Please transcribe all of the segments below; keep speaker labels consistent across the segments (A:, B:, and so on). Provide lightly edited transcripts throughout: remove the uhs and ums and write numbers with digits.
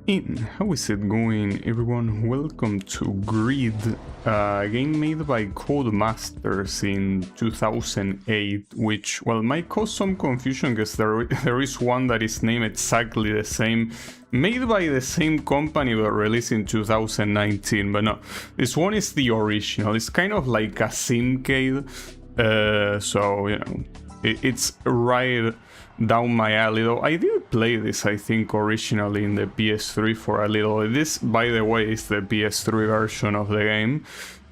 A: In, how is it going, everyone? Welcome to Grid, a game made by Codemasters in 2008, which, well, might cause some confusion because there is one that is named exactly the same, made by the same company but released in 2019, but no, this one is the original. It's kind of like a Simcade, so, you know, it's right down my alley, though I did play this, I think, originally in the PS3 for a little. This, by the way, is the PS3 version of the game.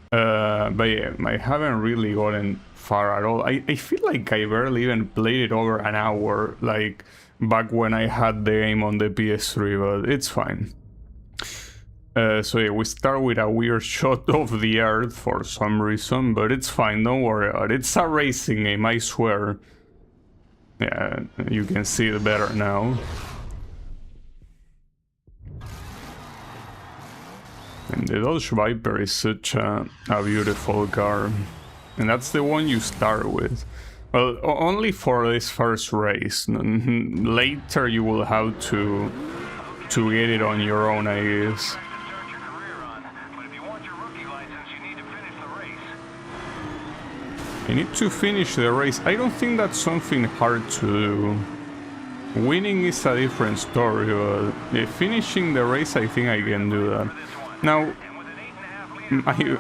A: But yeah, I haven't really gotten far at all. I feel like I barely even played it over an hour, like back when I had the game on the PS3, but it's fine. So yeah, we start with a weird shot of the Earth for some reason, but it's fine, don't worry about it. It's a racing game, I swear. Yeah, you can see it better now. And the Dodge Viper is such a beautiful car. And that's the one you start with. Well, only for this first race. Later you will have to get it on your own, I guess. I need to finish the race. I don't think that's something hard to do. Winning is a different story, but finishing the race, I think I can do that. Now,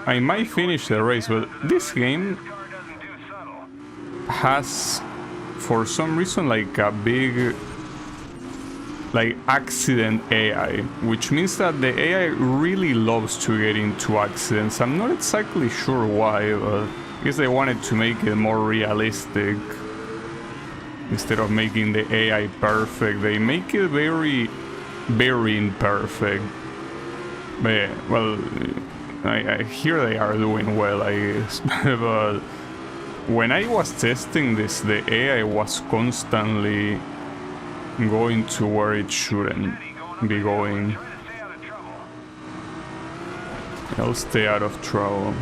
A: I might finish the race, but this game has, for some reason, like a big, like, accident AI, which means that the AI really loves to get into accidents. I'm not exactly sure why, but I guess they wanted to make it more realistic. Instead of making the AI perfect, they make it very imperfect. But yeah, well, I hear they are doing well, I guess. But when I was testing this, the AI was constantly going to where it shouldn't be going. I'll stay out of trouble.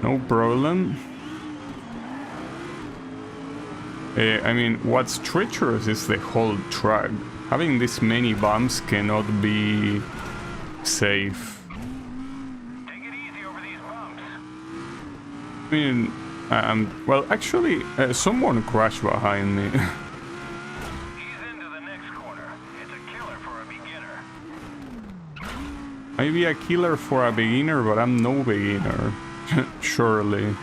A: No problem. I mean, what's treacherous is the whole track. Having this many bumps cannot be safe.
B: Take it easy over these bumps.
A: I mean, well, actually, someone crashed behind me.
B: Ease into the next corner. It's a killer for a beginner.
A: Maybe a killer for a beginner, but I'm no beginner. Surely.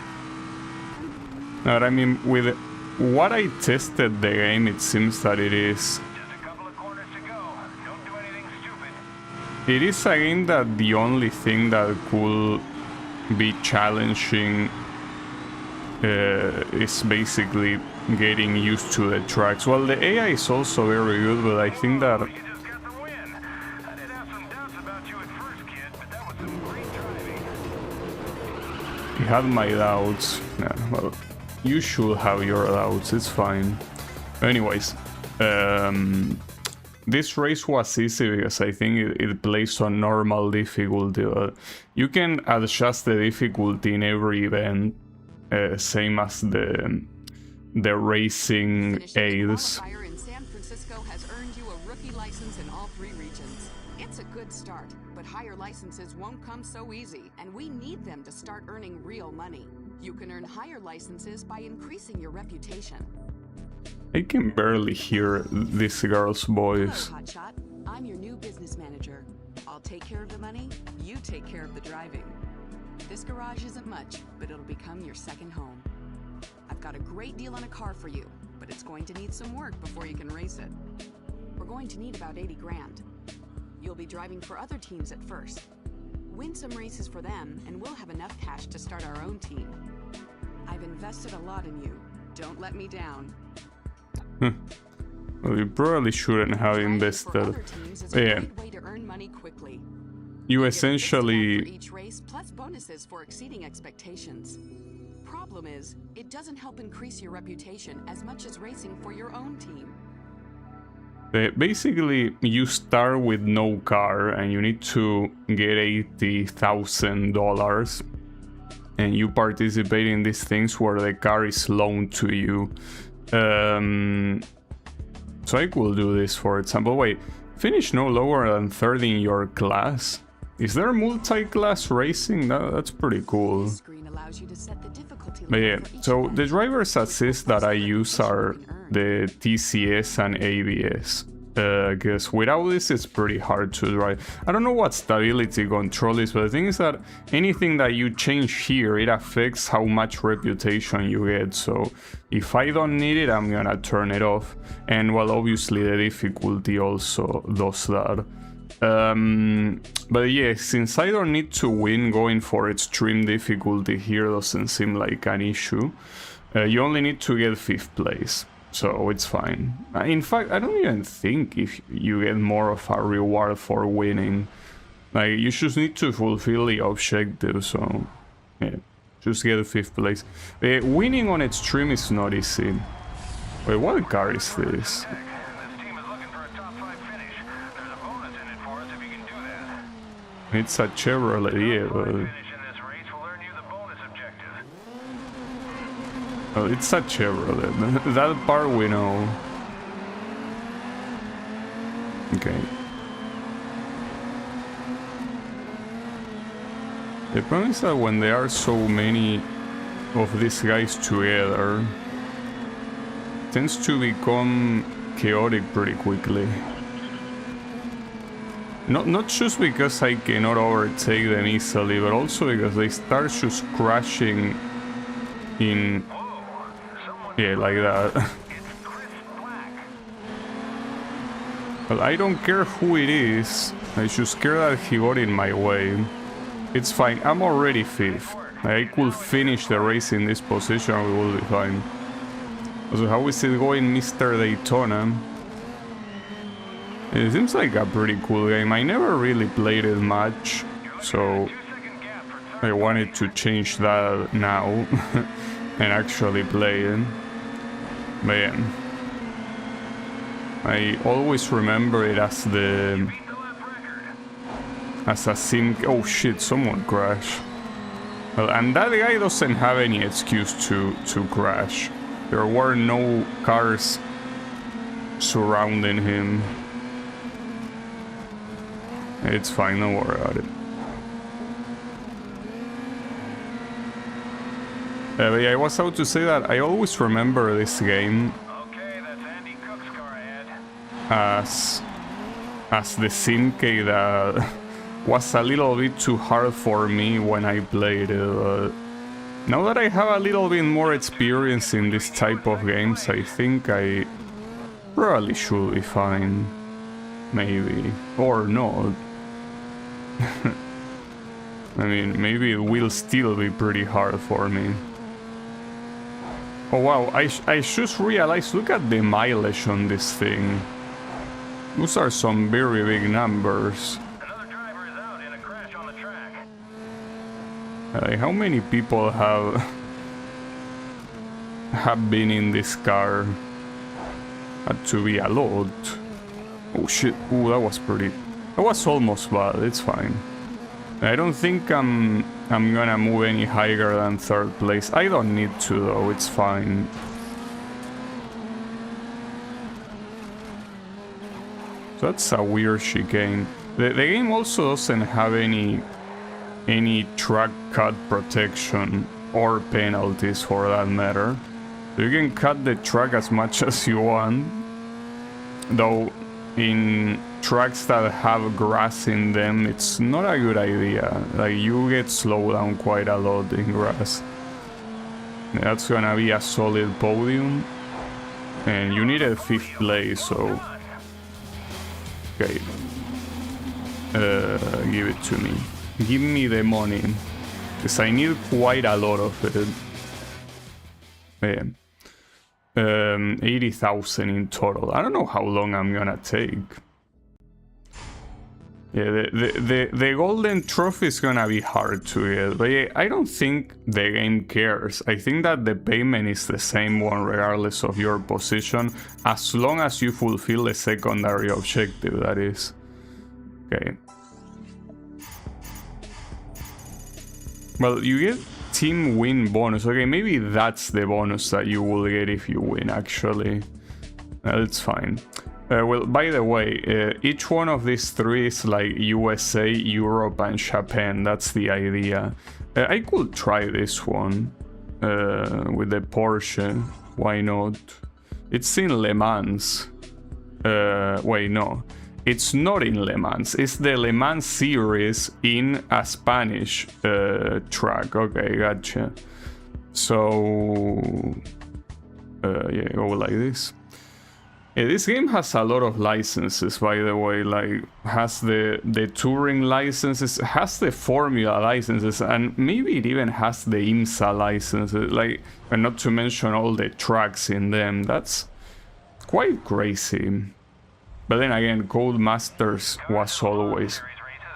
A: But I mean, with what I tested the game, it seems that it is.
B: Just a couple of corners to go. Don't do anything stupid.
A: It is a game that the only thing that could be challenging is basically getting used to the tracks. Well, the AI is also very good, but I think that
B: You just got the win. I did have some doubts about you at first, kid, but that was some great driving.
A: I had my doubts. Yeah, well, you should have your doubts, it's fine. Anyways, this race was easy because I think it plays on normal difficulty. You can adjust the difficulty in every event, same as the racing aids.
C: Qualifier in San Francisco has earned you a rookie license in all 3 regions. It's a good start, but higher licenses won't come so easy, and we need them to start earning real money. You can earn higher licenses by increasing your reputation.
A: I can barely hear this girl's voice.
C: Hello, Hotshot. I'm your new business manager. I'll take care of the money, you take care of the driving. This garage isn't much, but it'll become your second home. I've got a great deal on a car for you, but it's going to need some work before you can race it. We're going to need about 80 grand. You'll be driving for other teams at first. Win some races for them, and we'll have enough cash to start our own team. I've invested a lot in you. Don't let me down.
A: Well, you probably shouldn't have invested. Yeah.
C: Way to earn money quickly.
A: You
C: Get a discount
A: essentially...
C: for each race, plus bonuses for exceeding expectations. Problem is, it doesn't help increase your reputation as much as racing for your own team.
A: Basically, you start with no car and you need to get $80,000 and you participate in these things where the car is loaned to you. So I could do this, for example. Wait, finish no lower than third in your class? Is there multi-class racing? That's pretty cool.
C: Screen allows you to set the difficulty
A: But yeah,
C: level for each
A: so
C: event.
A: the driver's assist that I use are the TCS and ABS. Because without this it's pretty hard to drive. I don't know what stability control is, but the thing is that anything that you change here, it affects how much reputation you get. So if I don't need it, I'm gonna turn it off. And well, obviously the difficulty also does that. But yeah, since I don't need to win, going for extreme difficulty here doesn't seem like an issue. You only need to get 5th place. So it's fine. In fact, I don't even think if you get more of a reward for winning. Like, you just need to fulfill the objective, so yeah, just get 5th place. Winning on extreme is not easy. Wait, what car is this?
B: This team is looking for a top 5 finish. There's a bonus in it for us if you can do that.
A: It's a Chevrolet, yeah, but...
B: Finish in this race will earn you the bonus objective.
A: Well, it's a Chevrolet. That part we know. Okay. The problem is that when there are so many of these guys together, it tends to become chaotic pretty quickly. Not just because I cannot overtake them easily, but also because they start just crashing in... yeah, like that. Well, I don't care who it is, I just care that he got in my way. It's fine, I'm already 5th. I could finish the race in this position, we will be fine. So how is it going, Mr. Daytona? It seems like a pretty cool game. I never really played it much, so I wanted to change that now and actually play it. But yeah, I always remember it as a sim. Oh shit, someone crashed. Well, and that guy doesn't have any excuse to crash. There were no cars surrounding him. It's fine, don't worry about it. But yeah, I was about to say that I always remember this game
B: Okay, that's Andy Cook's car ahead.
A: as the Simcade that was a little bit too hard for me when I played it. Now that I have a little bit more experience in this type of games, I think I probably should be fine. Maybe. Or not. I mean, maybe it will still be pretty hard for me. Oh wow, I just realized, look at the mileage on this thing. Those are some very big numbers.
B: Another driver is out in a crash on the track.
A: How many people have been in this car? Had to be a lot. Oh shit, ooh, that was pretty... that was almost bad, it's fine. I don't think I'm gonna move any higher than 3rd place. I don't need to though, it's fine. So that's a weird chicane. The game also doesn't have any track cut protection or penalties for that matter. So you can cut the track as much as you want, though in tracks that have grass in them it's not a good idea. Like, you get slowed down quite a lot in grass. That's gonna be a solid podium, and you need a 5th place, so okay, give it to me. Give me the money, because I need quite a lot of it. Yeah. 80,000 in total. I don't know how long I'm gonna take. Yeah, the golden trophy is gonna be hard to get, but yeah, I don't think the game cares. I think that the payment is the same one regardless of your position, as long as you fulfill the secondary objective, that is. Okay. Well, you get team win bonus. Okay, maybe that's the bonus that you will get if you win, actually. That's fine. Well, by the way, each one of these three is like USA, Europe, and Japan. That's the idea. I could try this one with the Porsche. Why not? It's in Le Mans. Wait, no. It's not in Le Mans. It's the Le Mans series in a Spanish track. Okay, gotcha. So, yeah, go like this. Yeah, this game has a lot of licenses, by the way. Like, has the touring licenses, has the Formula licenses, and maybe it even has the IMSA licenses. Like, and not to mention all the tracks in them. That's quite crazy. But then again, Codemasters was always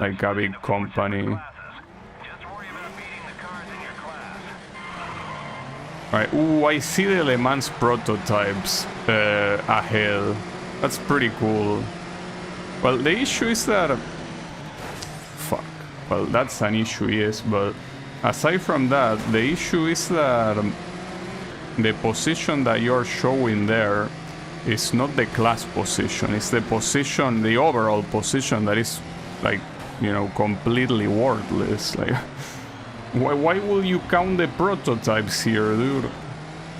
A: like a big company. Alright, ooh, I see the Le Mans prototypes ahead. That's pretty cool. Well, the issue is that... Fuck. Well, that's an issue, yes, but aside from that, the issue is that the position that you're showing there is not the class position. It's the position, the overall position that is, like, you know, completely worthless. Like... Why will you count the prototypes here, dude?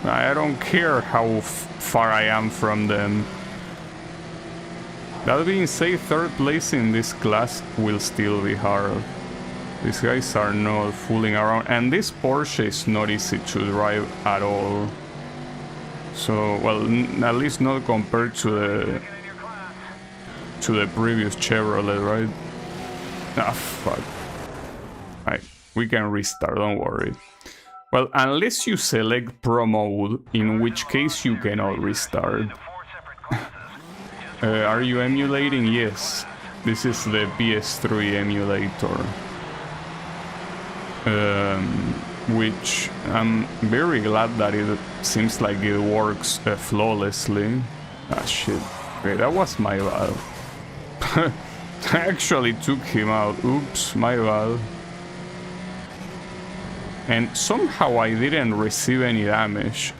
A: I don't care how far I am from them. That being said, third place in this class will still be hard. These guys are not fooling around, and this Porsche is not easy to drive at all. So, well, at least not compared to the previous Chevrolet, right? Ah, fuck. Right. We can restart, don't worry. Well, unless you select Pro Mode, in which case you cannot restart. Are you emulating? Yes. This is the PS3 emulator. Which I'm very glad that it seems like it works flawlessly. Ah, shit. Okay, that was my bad. I actually took him out. Oops, my bad. And somehow I didn't receive any damage.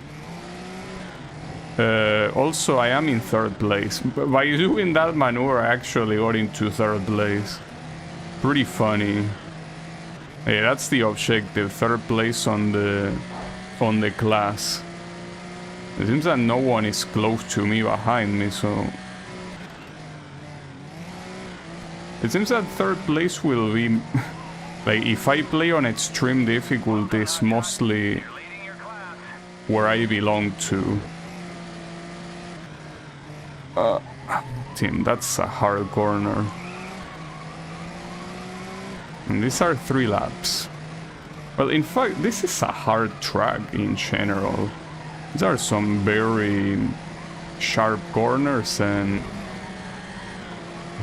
A: Also, I am in third place. By doing that maneuver, I actually got into third place. Pretty funny. Yeah, that's the objective. Third place on the class. It seems that no one is close to me behind me, so... It seems that third place will be... Like, if I play on extreme difficulties, mostly where I belong to. Tim, that's a hard corner. And these are 3 laps. Well, in fact, this is a hard track in general. These are some very sharp corners, and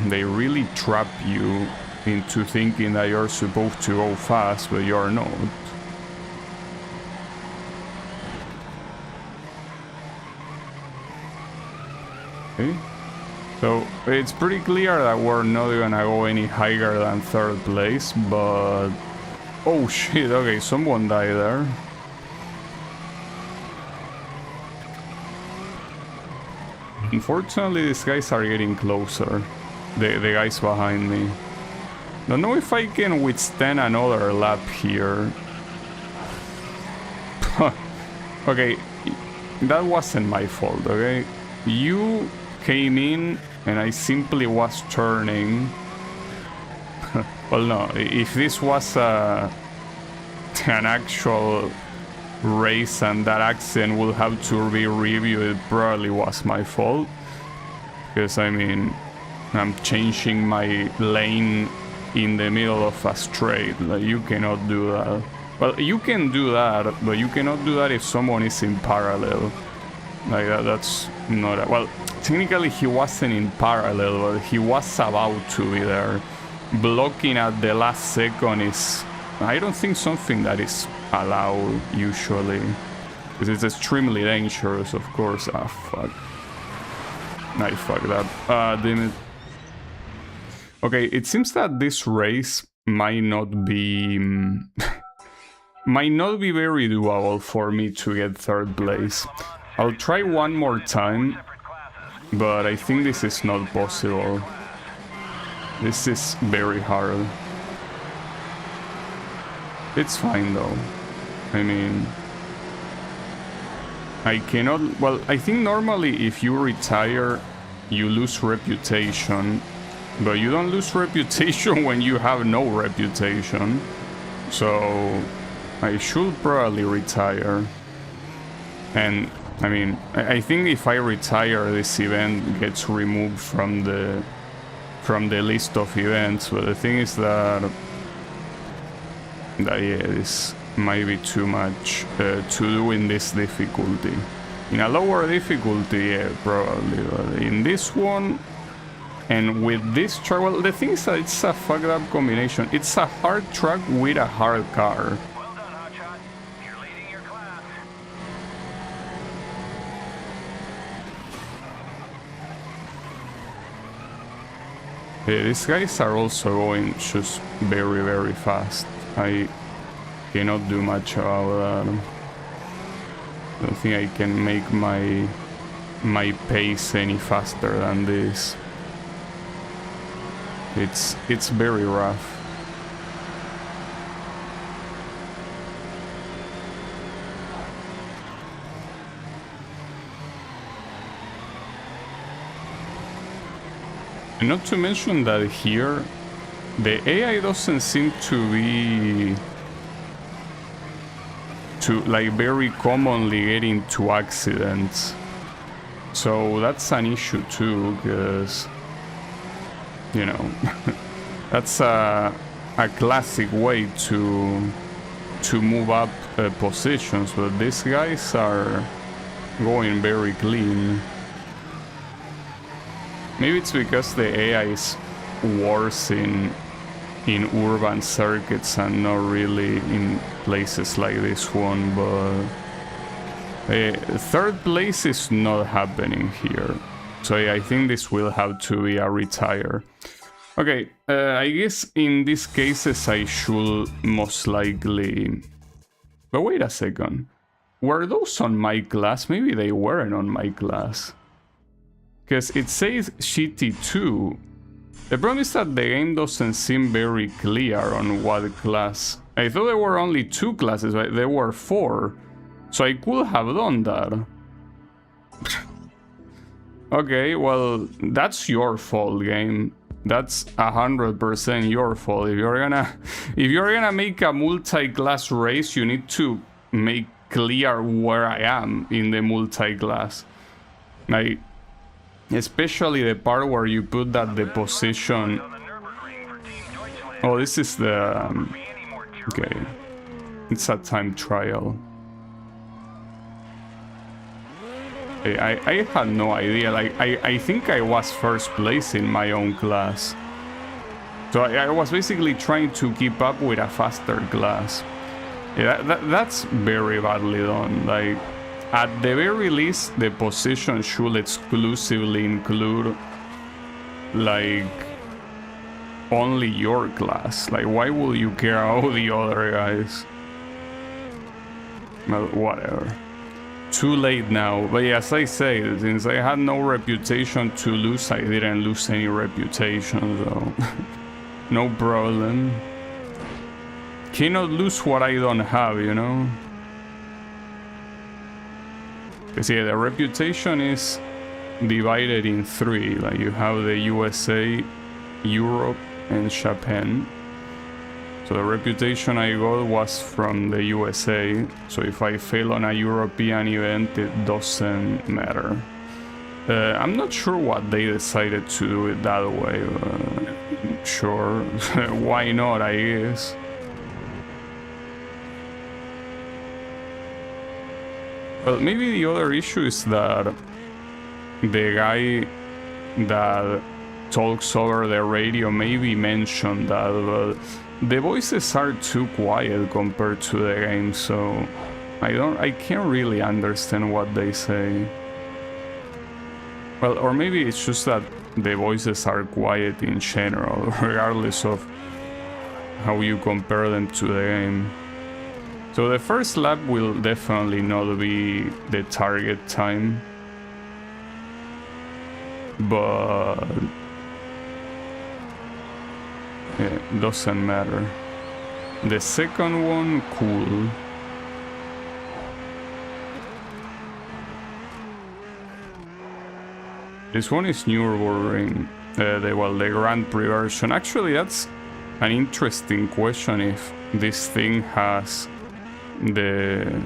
A: they really trap you into thinking that you're supposed to go fast, but you're not. Okay. So it's pretty clear that we're not gonna go any higher than third place, but... Oh shit, okay, someone died there. Unfortunately, these guys are getting closer. The guys behind me. Don't know if I can withstand another lap here. Okay, that wasn't my fault, okay? You came in and I simply was turning. Well, no, if this was an actual race and that accident will have to be reviewed, it probably was my fault. Because, I mean, I'm changing my lane in the middle of a straight. Like, you cannot do that. Well, you can do that, but you cannot do that if someone is in parallel. Like, that's not... Well, technically he wasn't in parallel, but he was about to be there. Blocking at the last second is... I don't think something that is allowed, usually. Because it's extremely dangerous, of course. Ah, fuck. I fucked that. Damn it. Okay, it seems that this race might not be... might not be very doable for me to get third place. I'll try one more time, but I think this is not possible. This is very hard. It's fine though. I mean, I cannot... Well, I think normally if you retire, you lose reputation. But you don't lose reputation when you have no reputation. So I should probably retire. And I mean, I think if I retire, this event gets removed from the list of events. But the thing is that yeah, this might be too much to do in this difficulty. In a lower difficulty, yeah, probably. But in this one, and with this track, well, the thing is that it's a fucked up combination. It's a hard track with a hard car.
B: Well done, Hotshot. You're leading your class.
A: Yeah, these guys are also going just very, very fast. I cannot do much about that. I don't think I can make my pace any faster than this. It's very rough. And not to mention that here, the AI doesn't seem to be like very commonly get into accidents. So that's an issue too, because, you know, that's a classic way to move up positions, but these guys are going very clean. Maybe it's because the AI is worse in urban circuits and not really in places like this one, but third place is not happening here. So I think this will have to be a retire. Okay, I guess in these cases I should most likely... But wait a second. Were those on my class? Maybe they weren't on my class. Because it says GT2. The problem is that the game doesn't seem very clear on what class. I thought there were only 2 classes, but there were 4. So I could have done that. Okay, well, that's your fault, game. That's 100% your fault. If you're gonna make a multi-class race, you need to make clear where I am in the multi-class. Like, especially the part where you put that the position. Oh, this is the okay. It's a time trial. I had no idea. Like I think I was first place in my own class. So I was basically trying to keep up with a faster class. Yeah, that's very badly done. Like, at the very least, the position should exclusively include, like, only your class. Like, why will you care about the other guys? Well, whatever. Too late now. But yeah, as I say, since I had no reputation to lose, I didn't lose any reputation, so no problem. Cannot lose what I don't have, you know? Because yeah, the reputation is divided in 3. Like, you have the USA, Europe, and Japan. So the reputation I got was from the USA. So if I fail on a European event, it doesn't matter. I'm not sure what they decided to do it that way. Sure, why not, I guess. Well, maybe the other issue is that the guy that talks over the radio maybe mentioned that, but the voices are too quiet compared to the game, so I can't really understand what they say. Well, or maybe it's just that the voices are quiet in general, regardless of how you compare them to the game. So the first lap will definitely not be the target time, but yeah, it doesn't matter. The second one, cool. This one is Nürburgring, the Grand Prix version. Actually, that's an interesting question if this thing has the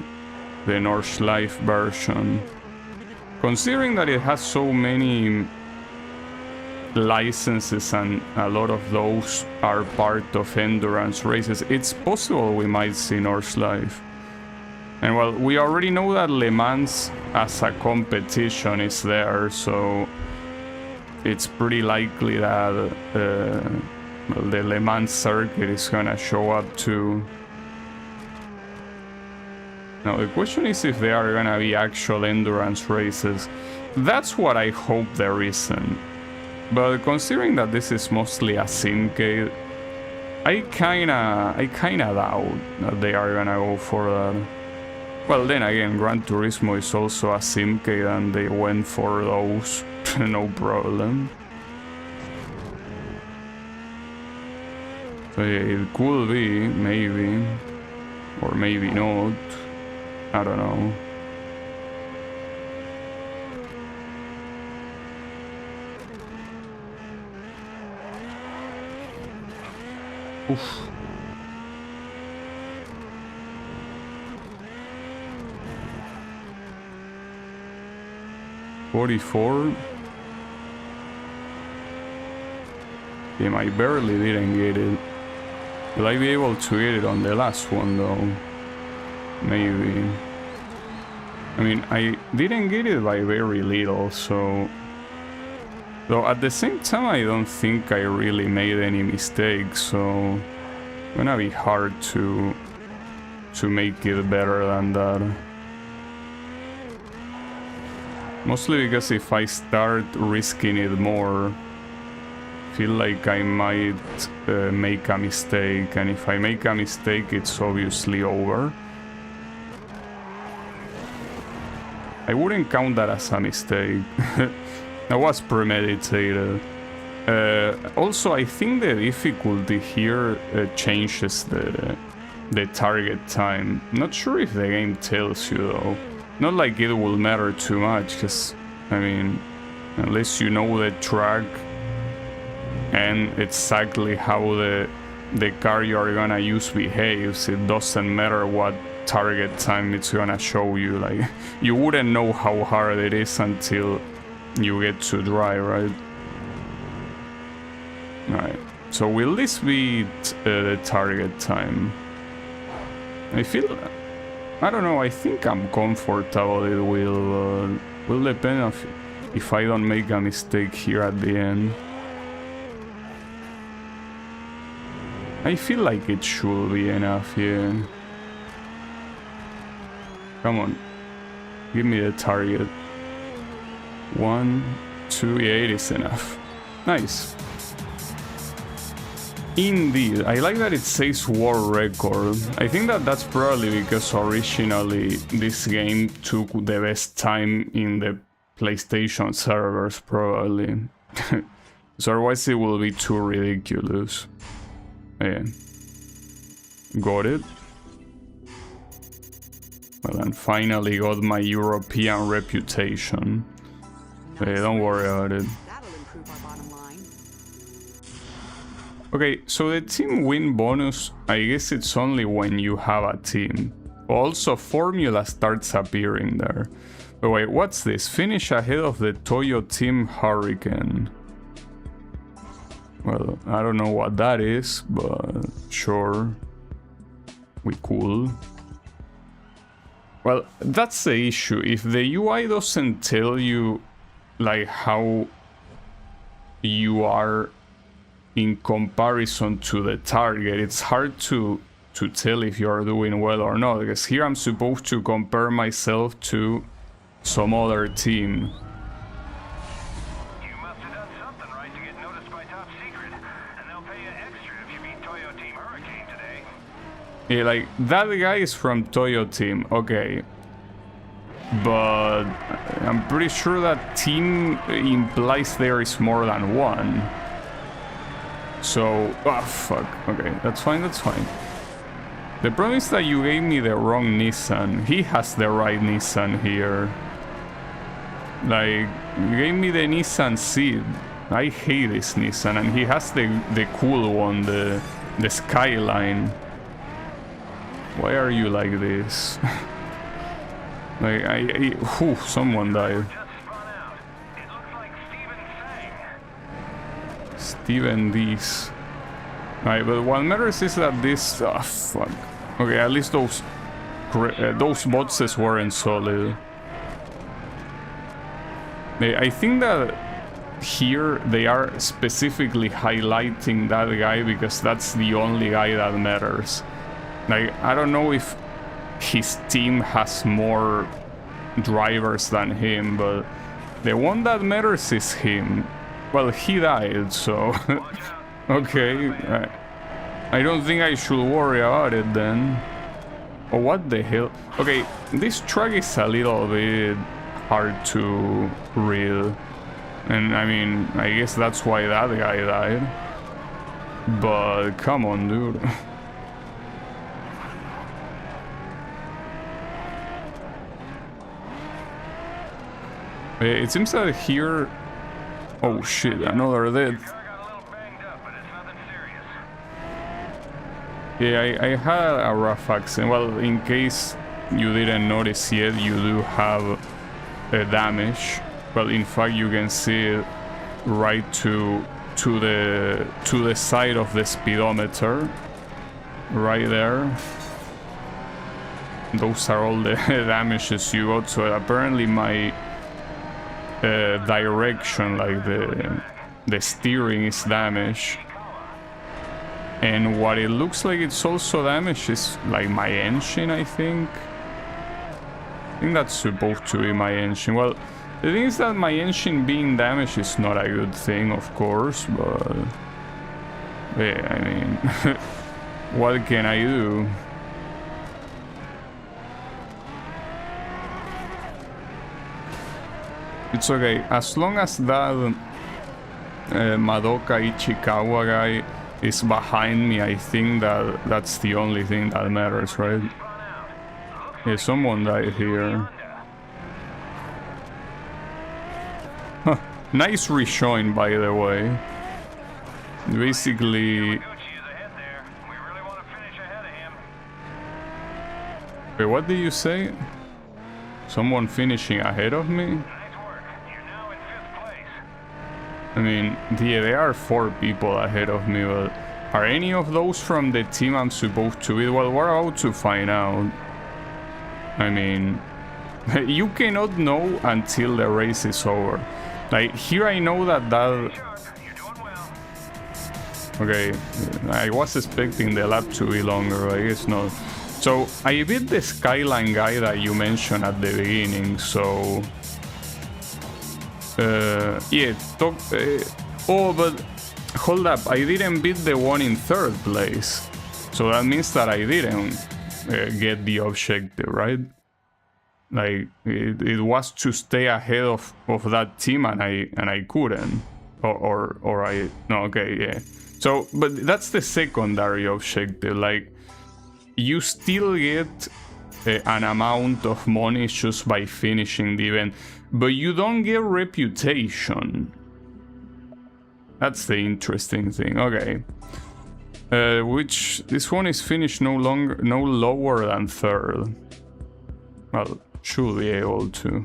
A: Nordschleife version. Considering that it has so many licenses and a lot of those are part of endurance races, it's possible we might see Nordschleife. And well, we already know that Le Mans as a competition is there, so it's pretty likely that the Le Mans circuit is gonna show up too. Now the question is if there are gonna be actual endurance races. That's what I hope there isn't. But considering that this is mostly a simcade, I kinda doubt that they are gonna go for that. Well, then again, Gran Turismo is also a simcade and they went for those, no problem. So yeah, it could be, maybe, or maybe not, I don't know. Oof. $44. Damn, I barely didn't get it. Will I be able to get it on the last one though? Maybe. I mean, I didn't get it by very little, so... Though at the same time, I don't think I really made any mistakes, so... It's gonna be hard to make it better than that. Mostly because if I start risking it more, I feel like I might make a mistake, and if I make a mistake, it's obviously over. I wouldn't count that as a mistake. That was premeditated. Also, I think the difficulty here changes the target time. Not sure if the game tells you though. Not like it will matter too much, because, I mean, unless you know the track and exactly how the car you're gonna use behaves, it doesn't matter what target time it's gonna show you. Like, you wouldn't know how hard it is until you get to drive, right? Alright, so will this be the target time? I feel... I don't know, I think I'm comfortable. It will depend if I don't make a mistake here at the end. I feel like it should be enough, yeah. Come on, give me the target. 1, 2, yeah, it is enough. Nice. Indeed, I like that it says world record. I think that that's probably because originally this game took the best time in the PlayStation servers, probably. So otherwise it will be too ridiculous. Yeah. Got it. Well, and finally got my European reputation. Yeah, don't worry about it. Okay, so the team win bonus, I guess it's only when you have a team. Also, formula starts appearing there. But wait, what's this? Finish ahead of the Toyo Team Hurricane. Well, I don't know what that is, but sure. We cool. Well, that's the issue. If the UI doesn't tell you, like, how you are in comparison to the target, it's hard to tell if you're doing well or not, because here I'm supposed to compare myself to some other team.
B: You must have done something right to get noticed by Top Secret, and they'll pay you extra if you beat Toyo Team Hurricane today.
A: Yeah, like, that guy is from Toyo Team, okay. But I'm pretty sure that team implies there is more than one. So, oh fuck, okay, that's fine, that's fine. The problem is that you gave me the wrong Nissan. He has the right Nissan here. Like, you gave me the Nissan Seed. I hate this Nissan, and he has the cool one, the Skyline. Why are you like this? Like, someone died. Steven Dees. Alright, but what matters is that this... Oh, fuck. Okay, at least those boxes weren't solid. I think that here they are specifically highlighting that guy because that's the only guy that matters. Like, I don't know if his team has more drivers than him, but the one that matters is him. Well, he died, so... okay, I don't think I should worry about it then. Oh, what the hell? Okay, this track is a little bit hard to read. And I mean, I guess that's why that guy died. But come on, dude. It seems that here... Oh shit, another death. Yeah, I had a rough accident. Well, in case you didn't notice yet, you do have damage. Well, in fact, you can see it right to the side of the speedometer, right there. Those are all the damages you got. So apparently, my direction, like the steering, is damaged. And what it looks like it's also damaged is like my engine, I think. I think that's supposed to be my engine. Well, the thing is that my engine being damaged is not a good thing, of course, but... yeah, I mean... what can I do? It's okay, as long as that Madoka Ichikawa guy is behind me, I think that that's the only thing that matters, right? Yeah, someone died here. Huh. Nice reshowing, by the way. Basically... Wait, what did you say? Someone finishing ahead of me? I mean, yeah, there are 4 people ahead of me, but are any of those from the team I'm supposed to be? Well, we're about to find out. I mean, you cannot know until the race is over. Like, here I know that okay, I was expecting the lap to be longer, I guess not. So, I beat the Skyline guy that you mentioned at the beginning, so... yeah, oh, but hold up, I didn't beat the one in 3rd place. So that means that I didn't get the objective, right? Like, it was to stay ahead of that team, and I couldn't. Or I... No, okay, yeah. So, but that's the secondary objective. Like, you still get an amount of money just by finishing the event, but you don't get reputation. That's the interesting thing. Okay. Which this one is finished no lower than 3rd. Well, should be able to.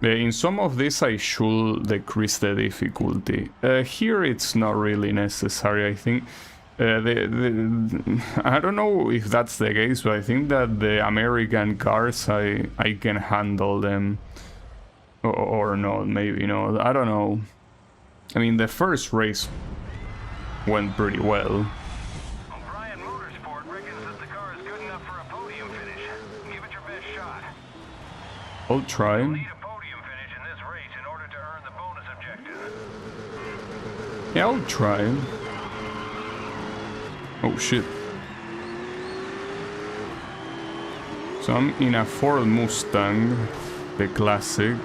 A: In some of this I should decrease the difficulty. Here it's not really necessary, I think. I don't know if that's the case, but I think that the American cars, I can handle them. Or not, maybe not. I don't know. I mean, the first race went pretty well.
B: O'Brien Motorsport reckons that the car is good enough for a podium finish. Give it your best shot.
A: I'll try.
B: You'll need a podium finish in this race in order to earn the bonus objective.
A: Yeah, I'll try. Oh shit. So I'm in a Ford Mustang, the classic.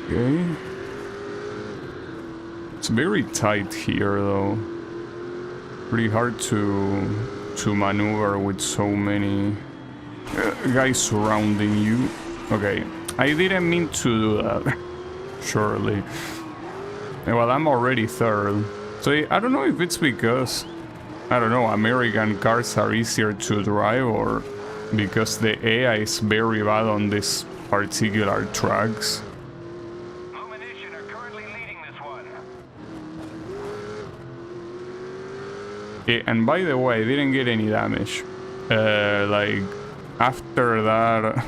A: Okay. It's very tight here though. Pretty hard to maneuver with so many guys surrounding you. Okay, I didn't mean to do that. Surely. Well, I'm already third. So I don't know if it's because, I don't know, American cars are easier to drive or because the AI is very bad on these particular tracks.
B: Lumination are currently leading this one.
A: And by the way, I didn't get any damage. Like, after that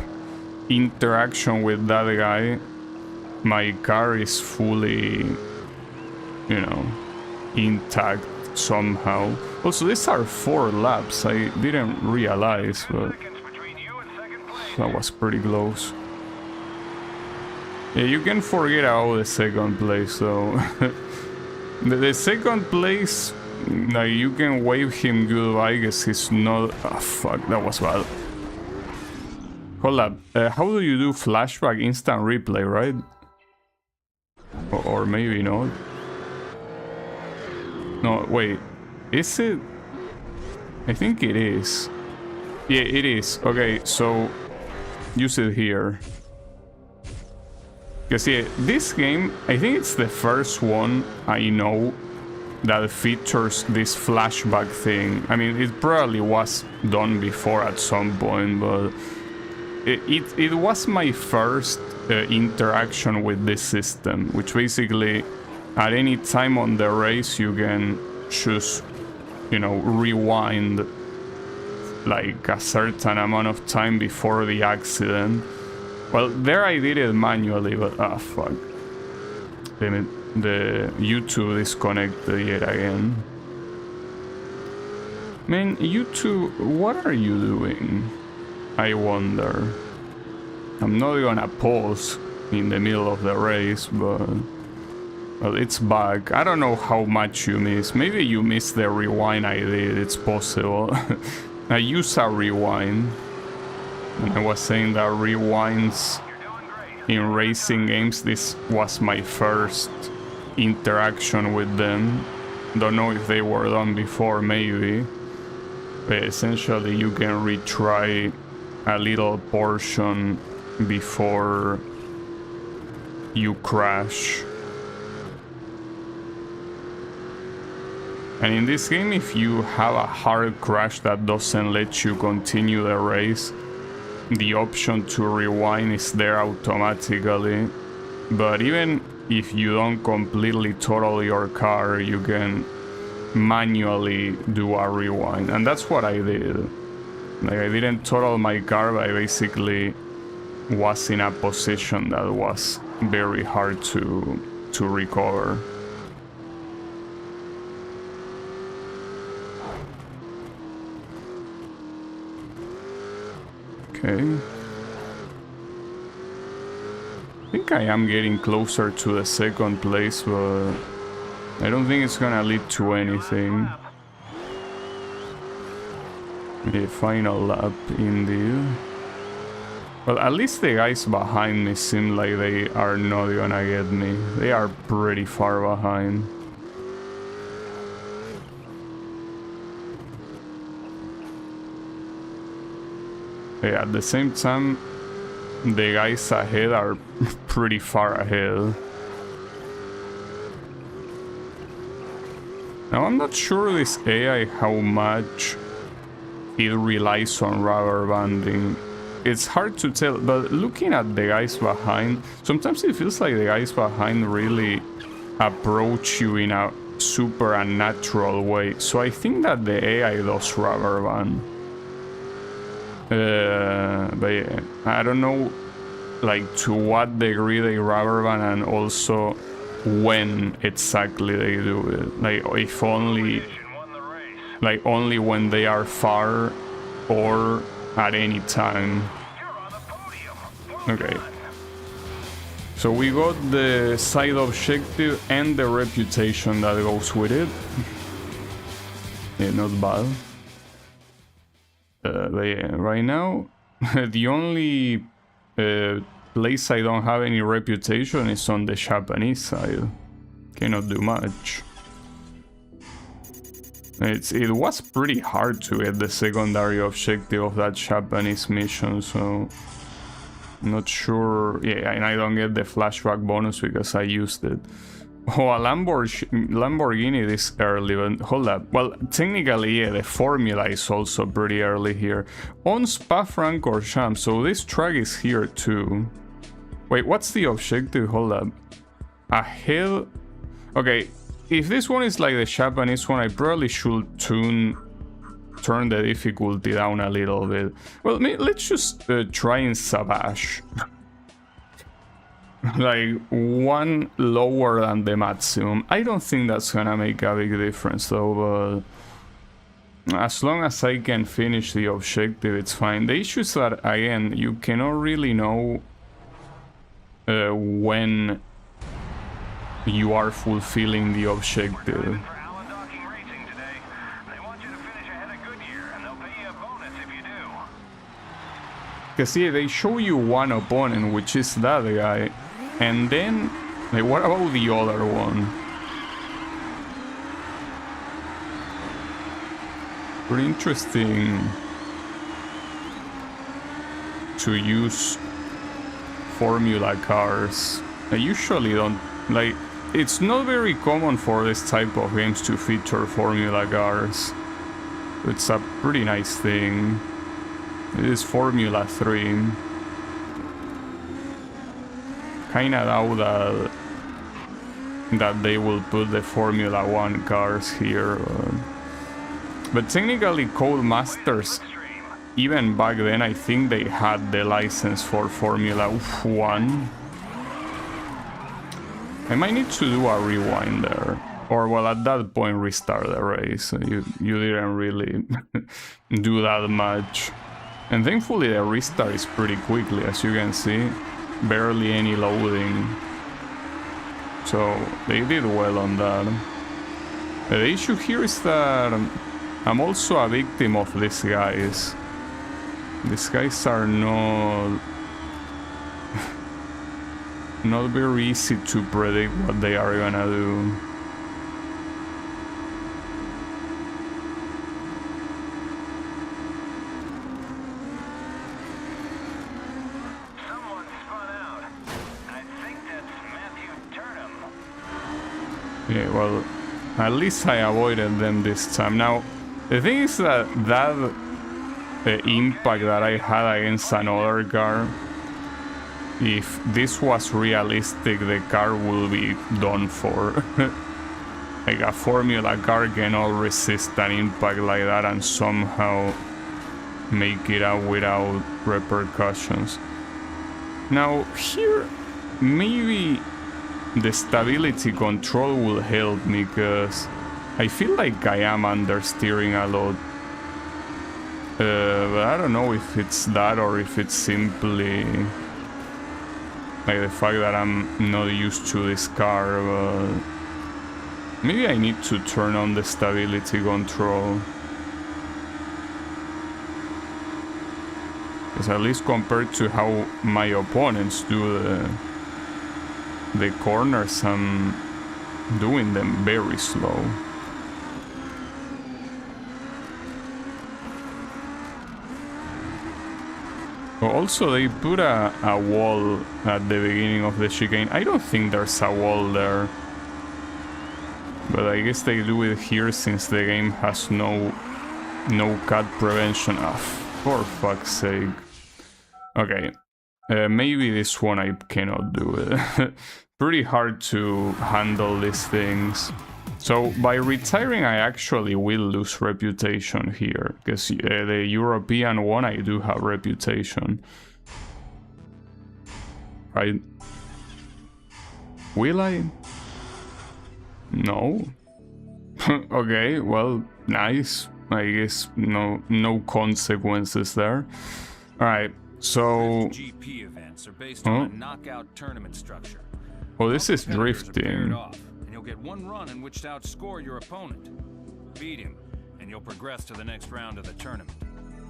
A: interaction with that guy, my car is fully, you know, intact somehow. Also, these are 4 laps. I didn't realize, but
B: Seconds between you and second place.
A: that was pretty close. Yeah, you can forget about the second place, though. the second place, like, you can wave him goodbye because he's not... Oh, fuck, that was bad. Hold up. How do you do flashback instant replay, right? Or maybe not. No, wait. Is it? I think it is. Yeah, it is. Okay, so use it here. Because yeah, this game, I think it's the first one I know that features this flashback thing. I mean, it probably was done before at some point, but it was my first interaction with this system, which basically at any time on the race you can choose, you know, rewind like a certain amount of time before the accident. Well, there I did it manually, but ah, fuck. Damn it, the YouTube disconnected yet again. Man, YouTube, what are you doing? I wonder. I'm not gonna pause in the middle of the race, but... Well, it's back. I don't know how much you missed. Maybe you missed the rewind I did, it's possible. I use a rewind. And I was saying that rewinds in racing games, this was my first interaction with them. Don't know if they were done before, maybe. But essentially you can retry a little portion before you crash. And in this game, if you have a hard crash that doesn't let you continue the race, the option to rewind is there automatically. But even if you don't completely total your car, you can manually do a rewind. And that's what I did. Like, I didn't total my car, but I basically was in a position that was very hard to recover. Okay. I think I am getting closer to the second place, but I don't think it's gonna lead to anything. The final lap, indeed. Well, at least the guys behind me seem like they are not gonna get me. They are pretty far behind. Yeah, at the same time, the guys ahead are pretty far ahead. Now, I'm not sure this AI how much it relies on rubber banding. It's hard to tell, but looking at the guys behind, sometimes it feels like the guys behind really approach you in a super unnatural way. So I think that the AI does rubber band. But yeah, I don't know, like, to what degree they rubber band and also when exactly they do it. Like, if only, like, only when they are far or at any time. Okay. So we got the side objective and the reputation that goes with it. Yeah, not bad. But yeah, right now, the only place I don't have any reputation is on the Japanese side. Cannot do much. It was pretty hard to get the secondary objective of that Japanese mission, so not sure. Yeah, and I don't get the flashback bonus because I used it. Oh, a Lamborghini this early, but hold up. Well, technically, yeah, the formula is also pretty early here. On Spa-Francorchamps, so this track is here too. Wait, what's the objective? Hold up. Ahead. Okay, if this one is like the Japanese one, I probably should turn the difficulty down a little bit. Well, let's just try in Savage. Like one lower than the maximum. I don't think that's gonna make a big difference though, but as long as I can finish the objective, it's fine. The issue is that, again, you cannot really know when you are fulfilling the objective. Because yeah, they show you one opponent, which is that guy, and then, like, what about the other one? Pretty interesting to use formula cars. I usually don't, like, it's not very common for this type of games to feature formula cars. It's a pretty nice thing. It is Formula 3. Kinda doubt that they will put the Formula 1 cars here. But technically Codemasters, even back then, I think they had the license for Formula 1. I might need to do a rewind there. Or, well, at that point restart the race. You didn't really do that much. And thankfully the restart is pretty quickly, as you can see. Barely any loading. So they did well on that. The issue here is that I'm also a victim of these guys. These guys are not very easy to predict what they are gonna do. Yeah, well, at least I avoided them this time. Now, the thing is that impact that I had against another car, if this was realistic, the car will be done for. Like, a Formula car cannot resist an impact like that and somehow make it out without repercussions. Now, here, maybe the stability control will help me, because I feel like I am understeering a lot. But I don't know if it's that or if it's simply like the fact that I'm not used to this car. But maybe I need to turn on the stability control. Because at least compared to how my opponents do the corners, I'm doing them very slow. Also, they put a wall at the beginning of the chicane. I don't think there's a wall there, but I guess they do it here since the game has no cut prevention. For fuck's sake. Okay. Maybe this one I cannot do it. Pretty hard to handle these things. So by retiring I actually will lose reputation here, because the European one I do have reputation. Right? Will I? No. Okay, well, nice. I guess no consequences there. Alright. So,
B: GP events are based on a knockout tournament structure.
A: oh, this is
B: Competitors are paired
A: drifting.
B: off, and you'll get one run in which to outscore your opponent. Beat him, and you'll progress to the next round of the tournament.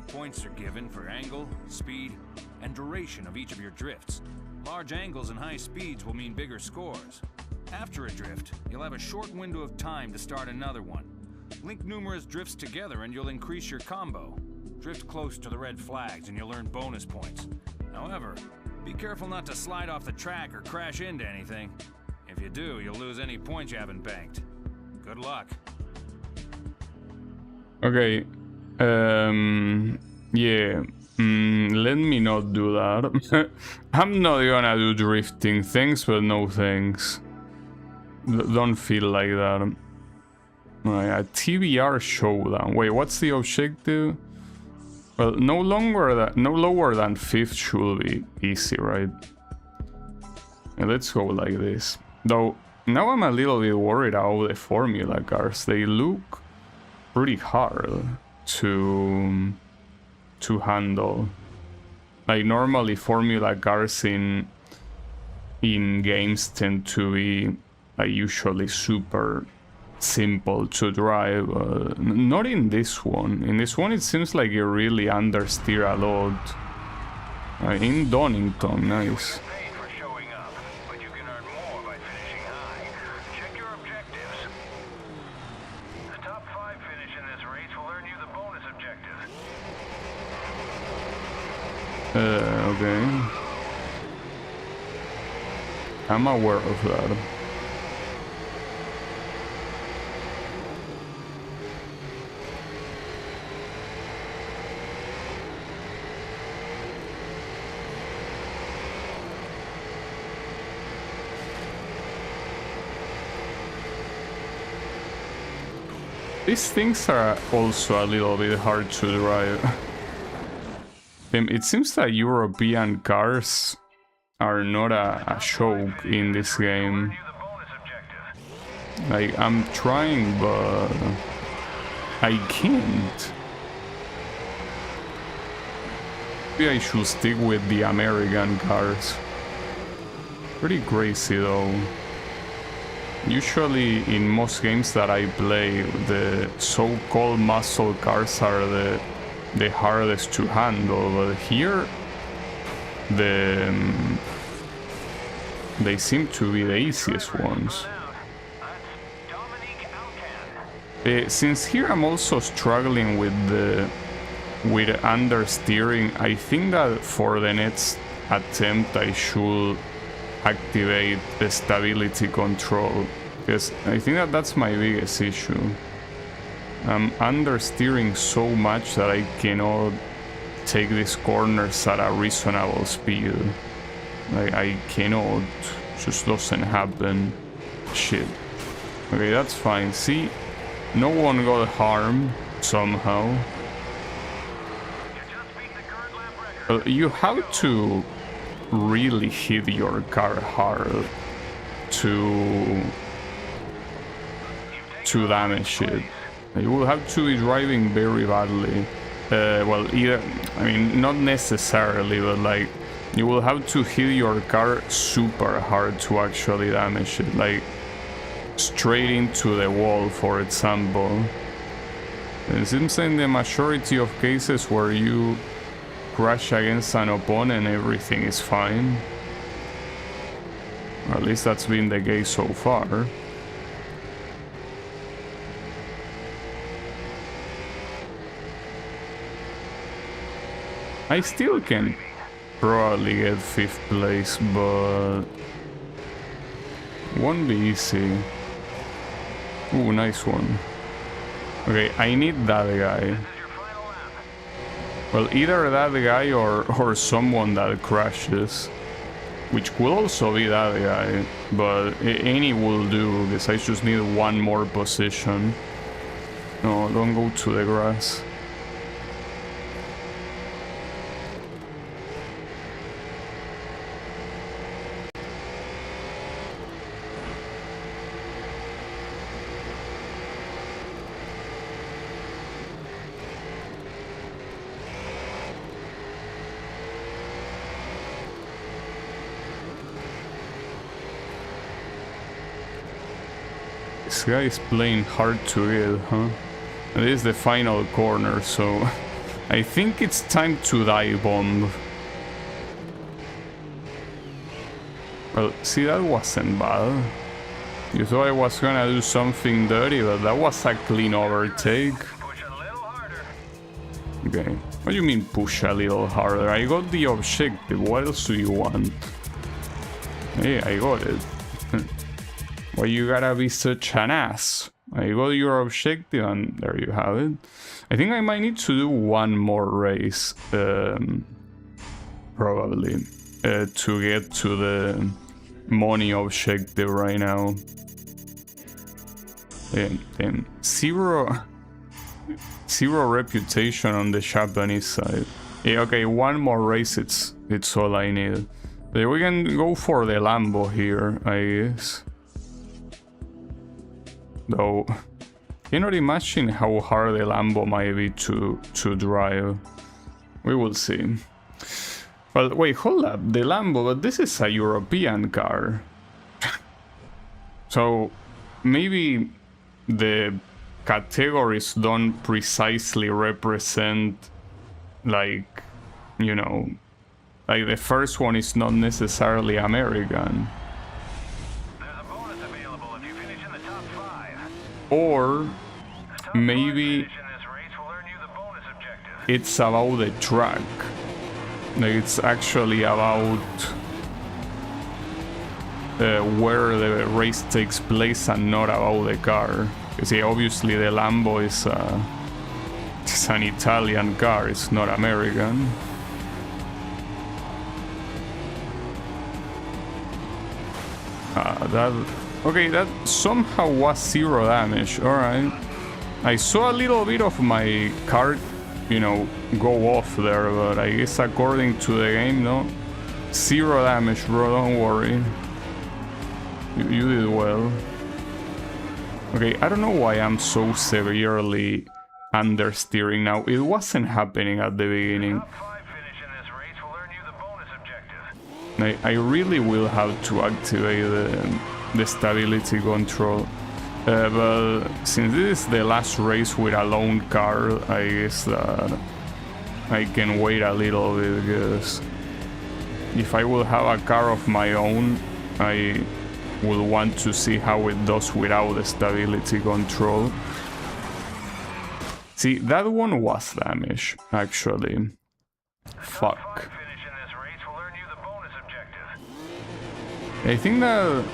B: Points are given for angle, speed, and duration of each of your drifts. Large angles and high speeds will mean bigger scores. After a drift, you'll have a short window of time to start another one. Link numerous drifts together and you'll increase your combo. Drift close to the red flags and you'll earn bonus points. However, be careful not to slide off the track or crash into anything. If you do, you'll lose any points you haven't banked. Good luck.
A: Okay. Yeah. Let me not do that. I'm not gonna do drifting things, but no thanks. Don't feel like that. Alright, a TBR showdown. Wait, what's the objective? Well, no lower than 5th should be easy, right? And let's go like this. Though, now I'm a little bit worried about the Formula cars. They look pretty hard to handle. Like, normally Formula cars in games tend to be usually super simple to drive. Not in this one. In this one it seems like you really understeer a lot. In Donington, nice.
B: Paid for showing up, but you can earn more by finishing high. Check your objectives. The top 5 finish in this race will earn you the bonus objective.
A: Okay. I'm aware of that. These things are also a little bit hard to drive. It seems that European cars are not a joke in this game. Like, I'm trying, but I can't. Maybe I should stick with the American cars. Pretty crazy though. Usually in most games that I play, the so-called muscle cars are the hardest to handle, but here they seem to be the easiest ones. Since here I'm also struggling with understeering, I think that for the next attempt I should activate the stability control, because I think that that's my biggest issue. I'm understeering so much that I cannot take these corners at a reasonable speed. Like, I cannot. Just doesn't happen. Shit. Okay, that's fine. See, no one got harmed somehow. You have to really hit your car hard to damage it. You will have to be driving very badly. Well, either, I mean, not necessarily, but like, you will have to hit your car super hard to actually damage it, like straight into the wall, for example. It seems in the majority of cases where you crash against an opponent, everything is fine. Or at least that's been the case so far. I still can probably get 5th place, but won't be easy. Ooh, nice one. Okay, I need that guy. Well, either that guy or someone that crashes, which will also be that guy, but any will do, because I just need one more position. No, don't go to the grass. This guy is playing hard to get, huh? And this is the final corner, so I think it's time to dive bomb. Well, see, that wasn't bad. You thought I was gonna do something dirty, but that was a clean overtake. Okay. What do you mean push a little harder? I got the objective. What else do you want? Hey, I got it. Why you gotta be such an ass? I got your objective and there you have it. I think I might need to do one more race. Probably. To get to the money objective right now. Zero reputation on the Japanese side. Yeah, okay, one more race, it's all I need. But we can go for the Lambo here, I guess. Though, cannot imagine how hard the Lambo might be to drive. We will see. Well, wait, hold up, the Lambo, but this is a European car. So, maybe the categories don't precisely represent, like, you know, like the first one is not necessarily American.
D: There's a bonus available if you finish in the top 5.
A: Or maybe
D: Finish in this race will earn you the bonus objective.
A: it's about the track. Like it's actually about where the race takes place and not about the car. You see, obviously the Lambo is it's an Italian car, it's not American. That somehow was 0 damage. Alright. I saw a little bit of my car, you know, go off there, but I guess according to the game, no. 0 damage, bro, don't worry. You did well. Okay, I don't know why I'm so severely understeering now. It wasn't happening at the beginning.
D: Top 5 finish in this race will earn you the bonus objective.
A: I really will have to activate the stability control. But since this is the last race with a lone car, I guess that I can wait a little bit, because if I will have a car of my own, I will want to see how it does without the stability control. See, that one was damage, actually. Fuck.
D: Finish in this race will earn you the bonus objective.
A: I think that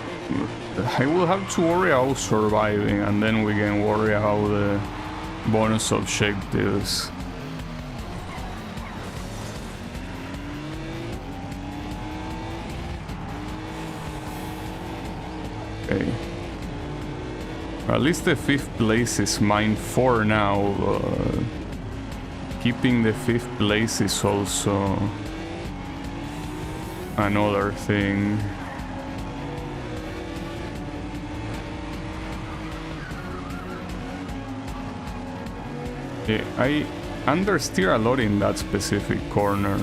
A: I will have to worry about surviving, and then we can worry about the bonus objectives. Okay. At least the 5th place is mine for now. Keeping the 5th place is also another thing. Yeah, I understeer a lot in that specific corner.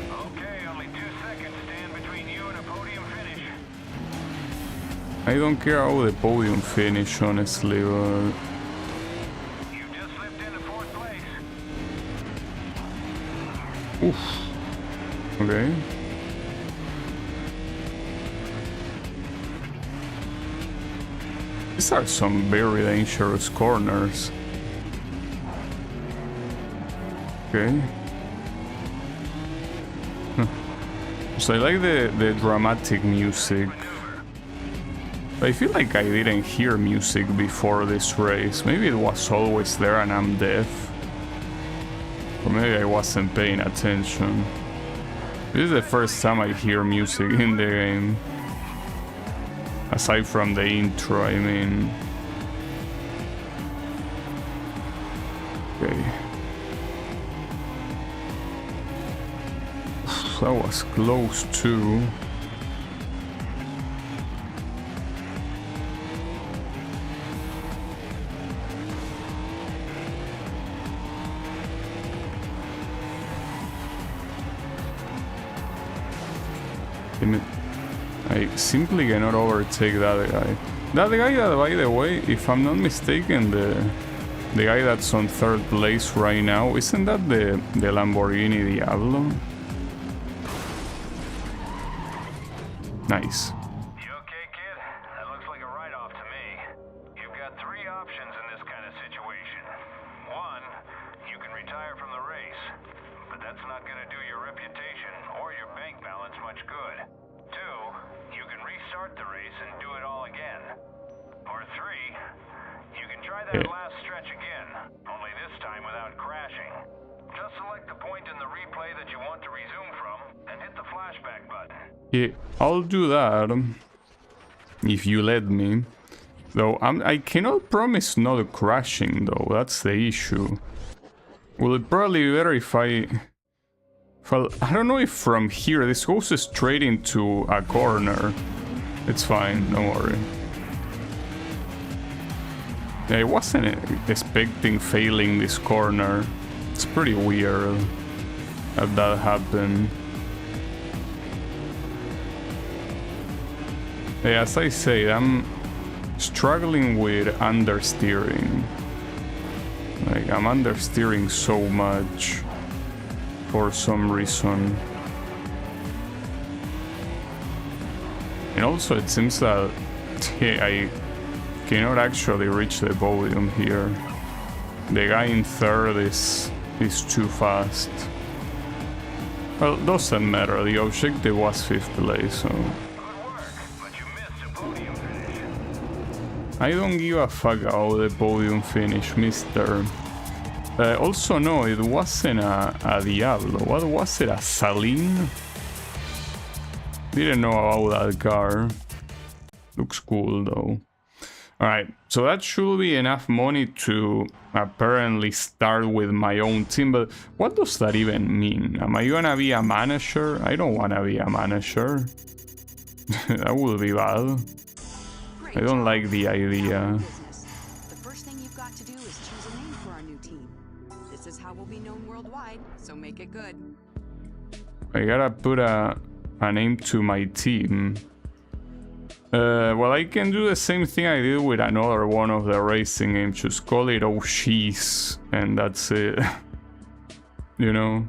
D: Okay, only 2 seconds stand between you and a podium finish.
A: I don't care about the podium finish, honestly, but
D: You just slipped into 4th place.
A: oof. Okay. These are some very dangerous corners. Okay. So I like the dramatic music. I feel like I didn't hear music before this race. Maybe it was always there and I'm deaf. Or maybe I wasn't paying attention. This is the first time I hear music in the game. Aside from the intro, I mean. Okay. That was close too. I simply cannot overtake that guy. That guy that, by the way, if I'm not mistaken, the guy that's on 3rd place right now, isn't that the Lamborghini Diablo? Nice.
D: You okay, kid? That looks like a write-off to me. You've got 3 options in this kind of situation. 1, you can retire from the race, but that's not going to do your reputation or your bank balance much good. 2, you can restart the race and do it all again. Or 3, you can try that last stretch again, only this time without crashing. Just select the point in the replay that you want to resume from, and hit the flashback button.
A: Yeah, I'll do that if you let me. Though I cannot promise not crashing, though. That's the issue. Will it probably be better if I... Well, I don't know if from here this goes straight into a corner. It's fine, don't worry. Yeah, I wasn't expecting failing this corner. It's pretty weird that happened. Yeah, as I say, I'm struggling with understeering. Like, I'm understeering so much for some reason. And also it seems that I cannot actually reach the podium here. The guy in 3rd is too fast. Well, doesn't matter, the objective was 5th place, so... I don't give a fuck about the podium finish, mister. Also, no, it wasn't a Diablo. What was it? A Saline? Didn't know about that car. Looks cool, though. Alright, so that should be enough money to apparently start with my own team, but what does that even mean? Am I gonna be a manager? I don't wanna be a manager. That would be bad. I don't like the idea.
C: The first thing you've got to do is choose a name for our new team. This is how we'll be known worldwide, so make it good.
A: I gotta put a name to my team. Well, I can do the same thing I did with another one of the racing games. Just call it O'Shees, and that's it. You know,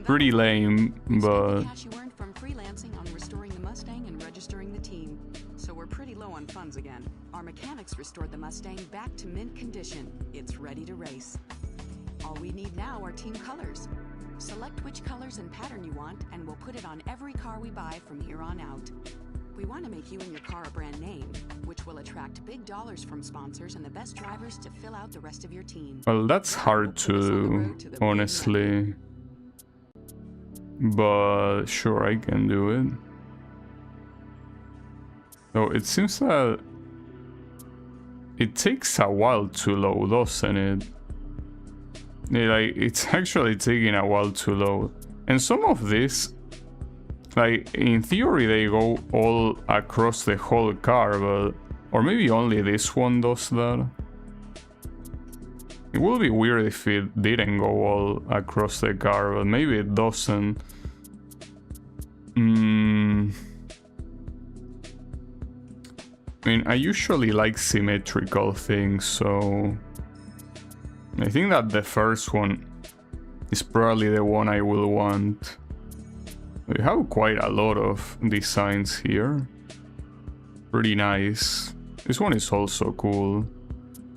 A: pretty lame, but...
C: Cash you earned from freelancing on restoring the Mustang and registering the team. So we're pretty low on funds again. Our mechanics restored the Mustang back to mint condition. It's ready to race. All we need now are team colors. Select which colors and pattern you want, and we'll put it on every car we buy from here on out. We want to make you and your car a brand name, which will attract big dollars from sponsors and the best drivers to fill out the rest of your team.
A: Well, that's hard to do, honestly. But sure, I can do it. So it seems that it takes a while to load, doesn't it? Like, it's actually taking a while to load. And some of this, like, in theory they go all across the whole car, but... Or maybe only this one does that. It would be weird if it didn't go all across the car, but maybe it doesn't. I mean, I usually like symmetrical things, so... I think that the first one is probably the one I will want. We have quite a lot of designs here. Pretty nice. This one is also cool.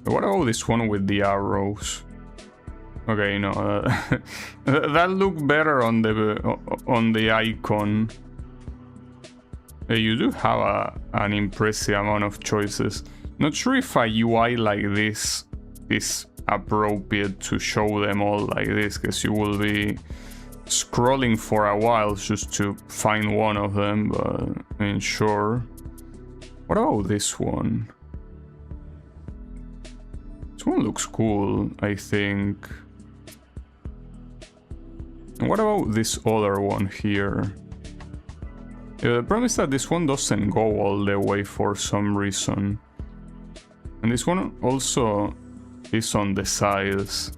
A: What about this one with the arrows? Okay, no, that looked better on the icon. You do have an impressive amount of choices. Not sure if a UI like this is appropriate to show them all like this, because you will be scrolling for a while just to find one of them, but I mean, sure. What about this one? This one looks cool, I think. And what about this other one here? The problem is that this one doesn't go all the way for some reason. And this one also is on the sides.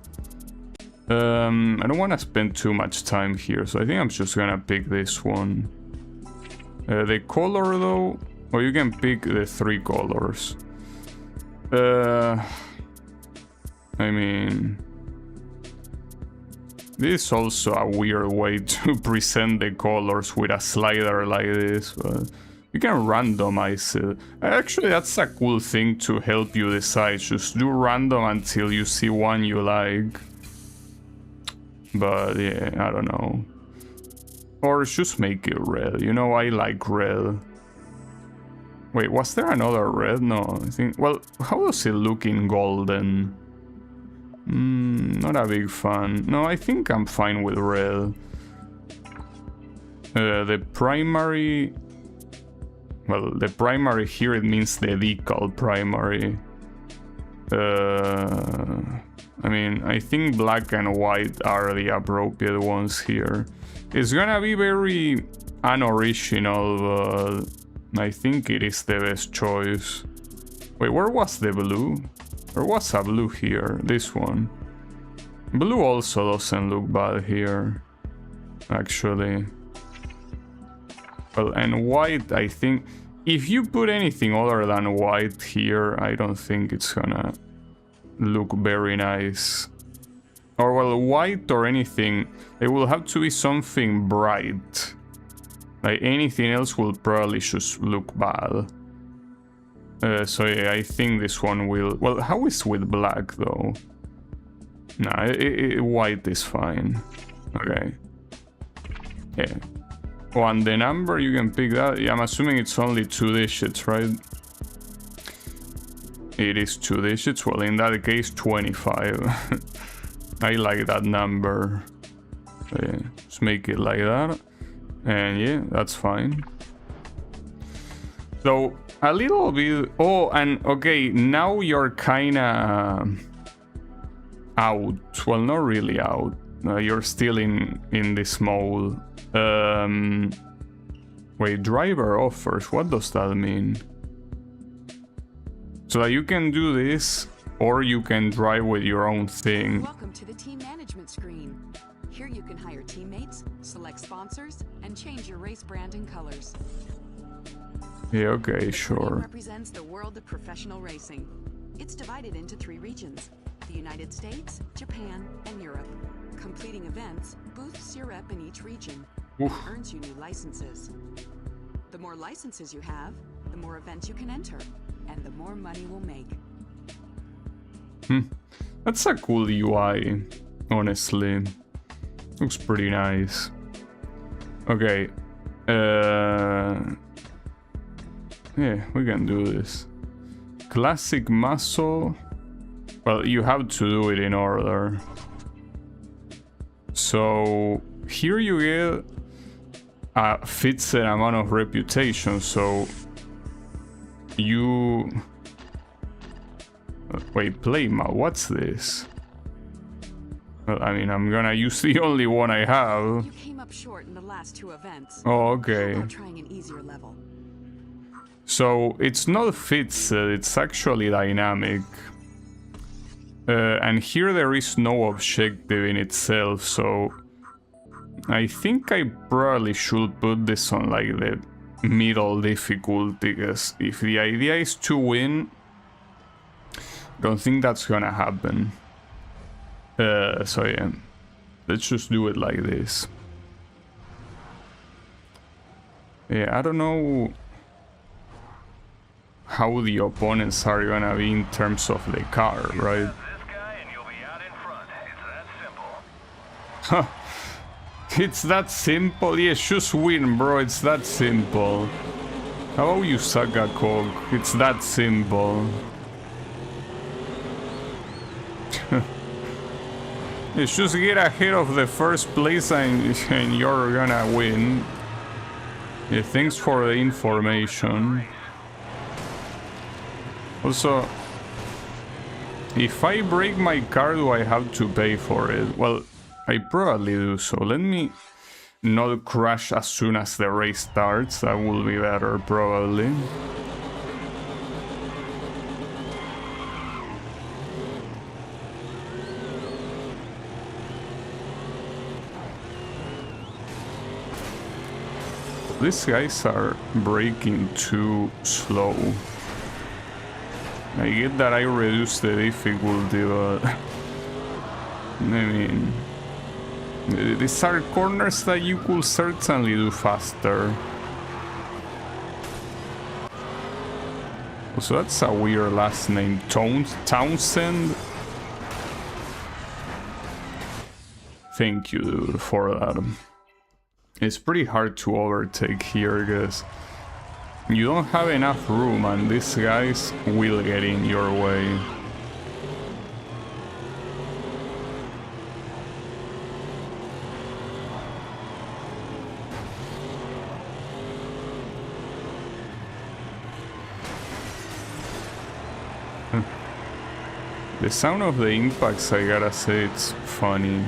A: I don't want to spend too much time here, so I think I'm just gonna pick this one. The color though, or you can pick the 3 colors. I mean, this is also a weird way to present the colors with a slider like this, but you can randomize it. Actually, that's a cool thing to help you decide. Just do random until you see one you like. But yeah, I don't know. Or just make it red. You know, I like red. Wait, was there another red? No, I think... Well, how does it look in golden? Not a big fan. No, I think I'm fine with red. The primary... Well, the primary here, it means the decal primary. I mean, I think black and white are the appropriate ones here. It's gonna be very unoriginal, but I think it is the best choice. Wait, where was the blue? There was a blue here, this one. Blue also doesn't look bad here, actually. Well, and white, I think, if you put anything other than white here, I don't think it's gonna look very nice. Or, well, white or anything, it will have to be something bright. Like, anything else will probably just look bad. So yeah, I think this one will... Well, how is with black, though? Nah, white is fine. Okay. Yeah. Oh, and the number, you can pick that. Yeah, I'm assuming it's only 2 digits, right? It is 2 digits. Well, in that case, 25. I like that number. So yeah, just make it like that. And yeah, that's fine. So, a little bit... Oh, and okay, now you're kinda... out. Well, not really out. You're still in this mode. Wait, driver offers. What does that mean? So that you can do this, or you can drive with your own thing.
C: Welcome to the team management screen. Here you can hire teammates, select sponsors, and change your race brand and colors.
A: Yeah, okay,
C: The
A: sure.
C: represents the world of professional racing. It's divided into 3 regions: the United States, Japan, and Europe. Completing events boosts your rep in each region and
A: Oof.
C: earns you new licenses. The more licenses you have, the more events you can enter, and the more money we'll make.
A: That's a cool UI, honestly. Looks pretty nice. Okay. Yeah, we can do this. Classic muscle. Well, you have to do it in order. So here you get a fixed amount of reputation, so you... Wait, play mode, what's this? Well, I mean, I'm gonna use the only one I have.
C: You came up short in the last 2 events.
A: Oh, okay.
C: How about trying an easier level?
A: So it's not fixed, it's actually dynamic. And here there is no objective in itself, so I think I probably should put this on like the middle difficulty, because if the idea is to win, don't think that's gonna happen. So yeah, let's just do it like this. Yeah, I don't know how the opponents are gonna be in terms of the car, right?
D: This guy and you'll be out in front. It's that simple.
A: It's that simple? Yes, just win, bro. It's that simple. How about you suck a cock? It's that simple. It's just get ahead of the first place and you're gonna win. Yeah, thanks for the information. Also, if I break my car, do I have to pay for it? Well, I probably do, so let me not crash as soon as the race starts. That will be better, probably. These guys are braking too slow. I get that I reduced the difficulty, but I mean, these are corners that you could certainly do faster. So that's a weird last name, Townsend. Thank you, dude, for that. It's pretty hard to overtake here because you don't have enough room and these guys will get in your way. The sound of the impacts, I gotta say, it's funny.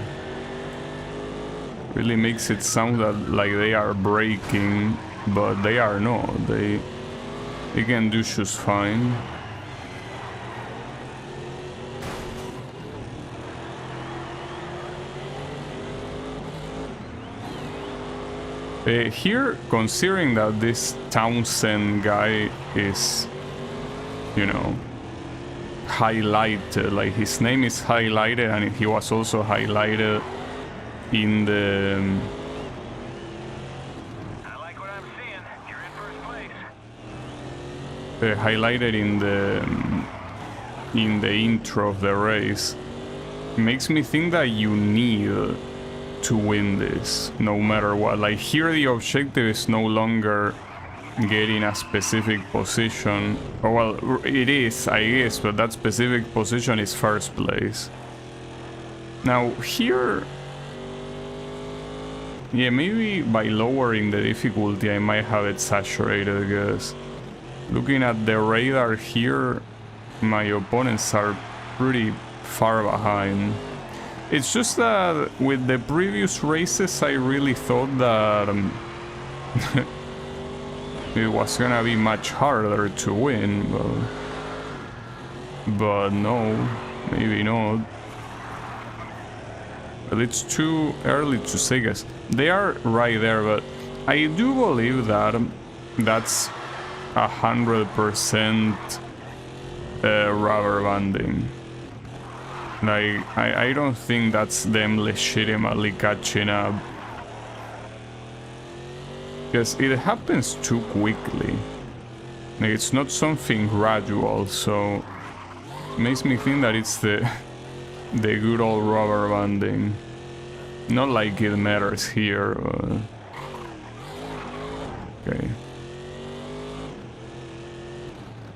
A: Really makes it sound like they are braking, but they are not. They can do just fine. Here, considering that this Townsend guy is, you know, highlighted, like his name is highlighted, and he was also highlighted in the
D: I like what I'm seeing. You're in first place.
A: highlighted in the intro of the race. It makes me think that you need to win this no matter what. Like here the objective is no longer getting a specific position, or well, it is, I guess, but that specific position is first place. Now here, yeah, maybe by lowering the difficulty I might have it saturated, because looking at the radar here, my opponents are pretty far behind. It's just that with the previous races I really thought that it was gonna be much harder to win, but no, maybe not. But it's too early to say, guys. They are right there, but I do believe that that's 100% rubber banding. Like, I don't think that's them legitimately catching up. Because it happens too quickly. Like, it's not something gradual, so it makes me think that it's the good old rubber banding. Not like it matters here. Okay.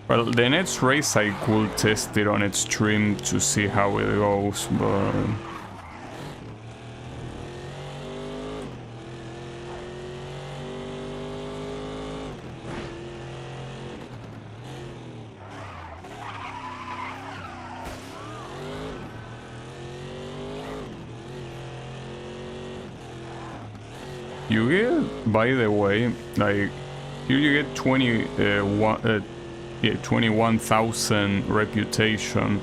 A: Well, the next race I could test it on its stream to see how it goes, but you get, by the way, like, here you get 21,000 reputation.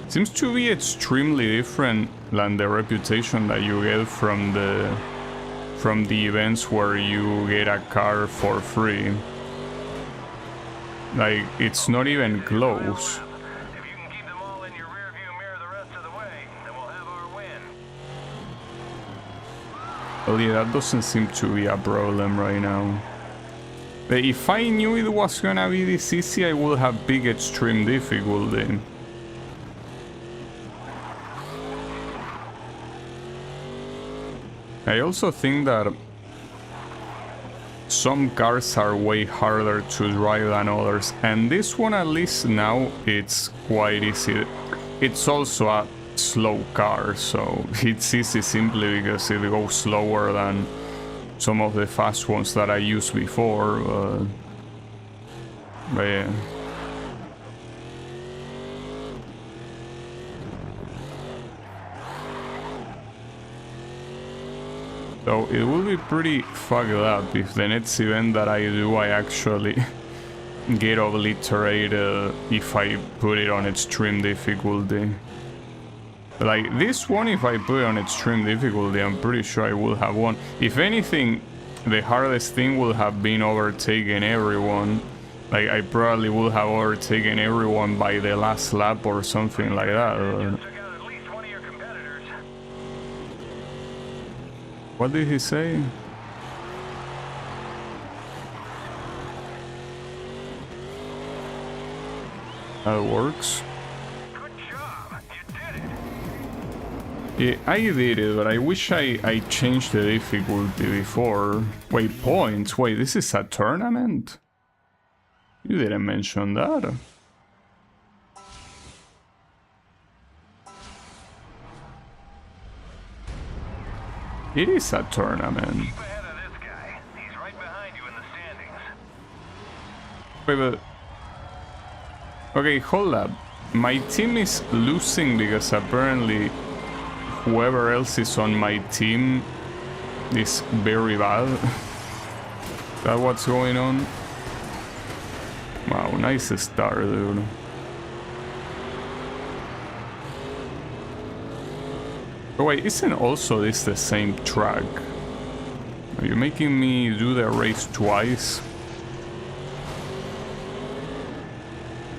A: Seems to be extremely different than the reputation that you get from the events where you get a car for free. Like, it's not even close.
D: If you can keep them all in your rearview mirror the rest of the way, then we'll have our win.
A: Well, yeah, that doesn't seem to be a problem right now. But if I knew it was gonna be this easy, I would have big extreme difficulty. I also think that some cars are way harder to drive than others, and this one, at least now, it's quite easy. It's also a slow car, so it's easy simply because it goes slower than some of the fast ones that I used before, but yeah. So it will be pretty fucked up if the next event that I do, I actually get obliterated if I put it on extreme difficulty. Like this one, if I put it on extreme difficulty, I'm pretty sure I will have won. If anything, the hardest thing would have been overtaking everyone. Like, I probably would have overtaken everyone by the last lap or something like that.
D: Just took out at least one of your competitors.
A: What did he say? That works.
D: Good job. You did it.
A: Yeah, I did it, but I wish I changed the difficulty before. Wait, points? Wait, this is a tournament? You didn't mention that. It is a tournament.
D: Keep ahead of this guy. He's right behind you in the standings.
A: Wait, but... Okay, hold up. My team is losing because apparently whoever else is on my team is very bad. Is that what's going on? Wow, nice start, dude. Oh wait, isn't also this the same track? Are you making me do the race twice?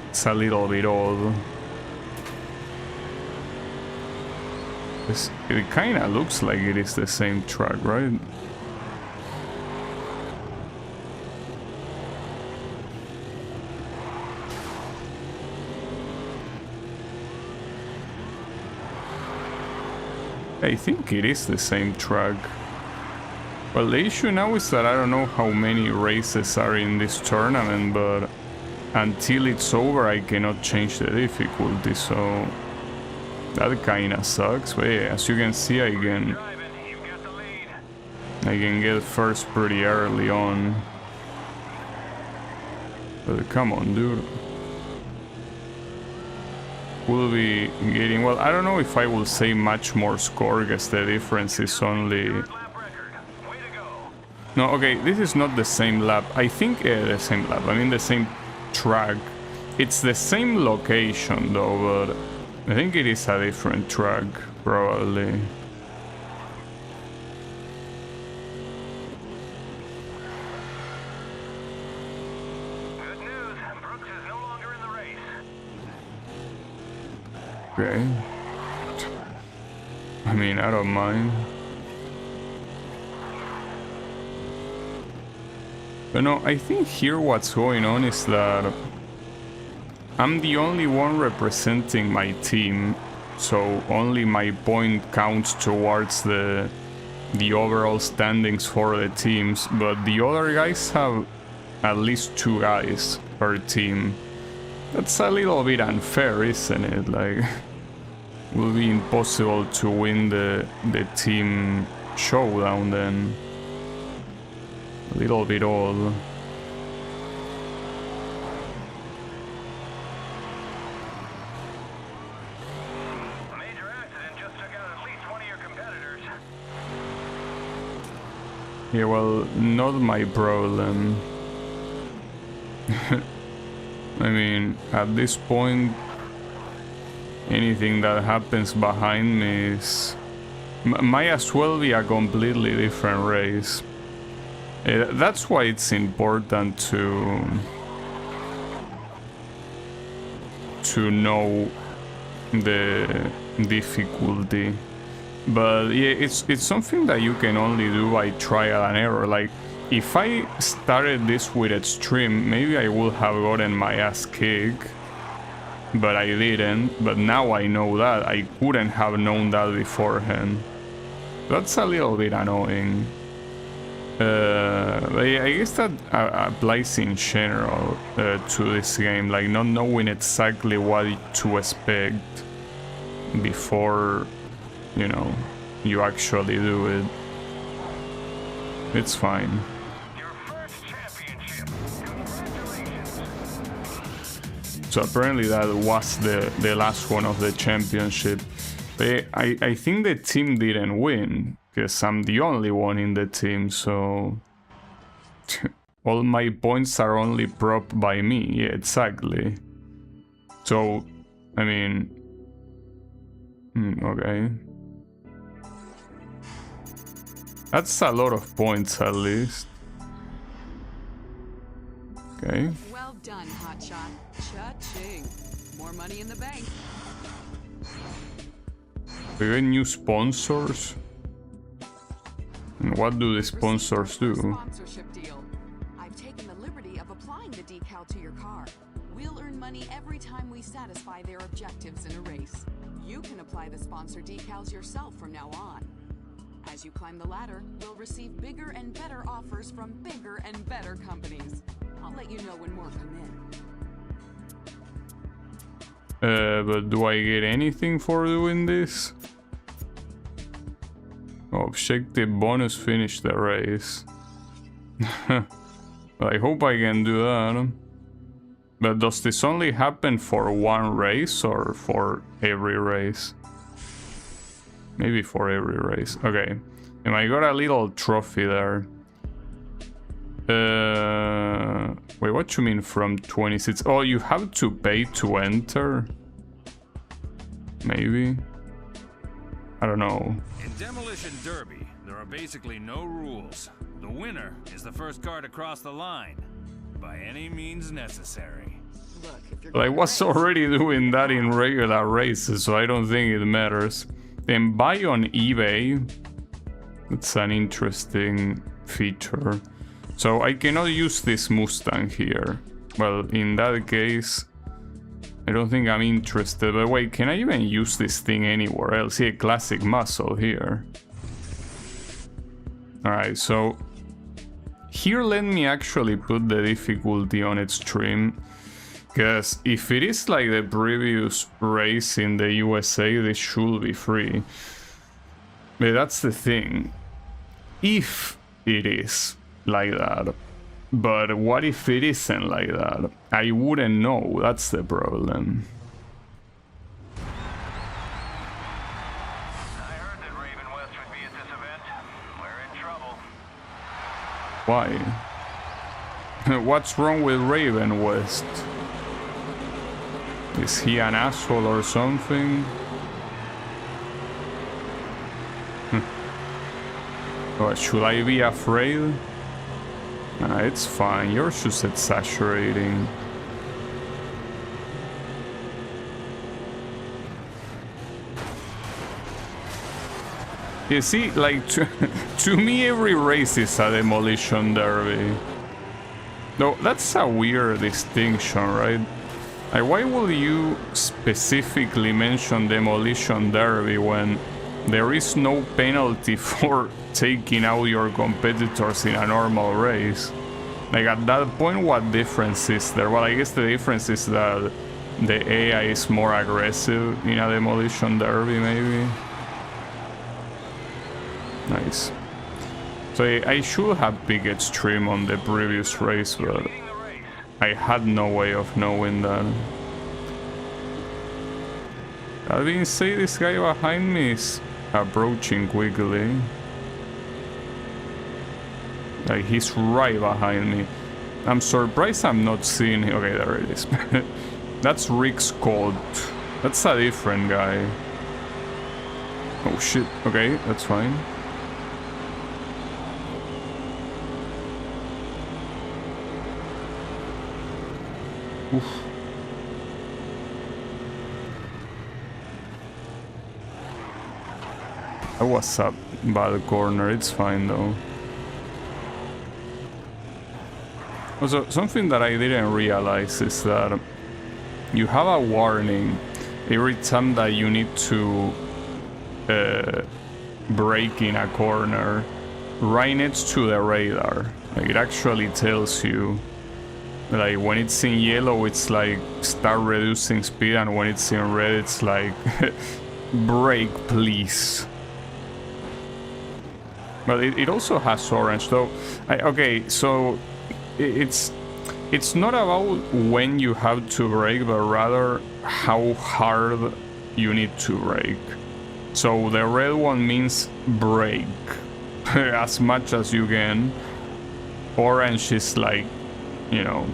A: It's a little bit odd. It kinda looks like it is the same track, right? I think it is the same track. Well, the issue now is that I don't know how many races are in this tournament, but until it's over I cannot change the difficulty, so that kinda sucks. But yeah, as you can see, I can get first pretty early on. But come on, dude. Will be getting, well, I don't know if I will say much more score because the difference is only... No, okay, this is not the same lap. I think the same lap, I mean the same track. It's the same location though, but I think it is a different track, probably.
D: Good news. Brooks is no longer in the race.
A: Okay. I mean, I don't mind. But no, I think here what's going on is that I'm the only one representing my team, so only my point counts towards the overall standings for the teams, but the other guys have at least 2 guys per team. That's a little bit unfair, isn't it? Like, it will be impossible to win the team showdown then. A little bit odd.
D: Major accident just took out at least one of your competitors.
A: Yeah, well, not my problem. I mean, at this point, anything that happens behind me is... might as well be a completely different race. That's why it's important to know the difficulty. But yeah, it's something that you can only do by trial and error. Like, if I started this with extreme, maybe I would have gotten my ass kicked, but I didn't. But now I know that. I couldn't have known that beforehand. That's a little bit annoying. But yeah, I guess that applies in general to this game, like not knowing exactly what to expect before, you know, you actually do it. It's fine.
D: Your first championship. Congratulations.
A: So apparently that was the last one of the championship. But I think the team didn't win, because I'm the only one in the team, so all my points are only propped by me. Yeah, exactly. So, I mean, okay. That's a lot of points at least. Okay.
C: Well done, hotshot. Cha-ching. More money in the bank.
A: We get new sponsors. And what do the sponsors do?
C: Sponsorship deal. I've taken the liberty of applying the decal to your car. We'll earn money every time we satisfy their objectives in a race. You can apply the sponsor decals yourself from now on. As you climb the ladder, we'll receive bigger and better offers from bigger and better companies. I'll let you know when more come in.
A: But do I get anything for doing this? Objective bonus, finish the race. I hope I can do that. But does this only happen for one race or for every race? Maybe for every race. Okay. And I got a little trophy there. Wait, what you mean from 26? Oh, you have to pay to enter? Maybe? I don't know.
B: In Demolition Derby, there are basically no rules. The winner is the first car to cross the line, by any means necessary.
C: Look, if you're
A: I
C: gonna
A: was
C: race,
A: already doing that in regular races, so I don't think it matters. Then buy on eBay. That's an interesting feature. So I cannot use this Mustang here. Well, in that case, I don't think I'm interested. But wait, can I even use this thing anywhere else? See a classic muscle here. Alright, so here let me actually put the difficulty on extreme. Because if it is like the previous race in the USA, this should be free. But that's the thing. If it is like that. But what if it isn't like that? I wouldn't know, that's the problem.
D: I heard that Raven West would be at this event. We're in trouble.
A: Why? What's wrong with Raven West? Is he an asshole or something? What, should I be afraid? Nah, it's fine, you're just exaggerating. You see, like, to me every race is a demolition derby. No, that's a weird distinction, right? Like, why will you specifically mention demolition derby when there is no penalty for taking out your competitors in a normal race? Like, at that point, what difference is there? Well, I guess the difference is that the AI is more aggressive in a demolition derby, maybe. Nice. So I should have picked extreme on the previous race, but I had no way of knowing that. That being said, this guy behind me is approaching quickly. Like, he's right behind me. I'm surprised I'm not seeing him. Okay, there it is. That's Rick Scott. That's a different guy. Oh shit. Okay, that's fine. Oof. That was a bad corner, it's fine though. Also, something that I didn't realize is that you have a warning every time that you need to brake in a corner right next to the radar. Like, it actually tells you. Like, when it's in yellow, it's like, start reducing speed, and when it's in red, it's like, brake, please. But it also has orange, though. Okay, so it's not about when you have to brake, but rather how hard you need to brake. So the red one means brake as much as you can. Orange is like, you know,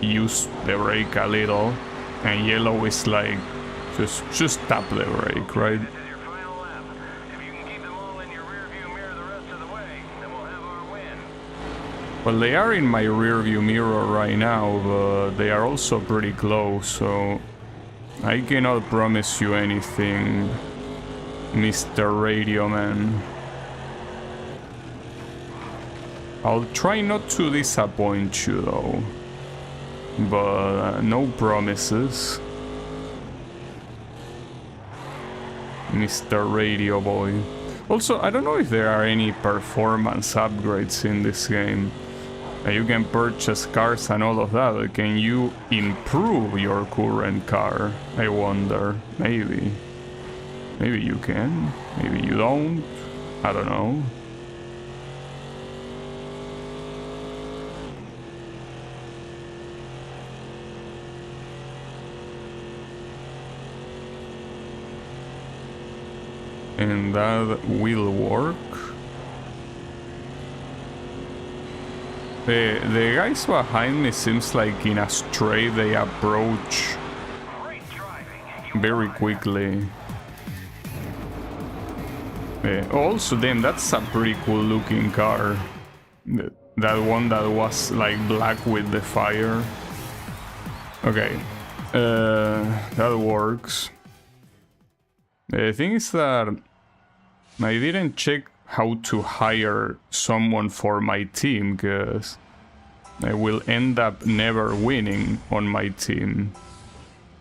A: use the brake a little, and yellow is like just tap the brake, right?
D: This is your final lap. If you can keep them all in your rear view mirror the rest of the way,
A: Well, they are in my rearview mirror right now, but they are also pretty close, so I cannot promise you anything, Mr. Radio Man. I'll try not to disappoint you though, but no promises, Mr. Radio Boy. Also, I don't know if there are any performance upgrades in this game. You can purchase cars and all of that. Can you improve your current car? I wonder. Maybe. Maybe you can. Maybe you don't. I don't know. And that will work. The guys behind me seems like in a straight they approach very quickly. Also, damn, that's a pretty cool looking car. That one that was like black with the fire. Okay, that works. The thing is that I didn't check how to hire someone for my team, because I will end up never winning on my team.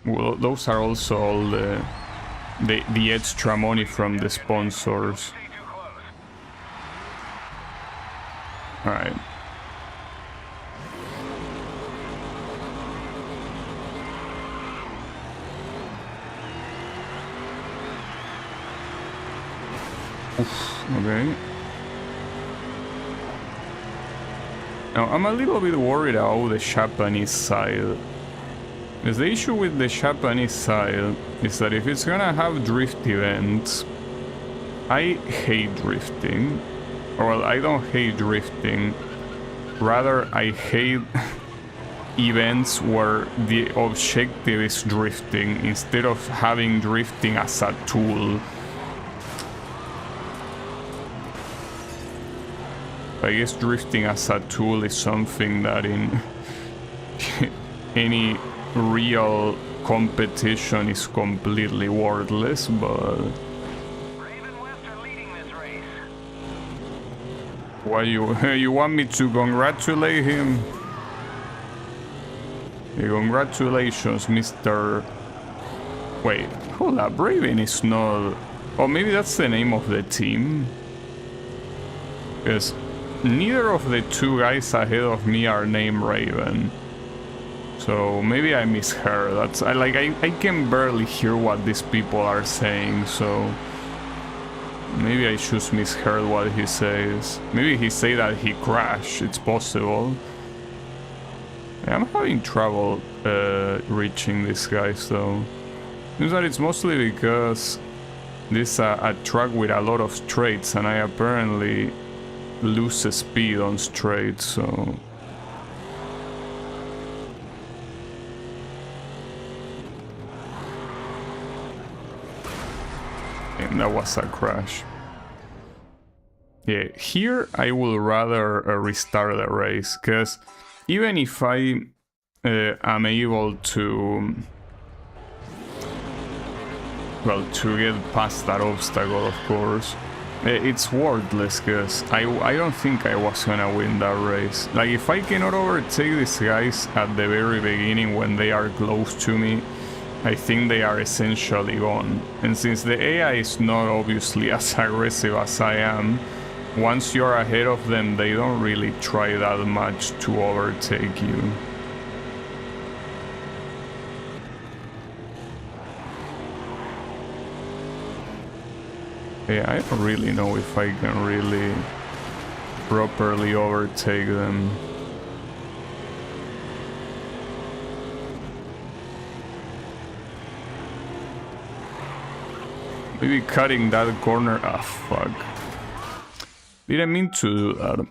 A: Well, those are also all the extra money from the sponsors. Alright. Okay. Now, I'm a little bit worried about the Japanese side. Because the issue with the Japanese side is that if it's gonna have drift events, I hate drifting. Or, well, I don't hate drifting. Rather, I hate events where the objective is drifting instead of having drifting as a tool. I guess drifting as a tool is something that in any real competition is completely worthless, but why you want me to congratulate him? Hey, congratulations, Mr. Wait, hold up, Raven is not... Oh, maybe that's the name of the team? Yes. Neither of the two guys ahead of me are named Raven. So maybe I misheard. That's I can barely hear what these people are saying, so maybe I just misheard what he says. Maybe he say that he crashed, it's possible. I'm having trouble reaching these guys though. Seems that it's mostly because this is a track with a lot of straights and I apparently lose speed on straight, so and that was a crash. Yeah, here I will rather restart the race, because even if I am able to to get past that obstacle, of course, it's worthless, because I don't think I was gonna win that race. Like, if I cannot overtake these guys at the very beginning when they are close to me, I think they are essentially gone. And since the AI is not obviously as aggressive as I am, once you're ahead of them, they don't really try that much to overtake you. Yeah, I don't really know if I can really properly overtake them. Maybe cutting that corner. Ah, fuck. Didn't mean to do that.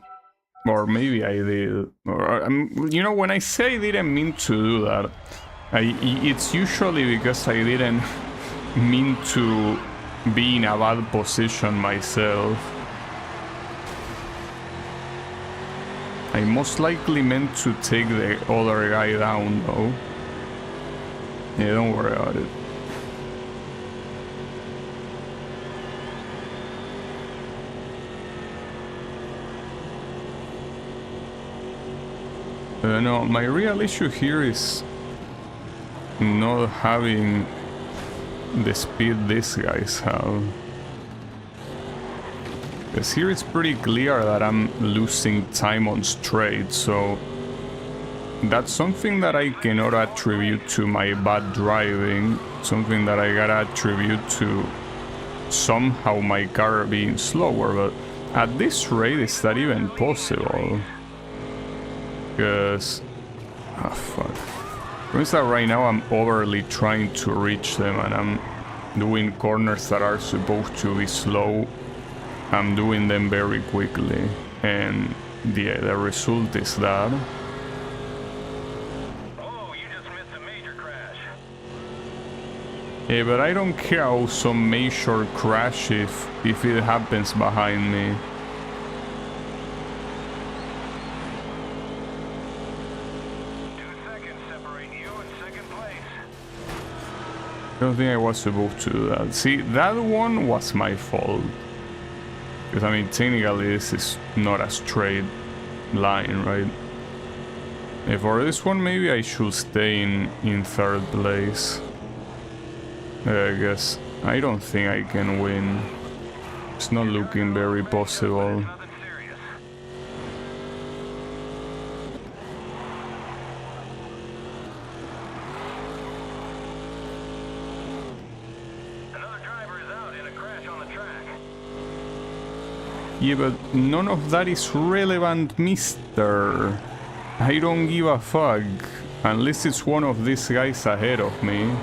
A: Or maybe I did. Or, you know, when I say I didn't mean to do that, it's usually because I didn't mean to be in a bad position myself. I most likely meant to take the other guy down though. Yeah, don't worry about it. No, my real issue here is not having the speed these guys have. Because here it's pretty clear that I'm losing time on straight, so that's something that I cannot attribute to my bad driving, something that I gotta attribute to somehow my car being slower, but at this rate is that even possible? Because... oh fuck. Means that right now I'm overly trying to reach them and I'm doing corners that are supposed to be slow. I'm doing them very quickly, and the result is that.
D: Oh, you just missed a major crash.
A: Yeah, but I don't care how some major crash if it happens behind me.
D: 2 seconds separate you and second place.
A: I don't think I was supposed to do that. See, that one was my fault. Because I mean, technically this is not a straight line, right? For this one, maybe I should stay in third place. I guess. I don't think I can win. It's not looking very possible.
D: Nothing serious. Another driver is out in a crash on the track.
A: Yeah, but none of that is relevant, mister. I don't give a fuck. Unless it's one of these guys ahead of me.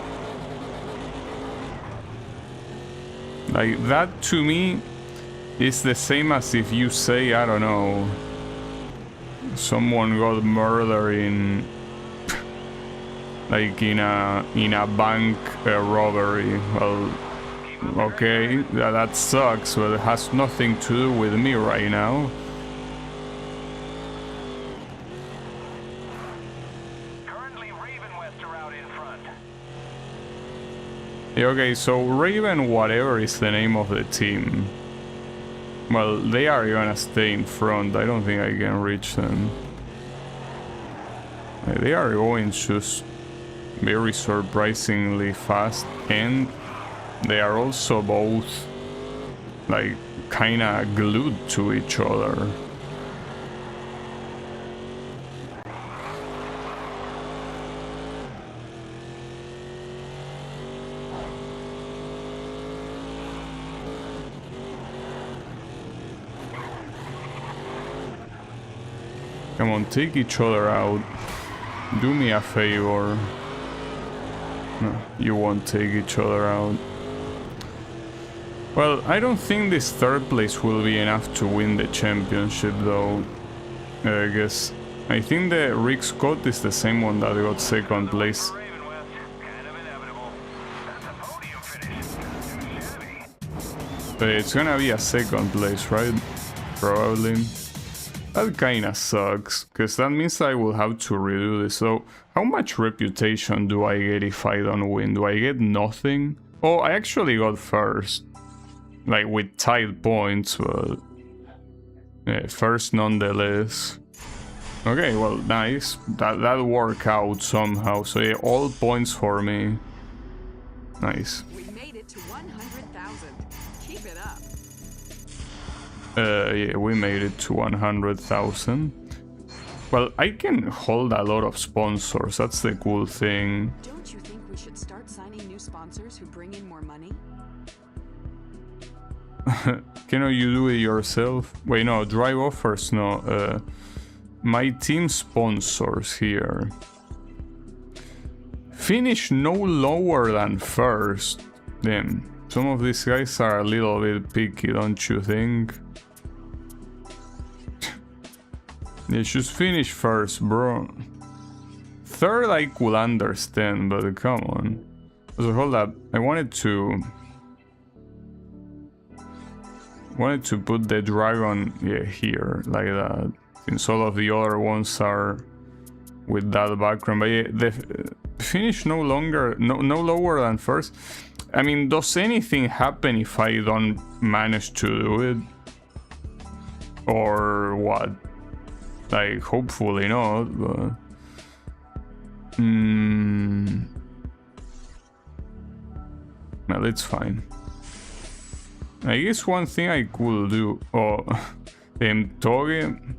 A: Like, that to me is the same as if you say, I don't know, someone got murdered in... like in a bank robbery. Well, okay, that sucks, but it has nothing to do with me right now.
D: Currently, Raven West are out in front.
A: Yeah, okay, so Raven whatever is the name of the team. Well, they are gonna stay in front. I don't think I can reach them. They are going just very surprisingly fast, and they are also both like kinda glued to each other. Come on, take each other out. Do me a favor. No, you won't take each other out. Well, I don't think this third place will be enough to win the championship though. I guess. I think the Rick Scott is the same one that got second place.
D: Raven West, kind of inevitable. That's a podium finish. Too shabby.
A: But it's gonna be a second place, right? Probably. That kinda sucks, because that means I will have to redo this. So, how much reputation do I get if I don't win? Do I get nothing? Oh, I actually got first. Like, with tied points, but... yeah, first nonetheless. Okay, well, nice. That worked out somehow. So, yeah, all points for me. Nice.
C: We made it to 100,000. Keep it up.
A: Yeah, we made it to 100,000. Well, I can hold a lot of sponsors, that's the cool thing.
C: Don't you think we should start signing new sponsors who bring in more money?
A: Cannot you do it yourself? Wait, no, drive offers, no. My team sponsors here. Finish no lower than first. Damn, some of these guys are a little bit picky, don't you think? They should finish first, bro. Third I could understand, but come on. So hold up, I wanted to put the dragon, yeah, here, like that. since all of the other ones are with that background. But yeah, the finish no lower than first. I mean, does anything happen if I don't manage to do it? Or what? Like, hopefully not, but... Well, it's fine. I guess one thing I could do... Oh, Toge...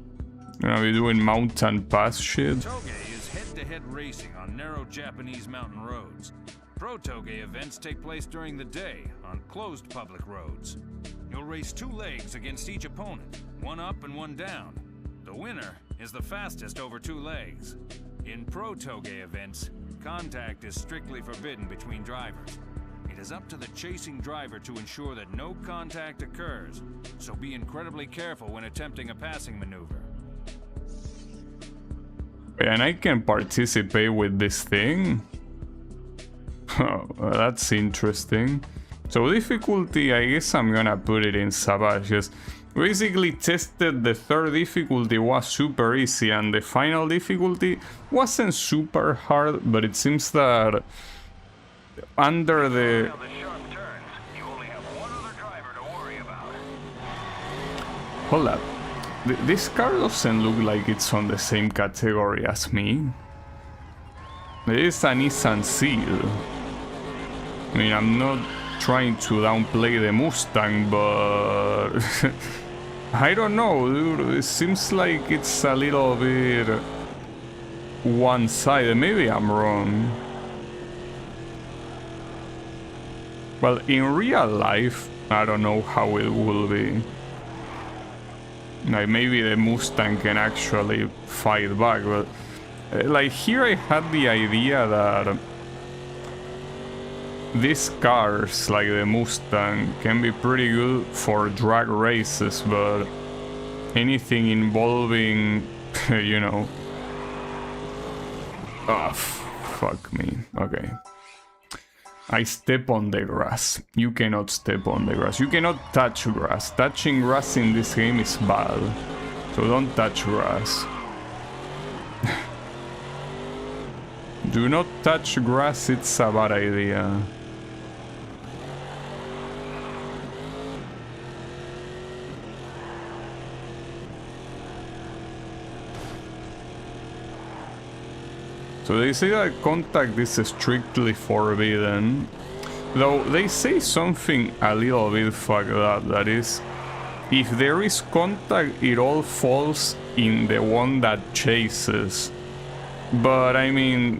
A: Gonna be doing mountain pass shit.
B: Toge is head-to-head racing on narrow Japanese mountain roads. Pro Toge events take place during the day on closed public roads. You'll race 2 legs against each opponent, one up and one down. The winner is the fastest over 2 legs. In Pro Toge events, contact is strictly forbidden between drivers. It is up to the chasing driver to ensure that no contact occurs, so be incredibly careful when attempting a passing maneuver.
A: And I can participate with this thing? Oh, that's interesting. So difficulty, I guess I'm gonna put it in Savage. Just basically tested the 3rd difficulty was super easy and the final difficulty wasn't super hard, but it seems that under the...
D: Now the sharp turns, you only have one other driver to worry about.
A: Hold up. This car doesn't look like it's on the same category as me. It is a Nissan Seal. I mean, I'm not trying to downplay the Mustang, but... I don't know, dude. It seems like it's a little bit one-sided. Maybe I'm wrong. Well, in real life, I don't know how it will be. Like, maybe the Mustang can actually fight back, but... like, here I had the idea that... these cars, like the Mustang, can be pretty good for drag races, but... anything involving... you know... Oh, fuck me. Okay. I step on the grass. You cannot step on the grass. You cannot touch grass. Touching grass in this game is bad. So don't touch grass. Do not touch grass, it's a bad idea. So they say that contact is strictly forbidden, though they say something a little bit fucked up, that is, if there is contact, it all falls in the one that chases. But I mean,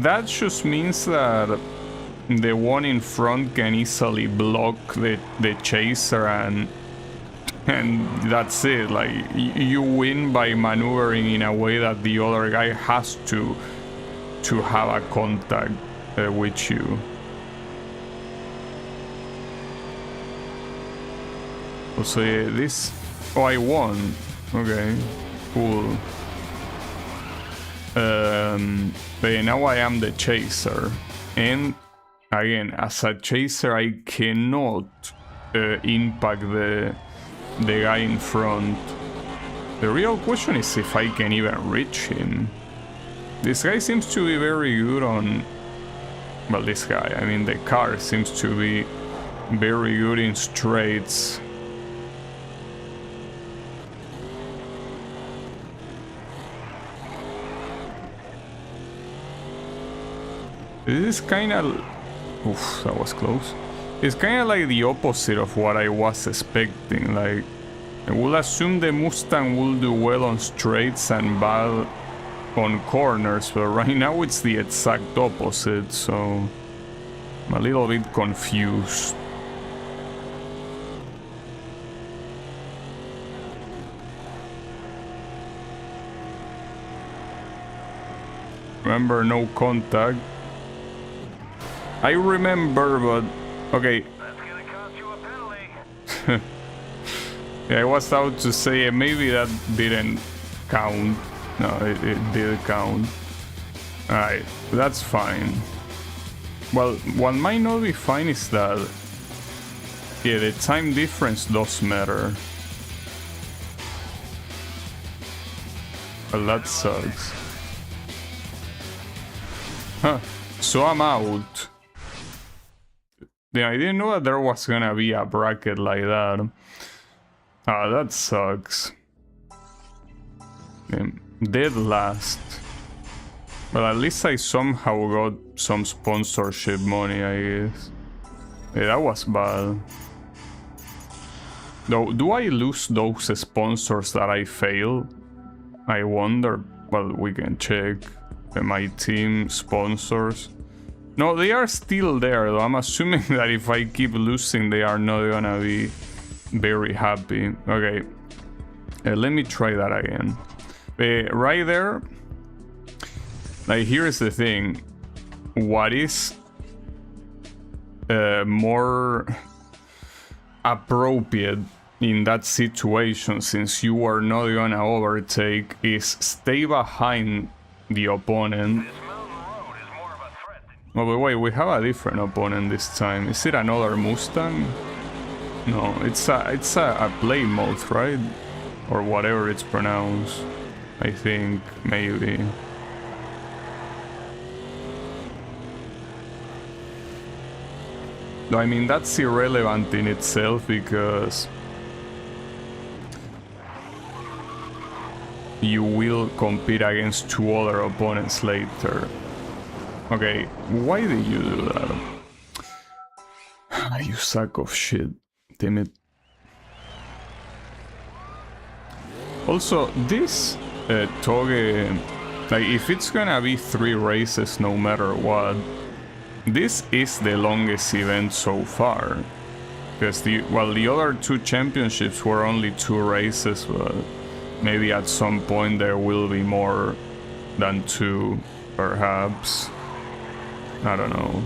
A: that just means that the one in front can easily block the chaser and that's it. Like, you win by maneuvering in a way that the other guy has to have a contact with you. Also, yeah, this... Oh, I won. Okay, cool. But yeah, now I am the chaser. And again, as a chaser, I cannot impact the guy in front. The real question is if I can even reach him. This guy seems to be very good on... Well, this guy, I mean the car seems to be very good in straights. This is kinda... Oof, that was close. It's kinda like the opposite of what I was expecting. Like, I will assume the Mustang will do well on straights and bad on corners, but right now it's the exact opposite, so I'm a little bit confused. Remember, no contact. I remember, but okay.
D: That's gonna cost you a penalty.
A: Yeah, I was about to say maybe that didn't count. No, it did count. Alright, that's fine. Well, what might not be fine is that... yeah, the time difference does matter. Well, that sucks. Huh. So I'm out. Yeah, I didn't know that there was gonna be a bracket like that. Ah, that sucks. Dead last. Well, at least I somehow got some sponsorship money, I guess. Yeah, that was bad. Though, do I lose those sponsors that I fail? I wonder. Well, we can check. My team sponsors. No, they are still there, though. I'm assuming that if I keep losing, they are not gonna be very happy. Okay. Let me try that again. Right there. Like, here's the thing. What is more appropriate in that situation, since you are not gonna overtake, is stay behind the opponent.
D: This mountain road is more of a threat than...
A: Oh, but wait, we have a different opponent this time. Is it another Mustang? No, it's a play mode, right? Or whatever it's pronounced. I think, maybe. I mean, that's irrelevant in itself because you will compete against two other opponents later. Okay, why did you do that? You sack of shit. Damn it. Also, this Toge, like, if it's gonna be 3 races no matter what, this is the longest event so far. Because the other 2 championships were only 2 races, but maybe at some point there will be more than 2, perhaps. I don't know.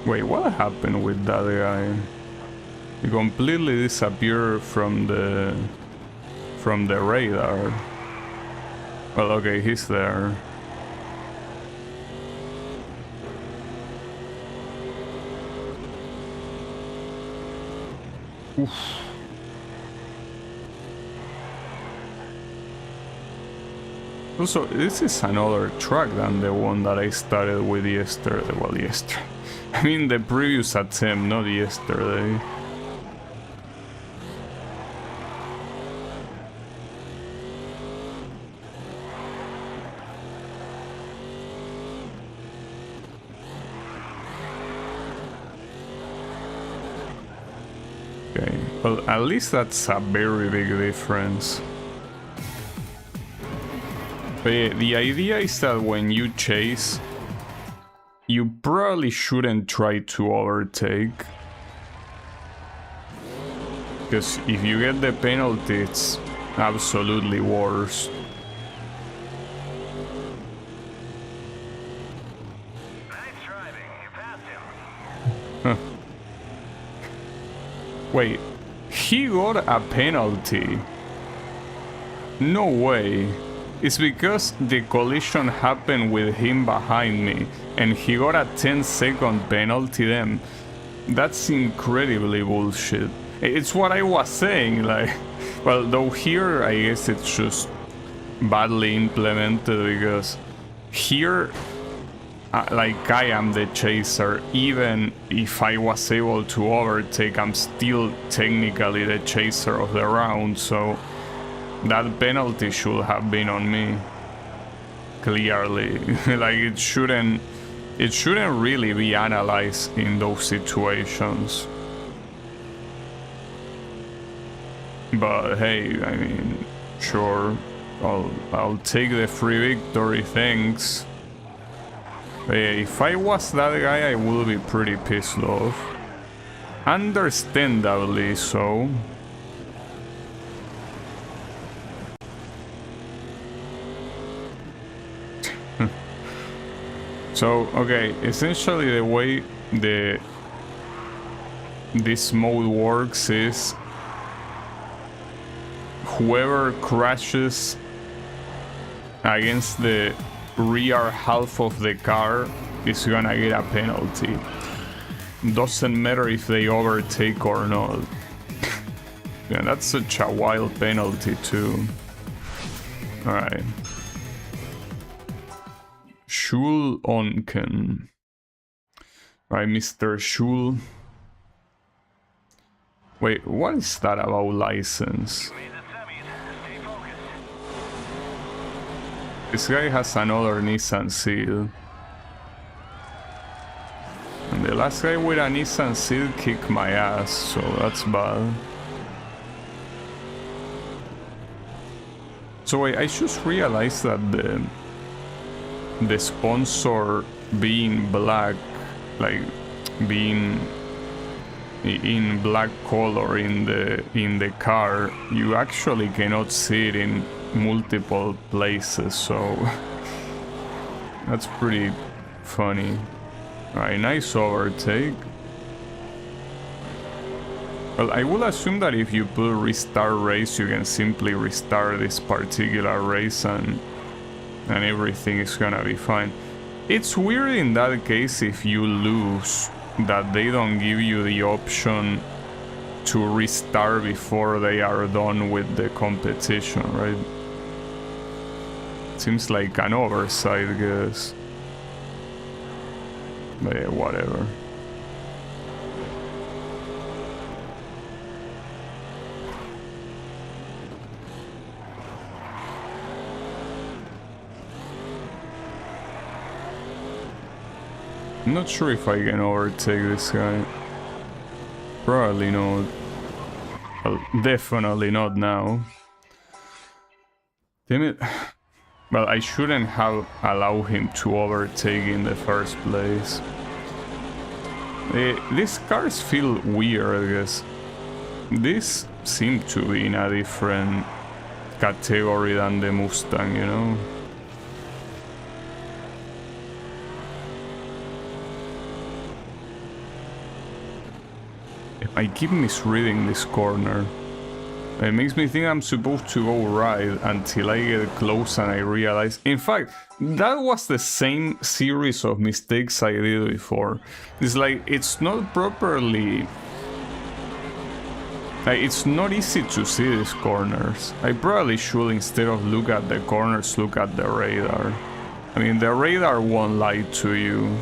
A: Wait, what happened with that guy? He completely disappeared from the radar. Well, okay, he's there. Oof. Also, this is another track than the one that I started with yesterday. Well, yesterday. I mean the previous attempt, not yesterday. Okay, well, at least that's a very big difference. But yeah, the idea is that when you chase, you probably shouldn't try to overtake. Because if you get the penalty, it's absolutely worse.
D: Nice driving. You passed him.
A: Huh. Wait, he got a penalty? No way. It's because the collision happened with him behind me and he got a 10-second penalty then. That's incredibly bullshit. It's what I was saying, like, well, though here I guess it's just badly implemented because here, like, I am the chaser. Even if I was able to overtake, I'm still technically the chaser of the round, so that penalty should have been on me. Clearly. Like, it shouldn't really be analyzed in those situations. But hey, I mean, sure, I'll take the free victory, thanks. But yeah, if I was that guy, I would be pretty pissed off. Understandably so. So, okay, essentially the way this mode works is whoever crashes against the rear half of the car is gonna get a penalty. Doesn't matter if they overtake or not. Yeah, that's such a wild penalty too. Alright. Schul Onken. Right, Mr. Schul. Wait, what is that about license? This guy has another Nissan Seal. And the last guy with a Nissan Seal kicked my ass, so that's bad. So wait, I just realized that the sponsor being black, like being in black color in the car, you actually cannot see it in multiple places, so that's pretty funny. Alright, nice overtake. Well, I will assume that if you put restart race, you can simply restart this particular race and everything is gonna be fine. It's weird in that case if you lose that they don't give you the option to restart before they are done with the competition, right? Seems like an oversight, I guess. But yeah, whatever. I'm not sure if I can overtake this guy. Probably not. Well, definitely not now. Damn it. Well, I shouldn't have allowed him to overtake in the first place. These cars feel weird, I guess. These seem to be in a different category than the Mustang, you know? I keep misreading this corner. It makes me think I'm supposed to go right until I get close and I realize... In fact, that was the same series of mistakes I did before. It's like, it's not properly... it's not easy to see these corners. I probably should, instead of look at the corners, look at the radar. I mean, the radar won't lie to you.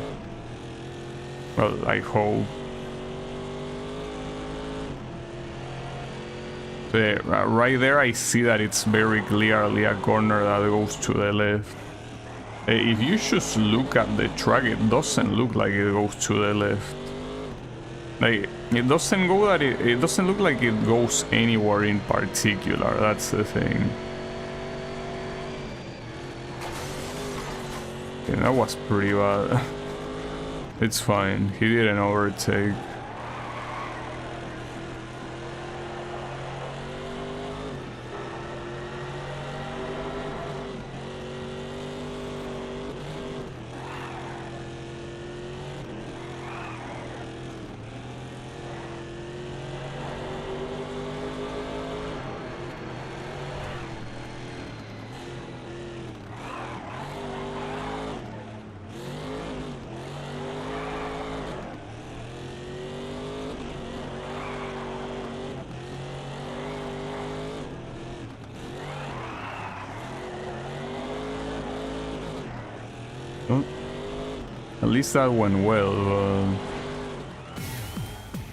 A: Well, I hope. Right there I see that it's very clearly a corner that goes to the left. If you just look at the track, it doesn't look like it goes to the left. Like, it doesn't go that it doesn't look like it goes anywhere in particular, that's the thing. Yeah, that was pretty bad. It's fine, he didn't overtake. At least that went well.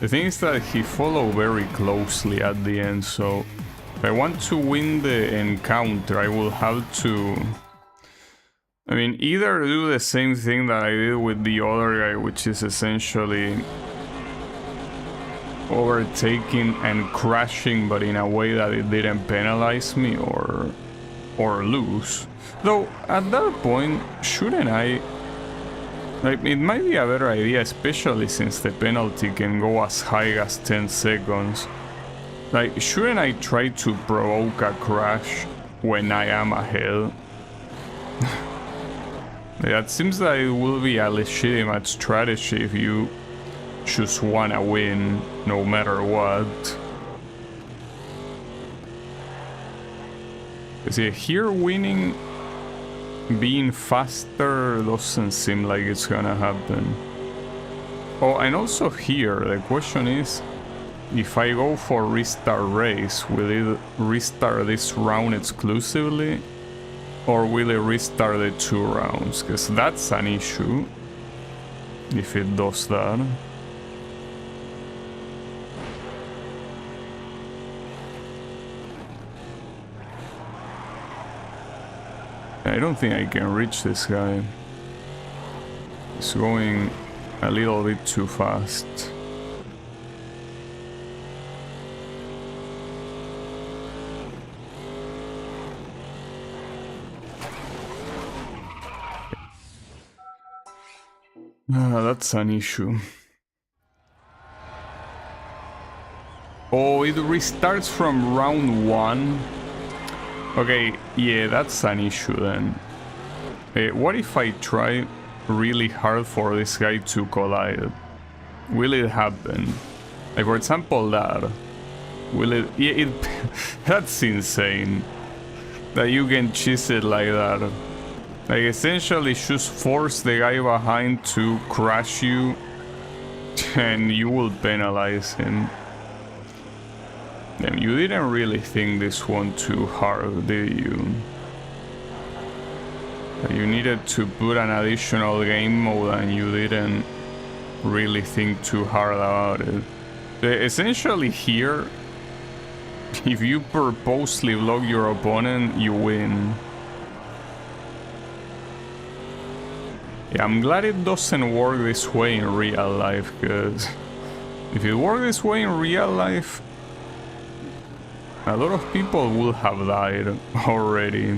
A: The thing is that he followed very closely at the end, so if I want to win the encounter, I will have to... I mean, either do the same thing that I did with the other guy, which is essentially overtaking and crashing, but in a way that it didn't penalize me, or lose. Though, at that point, shouldn't I... Like, it might be a better idea, especially since the penalty can go as high as 10 seconds. Like, shouldn't I try to provoke a crash when I am ahead? Yeah, it seems that it will be a legitimate strategy if you just wanna win no matter what. See, here winning being faster doesn't seem like it's gonna happen. Oh, and also here, the question is, if I go for restart race, will it restart this round exclusively? Or will it restart the 2 rounds? Because that's an issue, if it does that. I don't think I can reach this guy. He's going a little bit too fast. That's an issue. Oh, it restarts from round 1. Okay, yeah, that's an issue then. What if I try really hard for this guy to collide? Will it happen? Like, for example, that. Will it... Yeah, that's insane. That you can cheese it like that. Like, essentially just force the guy behind to crash you, and you will penalize him. Damn, you didn't really think this one too hard, did you? You needed to put an additional game mode and you didn't really think too hard about it. Essentially here, if you purposely block your opponent, you win. Yeah, I'm glad it doesn't work this way in real life, because if it worked this way in real life, a lot of people would have died already.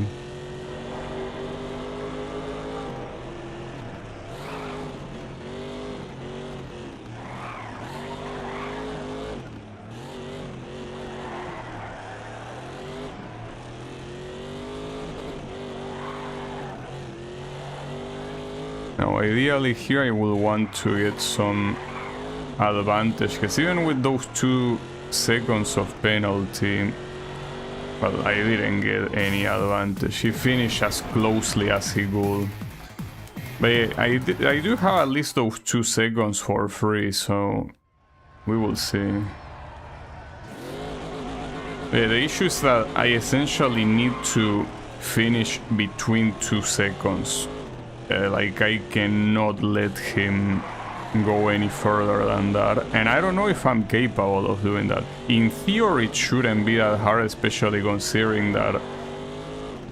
A: Now, ideally here I will want to get some advantage, because even with those 2 seconds of penalty, well, I didn't get any advantage. He finished as closely as he could. But I do have at least those 2 seconds for free, so we will see. The issue is that I essentially need to finish between 2 seconds. Like, I cannot let him go any further than that, and I don't know if I'm capable of doing that. In theory it shouldn't be that hard, especially considering that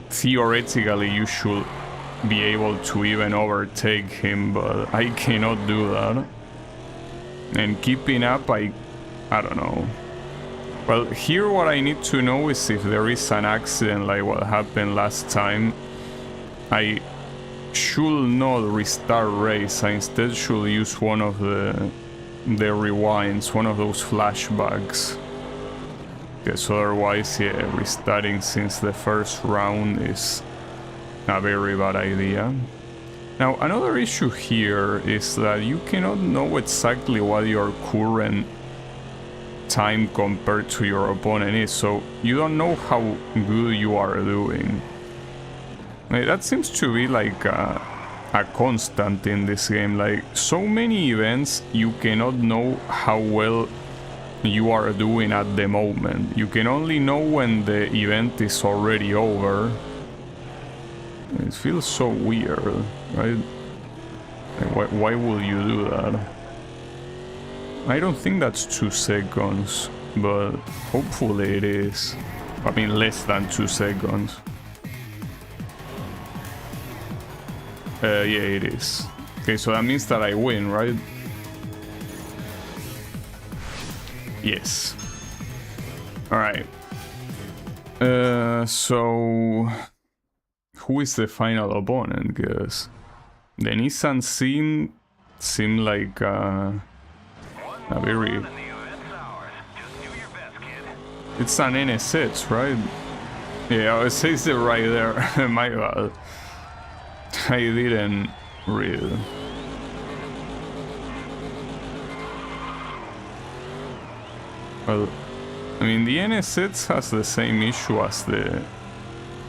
A: theoretically you should be able to even overtake him, but I cannot do that. And keeping up, I don't know. Well, here what I need to know is if there is an accident like what happened last time, I should not restart race. I instead should use one of the rewinds, one of those flashbacks. Because otherwise, yeah, restarting since the first round is a very bad idea. Now, another issue here is that you cannot know exactly what your current time compared to your opponent is, so you don't know how good you are doing. That seems to be like a constant in this game. Like, so many events, you cannot know how well you are doing at the moment. You can only know when the event is already over. It feels so weird, right? Like, why would you do that? I don't think that's 2 seconds, but hopefully it is. I mean, less than 2 seconds. Yeah, it is. Okay, so that means that I win, right? Yes. Alright. So... who is the final opponent? Because the Nissan seem like a very... It's an NSX, right? Yeah, it says it right there. My bad. I didn't read. Well, I mean, the NSX has the same issue as the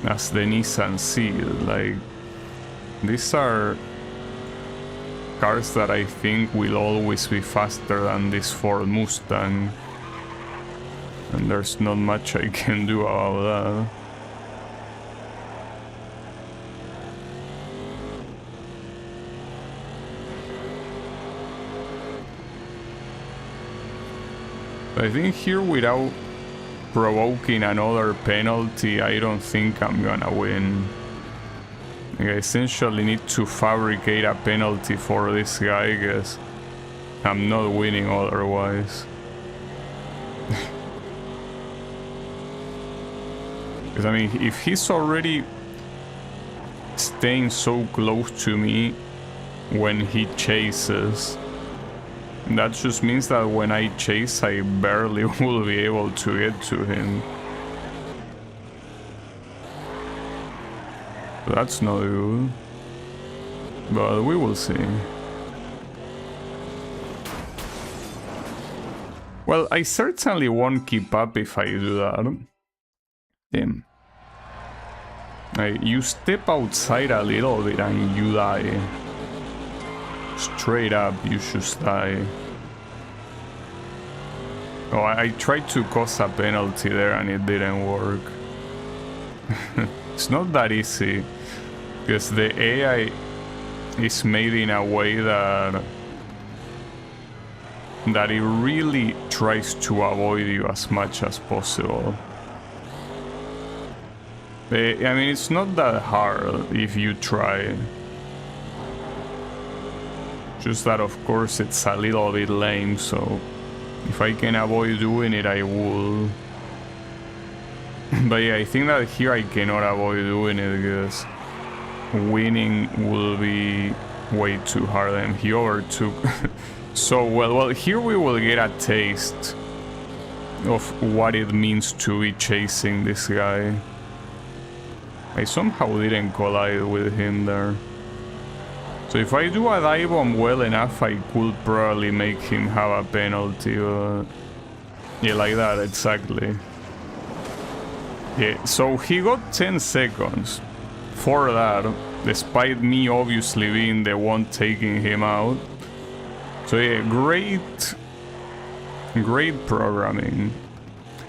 A: Nissan Seal. Like, These are cars that I think will always be faster than this Ford Mustang. And there's not much I can do about that. I think here, without provoking another penalty, I don't think I'm gonna win. I essentially need to fabricate a penalty for this guy, because I'm not winning otherwise. Because I mean, if he's already staying so close to me when he chases, that just means that when I chase, I barely will be able to get to him. That's not good. But we will see. Well, I certainly won't keep up if I do that. Damn. You step outside a little bit and you die. Straight up, you should die. Oh, I tried to cause a penalty there and it didn't work. It's not that easy, because the AI is made in a way that it really tries to avoid you as much as possible. I mean, it's not that hard if you try. Just that, of course, it's a little bit lame, so if I can avoid doing it, I will. But yeah, I think that here I cannot avoid doing it, because winning will be way too hard, and he overtook so well. Well, here we will get a taste of what it means to be chasing this guy. I somehow didn't collide with him there. So if I do a dive bomb well enough, I could probably make him have a penalty. Yeah, like that, exactly. Yeah, so he got 10 seconds for that, despite me obviously being the one taking him out. So yeah, great programming.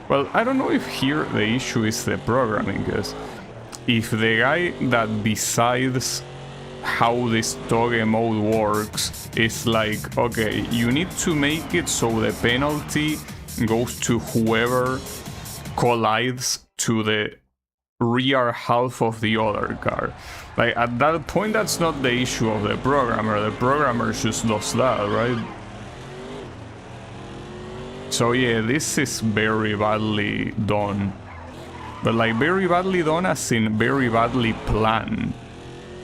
A: Well, I don't know if here the issue is the programming, because if the guy that decides how this Toge mode works is like, okay, you need to make it so the penalty goes to whoever collides to the rear half of the other car. Like, at that point, that's not the issue of the programmer. The programmer just does that, right? So yeah, this is very badly done. But like, very badly done as in very badly planned.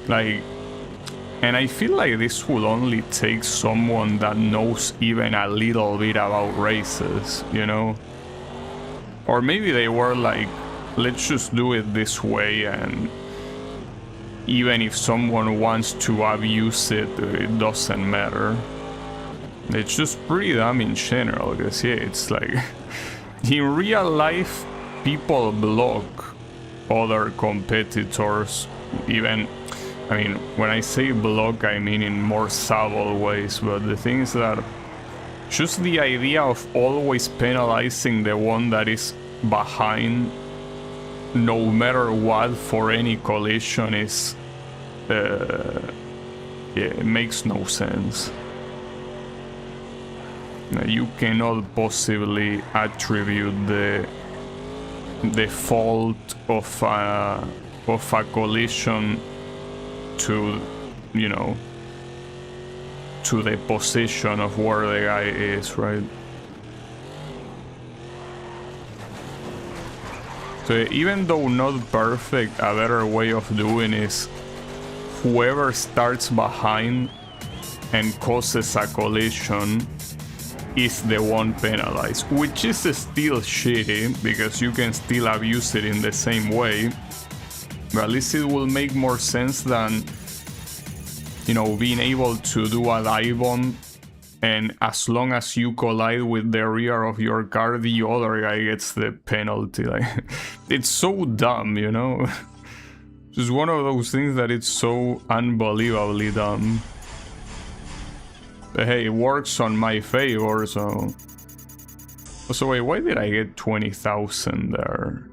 A: Like, and I feel like this will only take someone that knows even a little bit about races, you know? Or maybe they were like, let's just do it this way, and even if someone wants to abuse it, it doesn't matter. It's just pretty dumb in general, because yeah, it's like, in real life, people block other competitors, even, I mean, when I say block, I mean in more subtle ways, but the thing is that just the idea of always penalizing the one that is behind, no matter what, for any collision is, yeah, it makes no sense. You cannot possibly attribute the fault of a collision to, you know, to the position of where the guy is, right? So even though not perfect, a better way of doing is whoever starts behind and causes a collision is the one penalized, which is still shitty because you can still abuse it in the same way, but at least it will make more sense than, you know, being able to do a dive bomb and as long as you collide with the rear of your car, the other guy gets the penalty. Like, it's so dumb, you know? Just one of those things that it's so unbelievably dumb. But hey, it works on my favor, so... So wait, why did I get 20,000 there?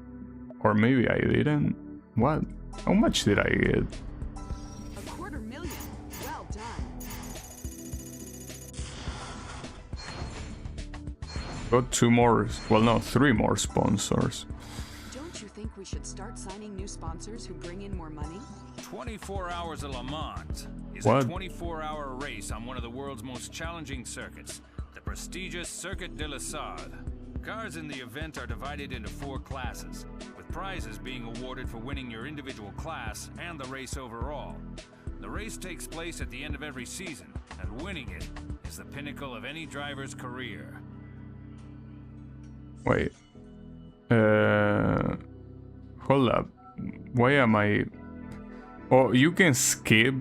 A: Or maybe I didn't? What? How much did I get?
C: $250,000. Well done.
A: Got 2 more, well no, 3 more sponsors.
C: Don't you think we should start signing new sponsors who bring in more money?
B: 24 Hours of Le Mans is
A: What?
B: a 24-hour race on one of the world's most challenging circuits, the prestigious Circuit de la Sarthe. Cars in the event are divided into 4 classes, with prizes being awarded for winning your individual class and the race overall. The race takes place at the end of every season, and winning it is the pinnacle of any driver's career.
A: Wait. Hold up. Why am I... Oh, you can skip?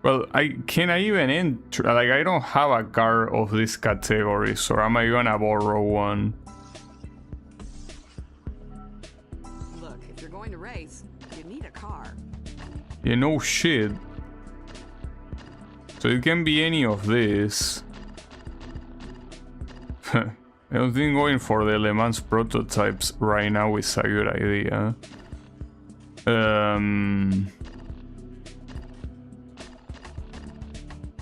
A: Well, can I even enter? Like, I don't have a car of this category, so am I gonna borrow one?
C: Look, if you're going to race, you need a car.
A: Yeah, no shit. So it can be any of this. I don't think going for the Le Mans prototypes right now is a good idea.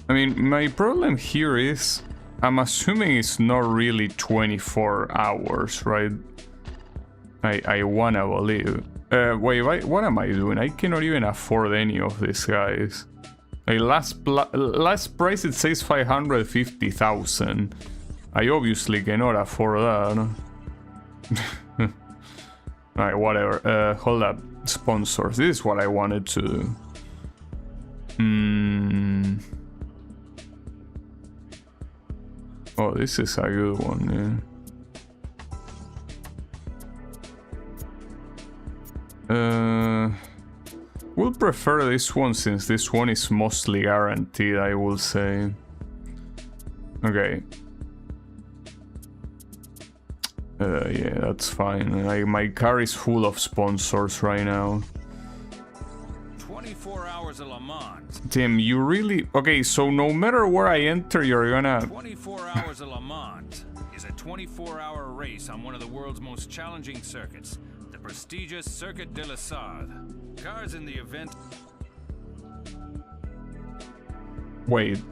A: I mean, my problem here is I'm assuming it's not really 24 hours, right? I wanna believe. Wait, what am I doing? I cannot even afford any of these guys. Like last price it says 550,000. I obviously cannot afford that. Alright, whatever. Hold up. Sponsors. This is what I wanted to do. Oh, this is a good one, yeah. We'll prefer this one since this one is mostly guaranteed, I will say. Okay. Yeah, that's fine. My car is full of sponsors right now.
B: 24 Hours of Le Mans.
A: Tim, you really... Okay, so no matter where I enter, you're gonna...
B: 24 Hours of Le Mans is a 24-hour race on one of the world's most challenging circuits, the prestigious Circuit de la Sarthe. Cars in the event...
A: Wait.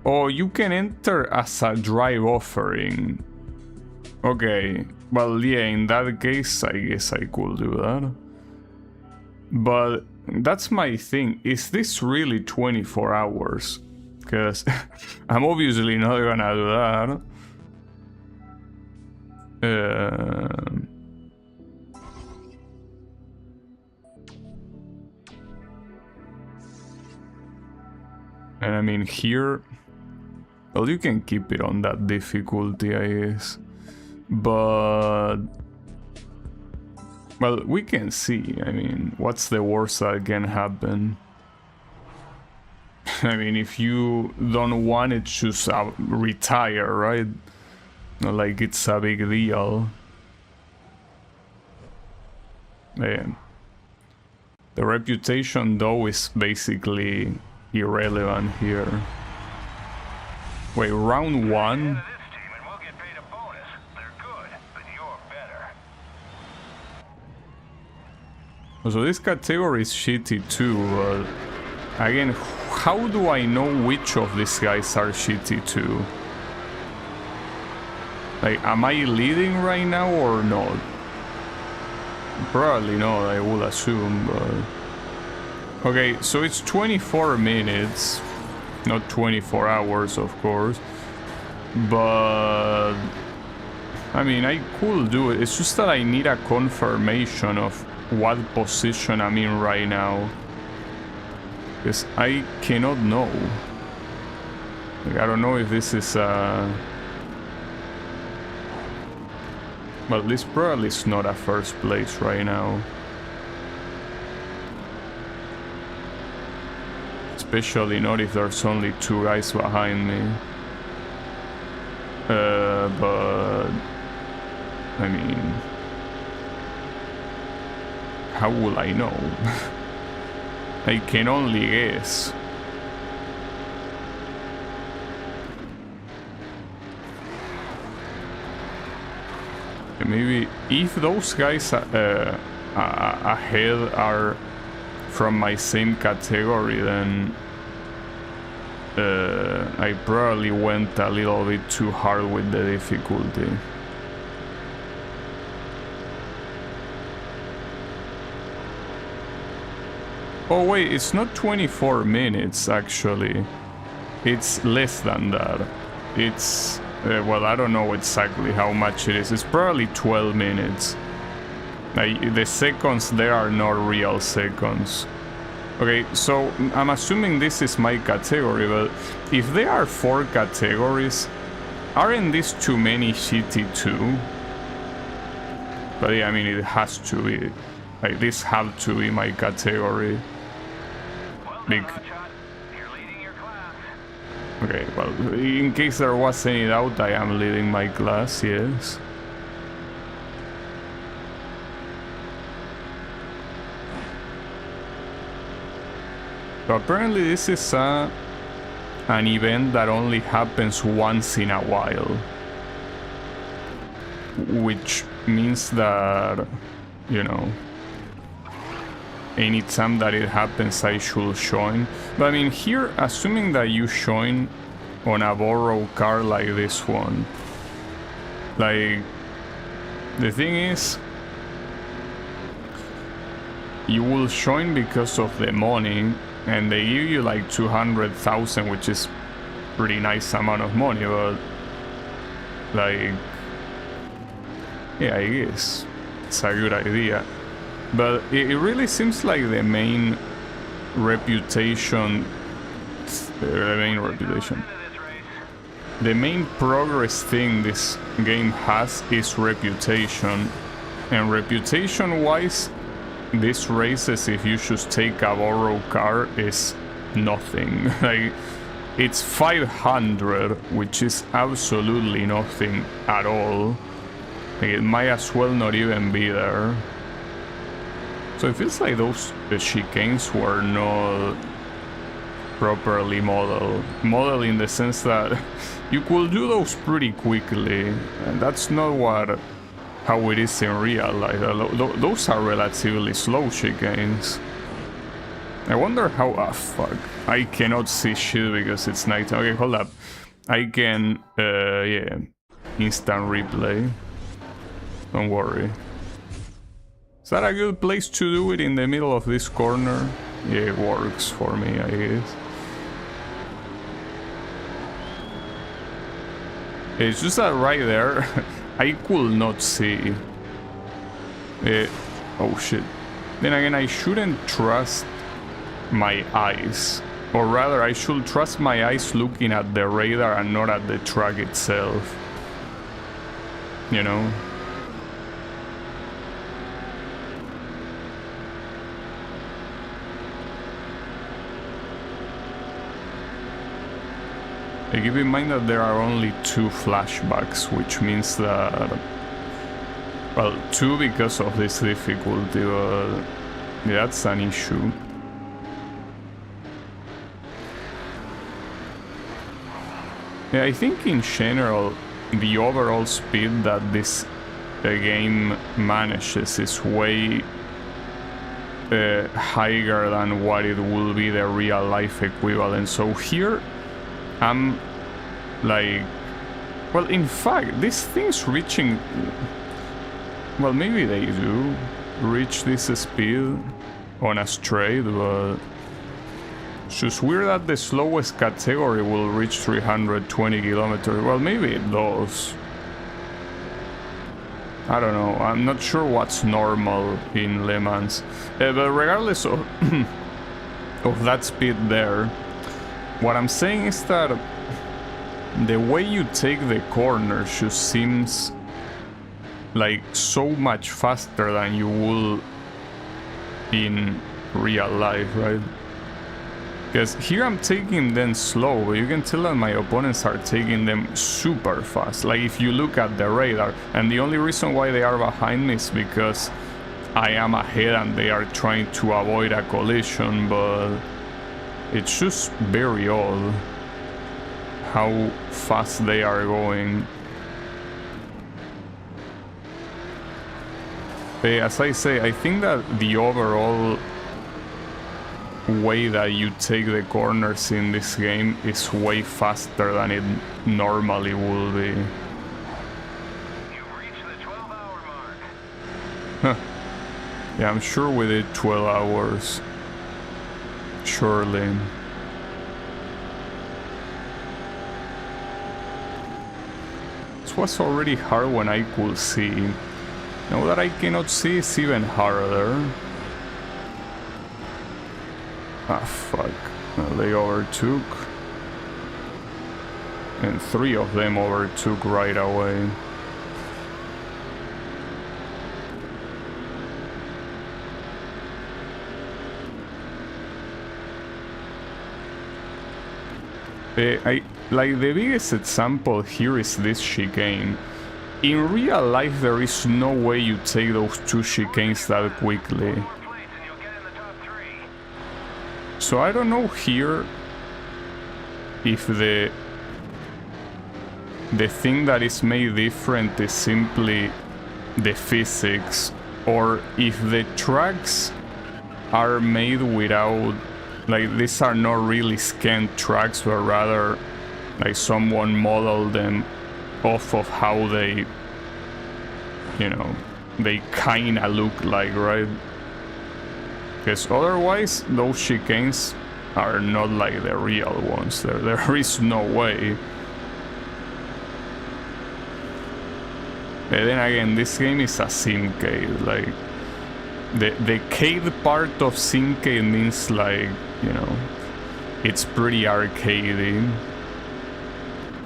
A: Oh, you can enter as a drive offering. Okay. Well, yeah, in that case, I guess I could do that. But that's my thing. Is this really 24 hours? Because I'm obviously not gonna do that. And I mean, here... Well, you can keep it on that difficulty, I guess. But... Well, we can see. I mean, what's the worst that can happen? I mean, if you don't want it, just retire, right? Not like it's a big deal. Yeah. The reputation, though, is basically irrelevant here. Wait, round 1? So this category is shitty too, but again, how do I know which of these guys are shitty too? Like, am I leading right now or not? Probably not, I would assume, but... Okay, so it's 24 minutes, not 24 hours, of course, but... I mean, I could do it, it's just that I need a confirmation of what position I'm in right now, because I cannot know. Like, I don't know if this is well, this probably is not a first place right now, especially not if there's only 2 guys behind me. But I mean, how will I know? I can only guess. Maybe if those guys ahead are from my same category, then I probably went a little bit too hard with the difficulty. Oh wait, it's not 24 minutes actually. It's less than that. It's, well, I don't know exactly how much it is. It's probably 12 minutes. The seconds there are not real seconds. Okay, so I'm assuming this is my category, but if there are 4 categories, aren't these too many shitty too? But yeah, I mean, it has to be. Like, this have to be my category. Big.
D: You're leading your class.
A: Okay, well, in case there was any doubt, I am leading my class, yes. So apparently this is an event that only happens once in a while. Which means that, you know, anytime that it happens I should join. But I mean, here, assuming that you join on a borrowed car like this one, like, the thing is, you will join because of the money, and they give you like 200,000, which is pretty nice amount of money, but like, yeah, I guess it's a good idea. But it really seems like the main reputation, the main progress thing this game has is reputation. And reputation wise, these races, if you just take a borrowed car, is nothing. Like, it's 500, which is absolutely nothing at all. Like, it might as well not even be there. So it feels like those chicanes were not properly modeled. Modeled in the sense that you could do those pretty quickly, and that's not how it is in real life. Those are relatively slow chicanes. I wonder how... ah, fuck. I cannot see shit because it's night. Okay, hold up. I can... yeah. Instant replay. Don't worry. Is that a good place to do it, in the middle of this corner? Yeah, it works for me, I guess. It's just that right there, I could not see. Oh shit. Then again, I shouldn't trust my eyes. Or rather, I should trust my eyes looking at the radar and not at the track itself. You know? Keep in mind that there are only 2 flashbacks, which means that... well, 2 because of this difficulty, but yeah, that's an issue. Yeah, I think in general, the overall speed that this game manages is way higher than what it will be the real life equivalent. So here, I'm like, well, in fact, these things reaching, well, maybe they do reach this speed on a straight, but it's just weird that the slowest category will reach 320 kilometers. Well, maybe it does. I don't know. I'm not sure what's normal in Le Mans. But regardless of, of that speed there, what I'm saying is that the way you take the corners just seems like so much faster than you will in real life, right? Because here I'm taking them slow, but you can tell that my opponents are taking them super fast. Like, if you look at the radar, and the only reason why they are behind me is because I am ahead and they are trying to avoid a collision, but it's just very odd how fast they are going. As I say, I think that the overall way that you take the corners in this game is way faster than it normally would be.
D: You've reached the 12-hour mark.
A: Huh. Yeah, I'm sure we did 12 hours. Surely. This was already hard when I could see. Now that I cannot see, it's even harder. Ah, fuck. Well, they overtook. And 3 of them overtook right away. Like the biggest example here is this chicane. In real life, there is no way you take those 2 chicanes that quickly. So I don't know here if the thing that is made different is simply the physics, or if the tracks are made without, like, these are not really scanned tracks, but rather like someone modeled them off of how they, you know, they kinda look like, right? Because otherwise those chicanes are not like the real ones. There is no way. But then again, this game is a simcade. Like the cade part of simcade means, like, you know, it's pretty arcadey.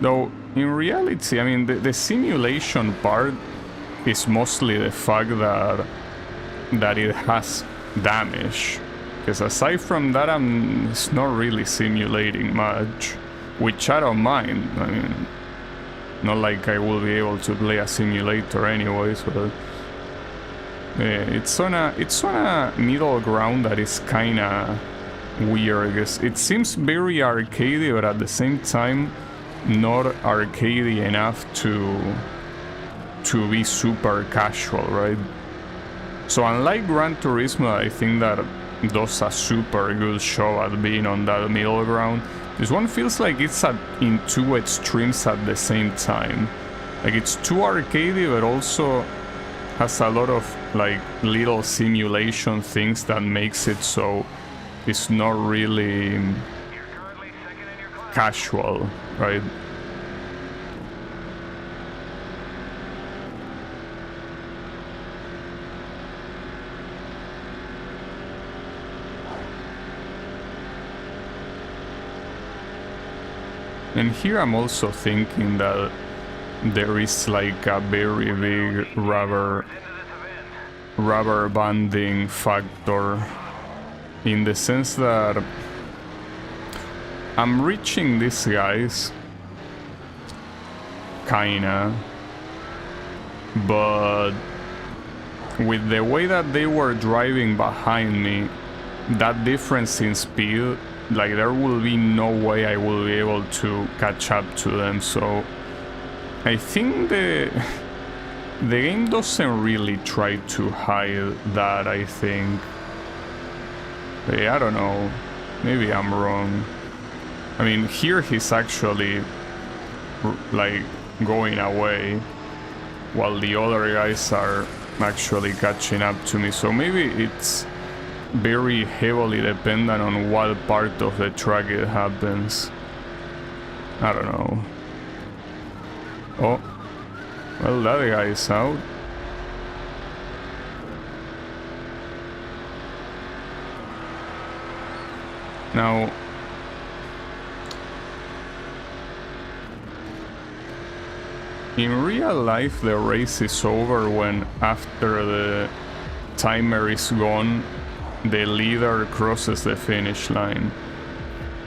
A: Though in reality, I mean, the simulation part is mostly the fact that it has damage. Because aside from that, it's not really simulating much, which I don't mind. I mean, not like I will be able to play a simulator anyways, but it's on a middle ground that is kinda weird. Because it seems very arcadey, but at the same time not arcadey enough to be super casual, right? So unlike Gran Turismo, I think that does a super good job at being on that middle ground. This one feels like it's in 2 extremes at the same time. Like, it's too arcadey, but also has a lot of like little simulation things that makes it so it's not really casual, right? And here I'm also thinking that there is like a very big rubber banding factor, in the sense that I'm reaching these guys, kinda, but with the way that they were driving behind me, that difference in speed, like, there will be no way I will be able to catch up to them. So I think the game doesn't really try to hide that, I think. But I don't know, maybe I'm wrong. I mean, here he's actually like going away while the other guys are actually catching up to me. So maybe it's very heavily dependent on what part of the track it happens. I don't know. Oh, well, that guy is out. Now, in real life, the race is over when, after the timer is gone, the leader crosses the finish line.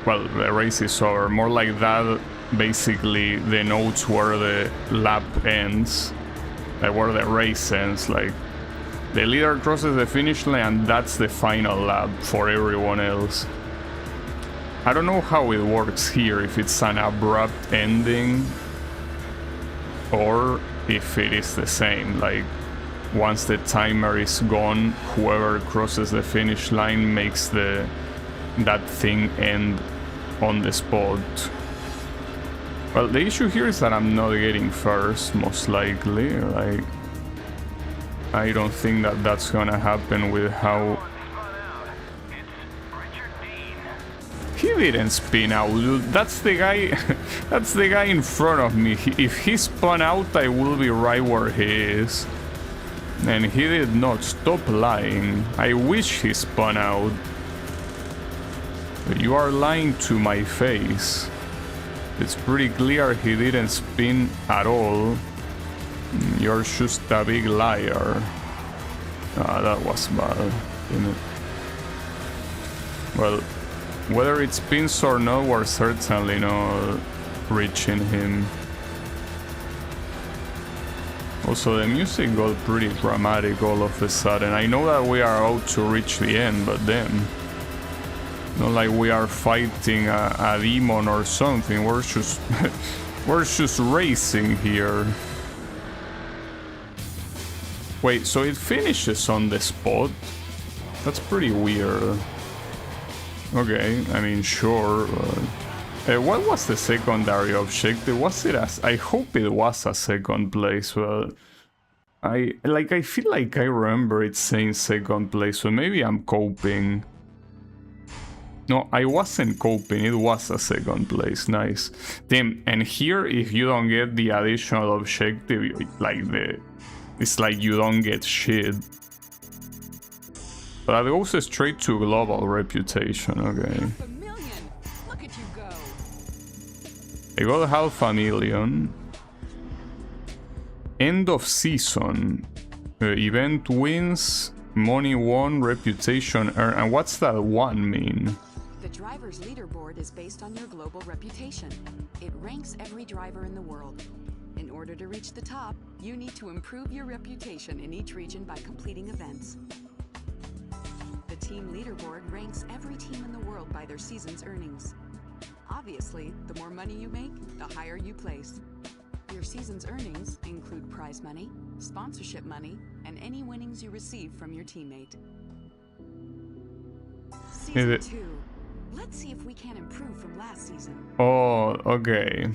A: Well, the race is over. More like that, basically, denotes where the lap ends, like where the race ends. Like, The leader crosses the finish line and that's the final lap for everyone else. I don't know how it works here, if it's an abrupt ending or if it is the same, like once the timer is gone, whoever crosses the finish line makes that thing end on the spot. Well, the issue here is that I'm not getting first, most likely. Like, I don't think that that's gonna happen with how... He didn't spin out, dude. That's the guy. That's the guy in front of me. If he spun out, I will be right where he is. And he did not. Stop lying. I wish he spun out. But you are lying to my face. It's pretty clear he didn't spin at all. You're just a big liar. Ah, that was bad. Well, whether it spins or not, we're certainly not reaching him. Also, the music got pretty dramatic all of a sudden. I know that we are about to reach the end, but then... Not like we are fighting a demon or something. We're just... we're just racing here. Wait, so it finishes on the spot? That's pretty weird. Okay, I mean, sure. What was the secondary objective? Was it as... I hope it was a second place, but... I feel like I remember it saying second place, so maybe I'm coping. No, I wasn't coping, it was a second place, nice. Damn, and here, if you don't get the additional objective, it's like you don't get shit. But that goes straight to global reputation, okay.
C: Look at you go.
A: I got 500,000. End of season. Event wins, money won, reputation earned. And what's that one mean?
C: The driver's leaderboard is based on your global reputation. It ranks every driver in the world. In order to reach the top, you need to improve your reputation in each region by completing events. The team leaderboard ranks every team in the world by their season's earnings. Obviously, the more money you make, the higher you place. Your season's earnings include prize money, sponsorship money, and any winnings you receive from your teammate. Season 2. Let's see if we can improve from last season.
A: Oh, okay.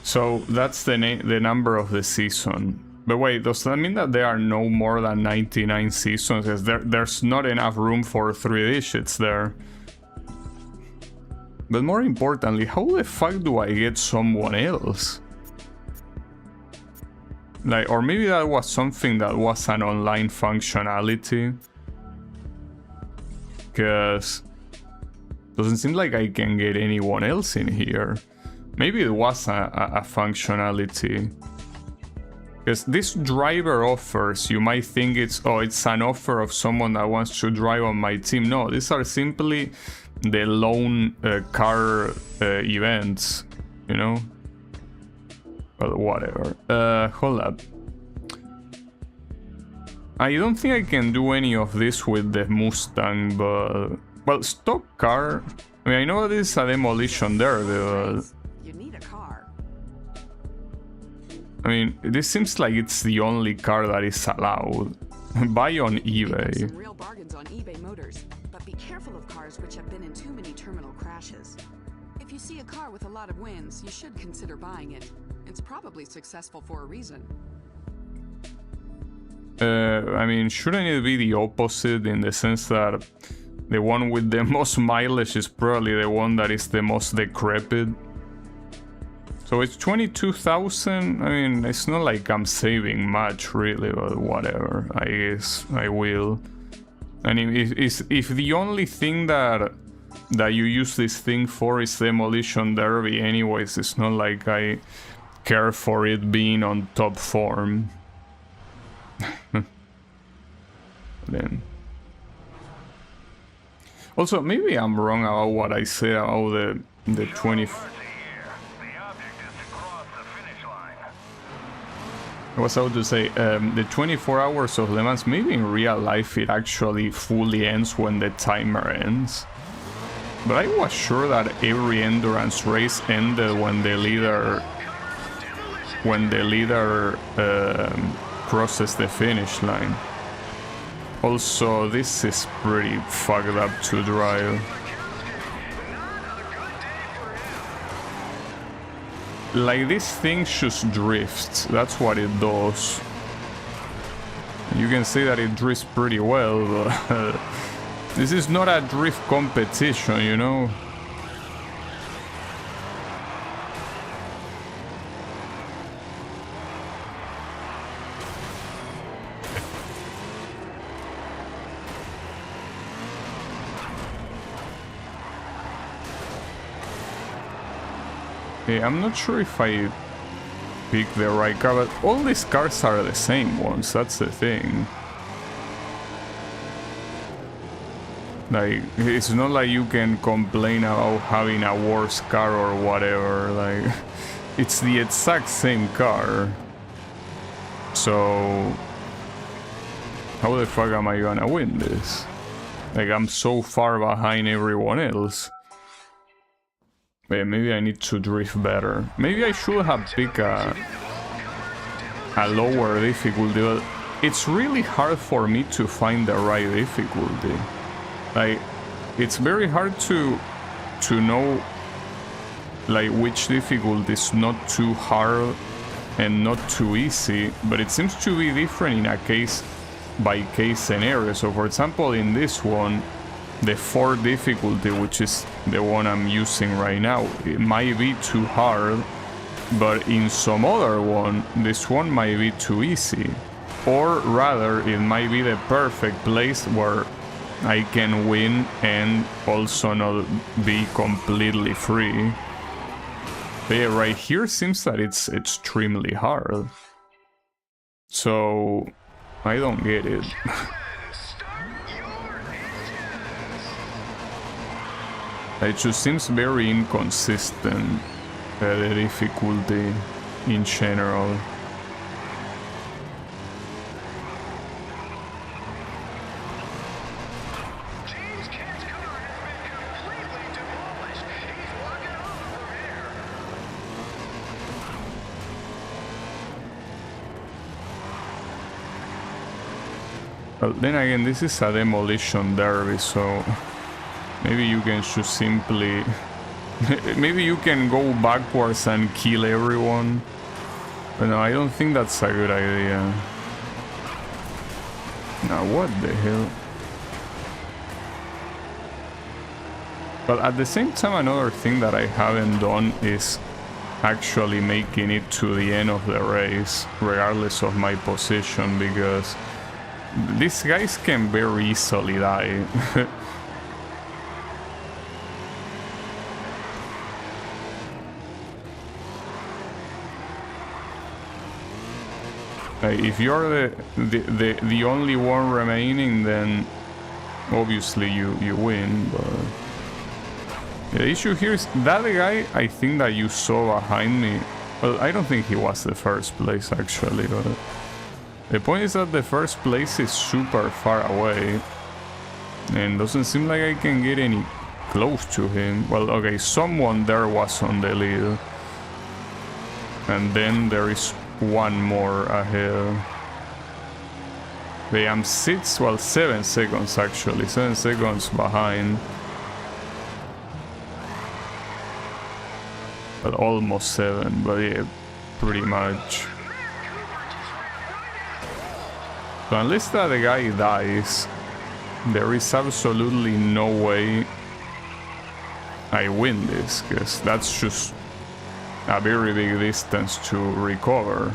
A: So that's the number of the season. But wait, does that mean that there are no more than 99 seasons? Because there's not enough room for 3 digits there. But more importantly, how the fuck do I get someone else? Like, or maybe that was something that was an online functionality. Because doesn't seem like I can get anyone else in here. Maybe it was a functionality. Because this driver offers, you might think it's an offer of someone that wants to drive on my team. No, these are simply the loan car events, you know? Well, whatever. Hold up. I don't think I can do any of this with the Mustang, but... Well, stock car... I mean, I know that it's a demolition derby, but...
C: You need a car.
A: I mean, this seems like it's the only car that is allowed. Buy on eBay.
C: Some real bargains on eBay Motors, but be careful of cars which have been in too many terminal crashes. If you see a car with a lot of wins, you should consider buying it. It's probably successful for a reason.
A: I mean, shouldn't it be the opposite in the sense that the one with the most mileage is probably the one that is the most decrepit? So it's 22,000. I mean, it's not like I'm saving much really, but whatever. I guess I will. And if the only thing that you use this thing for is demolition derby anyways, it's not like I care for it being on top form. Then also, maybe I'm wrong about what I said about the 20. I was about to say, the 24 hours of Le Mans, maybe in real life it actually fully ends when the timer ends. But I was sure that every endurance race ended when the leader crosses the finish line. Also, this is pretty fucked up to drive. Like, this thing just drifts, that's what it does. You can say that it drifts pretty well, but this is not a drift competition, you know? Okay, I'm not sure if I picked the right car, but all these cars are the same ones, that's the thing. Like, it's not like you can complain about having a worse car or whatever, like, it's the exact same car. So, how the fuck am I gonna win this? Like, I'm so far behind everyone else. Maybe I need to drift better. Maybe I should have picked a lower difficulty, but it's really hard for me to find the right difficulty. Like, it's very hard to know like which difficulty is not too hard and not too easy, but it seems to be different in a case by case scenario. So for example, in this one, the 4 difficulty, which is the one I'm using right now, it might be too hard, but in some other one, this one might be too easy. Or rather, it might be the perfect place where I can win and also not be completely free. But yeah, right here seems that it's extremely hard. So, I don't get it. It just seems very inconsistent, the difficulty in general. But then again, this is a demolition derby, so maybe you can just simply... maybe you can go backwards and kill everyone. But no, I don't think that's a good idea. Now, what the hell? But at the same time, another thing that I haven't done is actually making it to the end of the race, regardless of my position, because these guys can very easily die. If you're the only one remaining, then obviously you win, but the issue here is that guy I think that you saw behind me, well, I don't think he was the first place actually, but the point is that the first place is super far away and doesn't seem like I can get any close to him. Well, okay, someone there was on the lead, and then there is one more ahead. Okay, I'm 7 seconds actually, 7 seconds behind. But almost 7, but yeah, pretty much. So unless that guy dies, there is absolutely no way I win this, because that's just a very big distance to recover.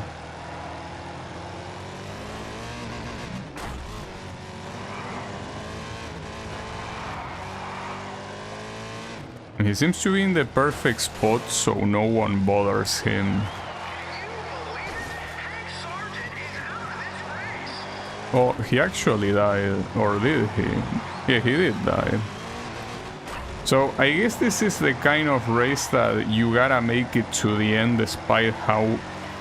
A: He seems to be in the perfect spot, so no one bothers him. Oh, he actually died, or did he? Yeah, he did die. So I guess this is the kind of race that you gotta make it to the end despite how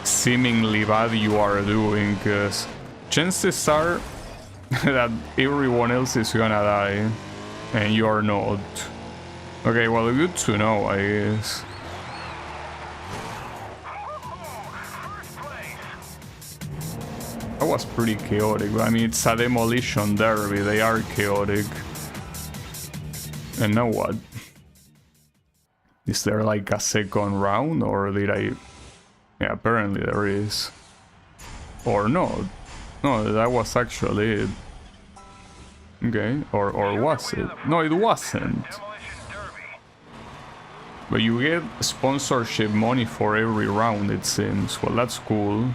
A: seemingly bad you are doing, because chances are that everyone else is gonna die and you are not. Okay, well, good to know, I guess. That was pretty chaotic. I mean, it's a demolition derby, they are chaotic. And now what? Is there like a second round, or did I... Yeah, apparently there is. Or no. No, that was actually it. Okay, or was it? No, it wasn't. But you get sponsorship money for every round, it seems. Well, that's cool.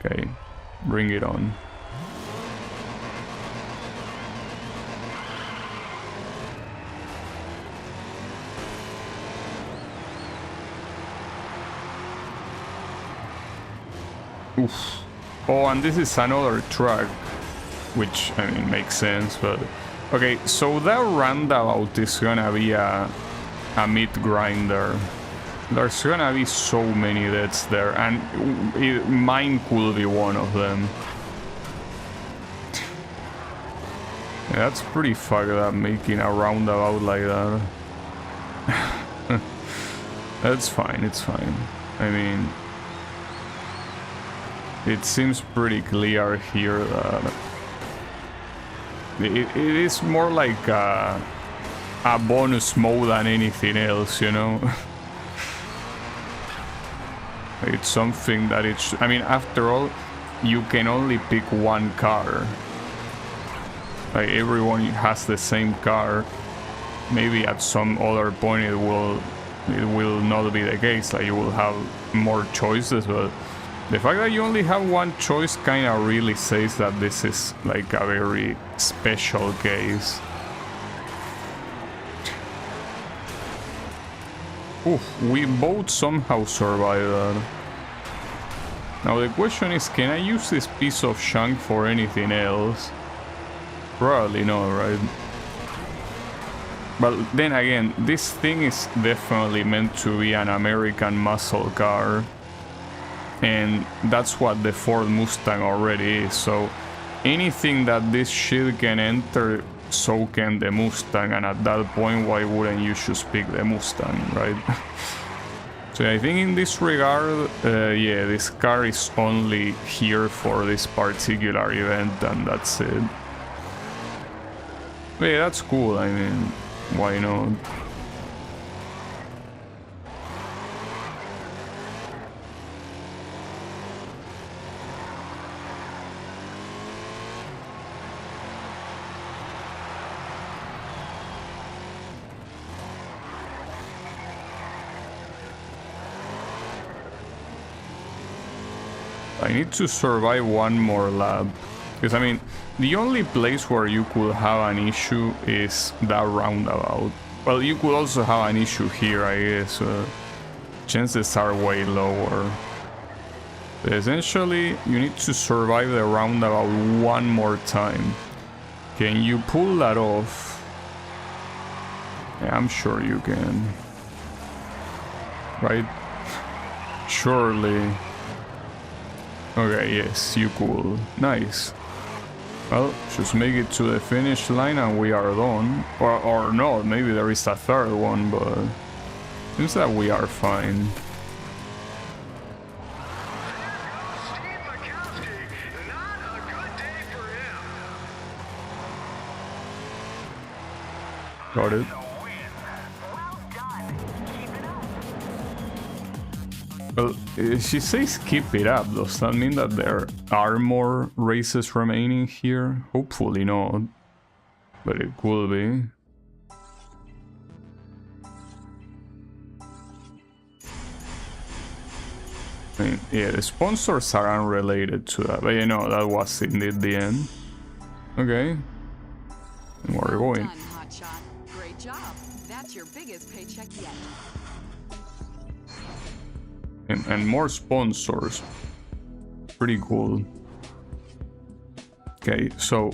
A: Okay, bring it on. Oof. Oh, and this is another track, which, I mean, makes sense, but... Okay, so that roundabout is gonna be a meat grinder. There's gonna be so many deaths there, and mine could be one of them. Yeah, that's pretty fucked up, making a roundabout like that. That's fine, it's fine. I mean... It seems pretty clear here that... It is more like a bonus mode than anything else, you know? It's something that it's... I mean, after all, you can only pick one car. Like, everyone has the same car. Maybe at some other point it will not be the case. Like, you will have more choices, but the fact that you only have one choice kind of really says that this is like a very special case. Oof, we both somehow survived that. Now the question is, can I use this piece of junk for anything else? Probably not, right? But then again, this thing is definitely meant to be an American muscle car. And that's what the Ford Mustang already is, so anything that this shit can enter, so can the Mustang, and at that point, why wouldn't you just pick the Mustang, right? So I think in this regard, yeah, this car is only here for this particular event, and that's it. But yeah, that's cool, I mean, why not? I need to survive one more lap, because I mean, the only place where you could have an issue is that roundabout. Well, you could also have an issue here, I guess. Chances are way lower. But essentially, you need to survive the roundabout one more time. Can you pull that off? Yeah, I'm sure you can. Right? Surely. Okay, yes, you could. Nice. Well, just make it to the finish line and we are done. Or no, maybe there is a third one, but seems that we are fine. Got it. Well, she says keep it up. Does that mean that there are more races remaining here? Hopefully not. But it could be. I mean, yeah, the sponsors are unrelated to that. But you know, that was indeed the end. Okay. And where are we going?
C: Done, hotshot. Great job. That's your biggest paycheck yet.
A: And more sponsors. Pretty cool. Okay, so...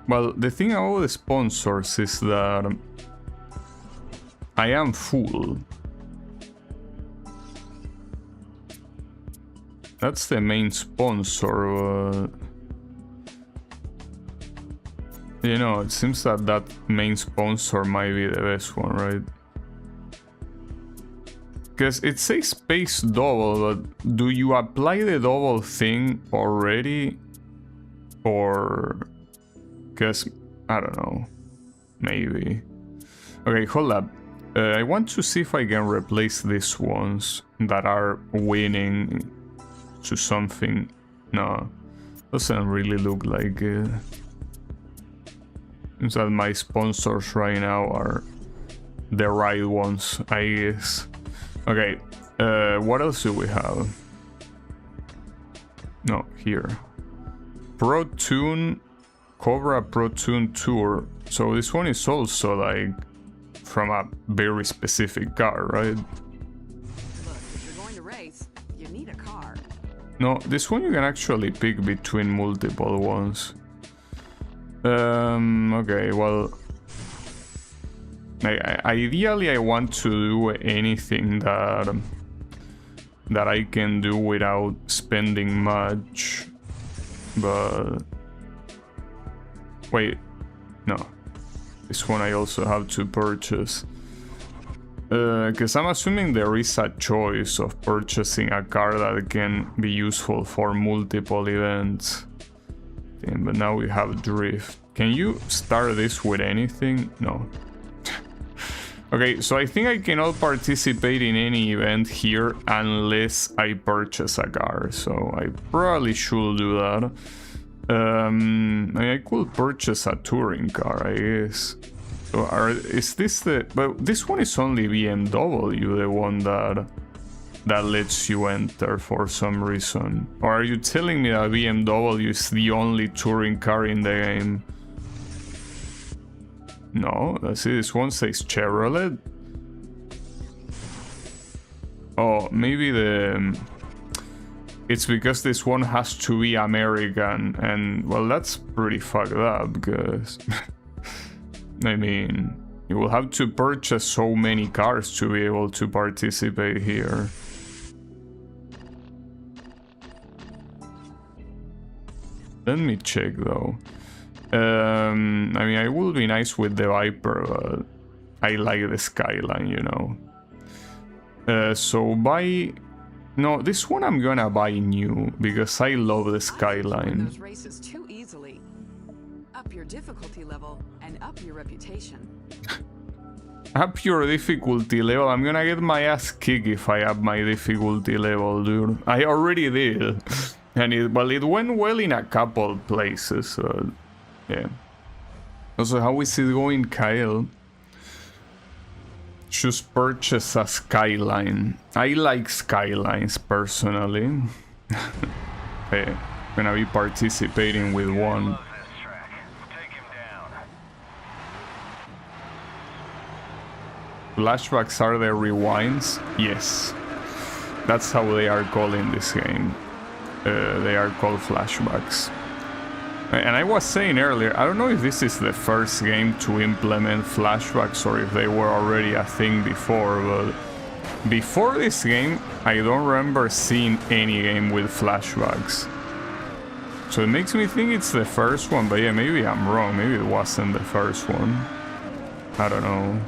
A: well, the thing about the sponsors is that I am full. That's the main sponsor. You know, it seems that that main sponsor might be the best one, right? Because it says space double, but do you apply the double thing already? Or... Because, I don't know. Maybe. Okay, hold up. I want to see if I can replace these ones that are winning to something. No, doesn't really look like it. Seems that my sponsors right now are the right ones, I guess. Okay, what else do we have? No, here. Pro Tune, Cobra Pro Tune Tour. So this one is also like from a very specific car, right?
C: Look, if you're going to race, you need a car.
A: No, this one you can actually pick between multiple ones. Okay, well... Ideally I want to do anything that I can do without spending much, but... Wait, no. This one I also have to purchase. Because I'm assuming there is a choice of purchasing a car that can be useful for multiple events. Okay, but now we have drift. Can you start this with anything? No. Okay, so I think I cannot participate in any event here unless I purchase a car. So I probably should do that. I mean, I could purchase a touring car, I guess. So is this the... But this one is only BMW, the one that lets you enter for some reason. Or are you telling me that BMW is the only touring car in the game? No, that's it. This one says Chevrolet. Oh, maybe the... It's because this one has to be American, and well, that's pretty fucked up, because I mean, you will have to purchase so many cars to be able to participate here. Let me check though. I mean, it would be nice with the Viper, but I like the Skyline, you know. So buy... No, this one I'm gonna buy new, because I love the Skyline.
C: Those races too easily. Up your difficulty level and up your reputation.
A: Up your difficulty level? I'm gonna get my ass kicked if I up my difficulty level, dude. I already did. And it went well in a couple places, yeah. Also, how is it going, Kyle? Just purchase a Skyline. I like Skylines personally. Hey, I'm gonna be participating with one. Flashbacks are the rewinds? Yes. That's how they are called in this game. They are called flashbacks. And I was saying earlier, I don't know if this is the first game to implement flashbacks or if they were already a thing before, but before this game, I don't remember seeing any game with flashbacks. So it makes me think it's the first one, but yeah, maybe I'm wrong. Maybe it wasn't the first one. I don't know.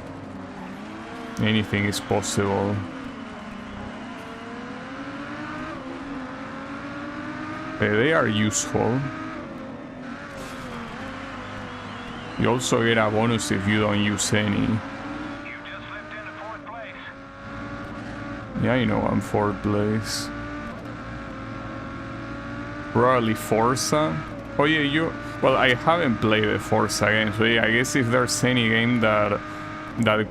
A: Anything is possible. Okay, they are useful. You also get a bonus if you don't use any.
D: You just slipped into 4th place.
A: Yeah, I know I'm 4th place. Probably Forza. Oh yeah, well, I haven't played the Forza game, so yeah, I guess if there's any game that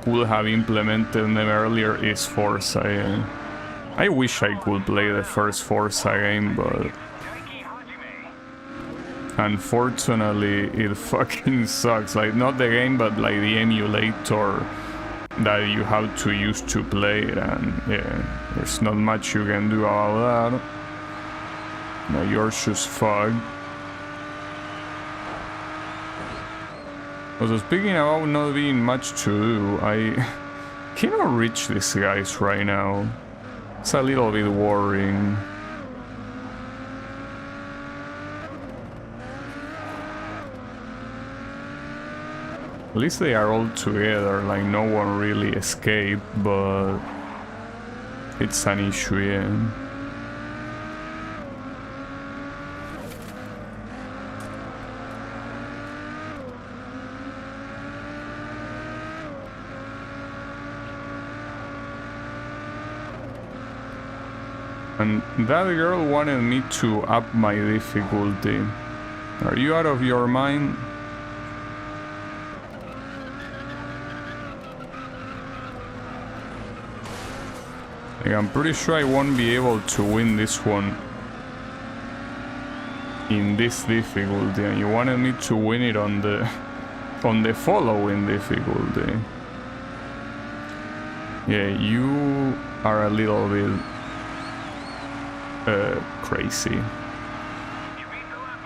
A: could have implemented them earlier is Forza. Yeah. I wish I could play the first Forza game, but unfortunately it fucking sucks. Like, not the game, but like the emulator that you have to use to play it, and yeah, there's not much you can do about that. Now yours just fucked. Also, speaking about not being much to do, I cannot reach these guys right now. It's a little bit worrying. At least they are all together, like no one really escaped, but it's an issue, yeah. And that girl wanted me to up my difficulty. Are you out of your mind? Like, I'm pretty sure I won't be able to win this one in this difficulty, and you wanted me to win it on the following difficulty. Yeah, you are a little bit crazy.
D: You beat the lap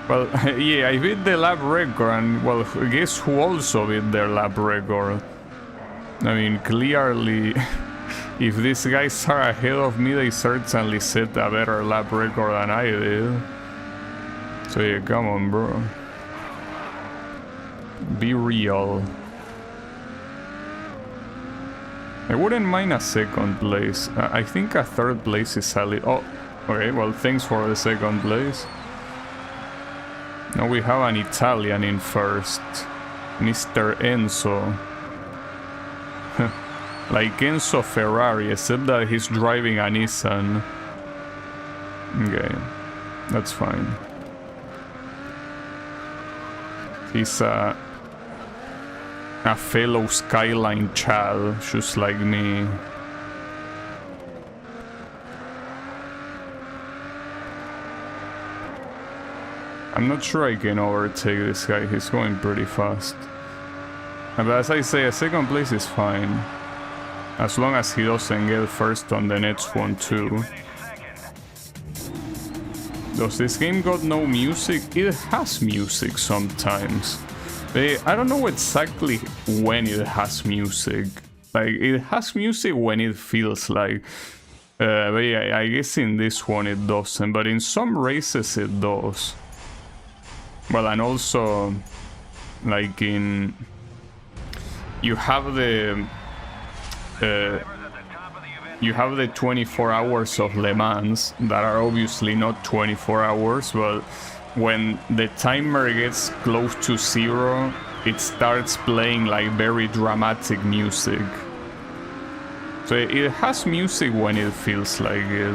D: record.
A: Well, yeah, I beat the lap record, and well, guess who also beat their lap record? I mean, clearly, if these guys are ahead of me, they certainly set a better lap record than I did. So yeah, come on, bro. Be real. I wouldn't mind a second place. I think a third place is a little... Oh, okay, well, thanks for the second place. Now we have an Italian in first. Mr. Enzo. Like Enzo Ferrari, except that he's driving a Nissan. Okay, that's fine. He's a fellow Skyline Chad, just like me. I'm not sure I can overtake this guy, he's going pretty fast. But as I say, a second place is fine. As long as he doesn't get first on the next one too. Does this game got no music? It has music sometimes. I don't know exactly when it has music. Like, it has music when it feels like. But yeah, I guess in this one it doesn't. But in some races it does. Well, and also, like in... You have the... you have the 24 hours of Le Mans that are obviously not 24 hours, but when the timer gets close to 0, it starts playing like very dramatic music. So it has music when it feels like it.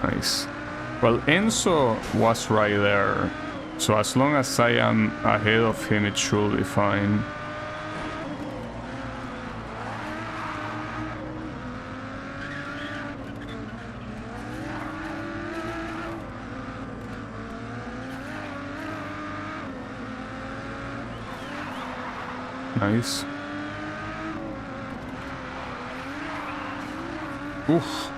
A: Nice. Well, Enzo was right there, so as long as I am ahead of him, it should be fine. Nice. Oof.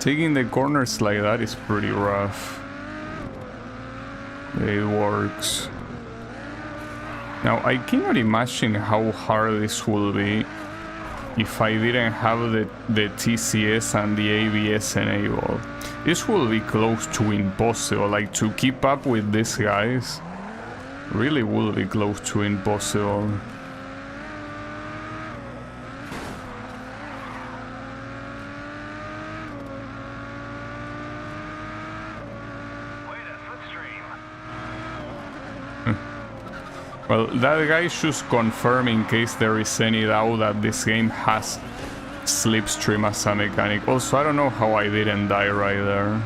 A: Taking the corners like that is pretty rough. It works. Now, I cannot imagine how hard this will be if I didn't have the TCS and the ABS enabled. This will be close to impossible, like to keep up with these guys. Really will be close to impossible. Well, that guy should confirm in case there is any doubt that this game has Slipstream as a mechanic. Also, I don't know how I didn't die right there.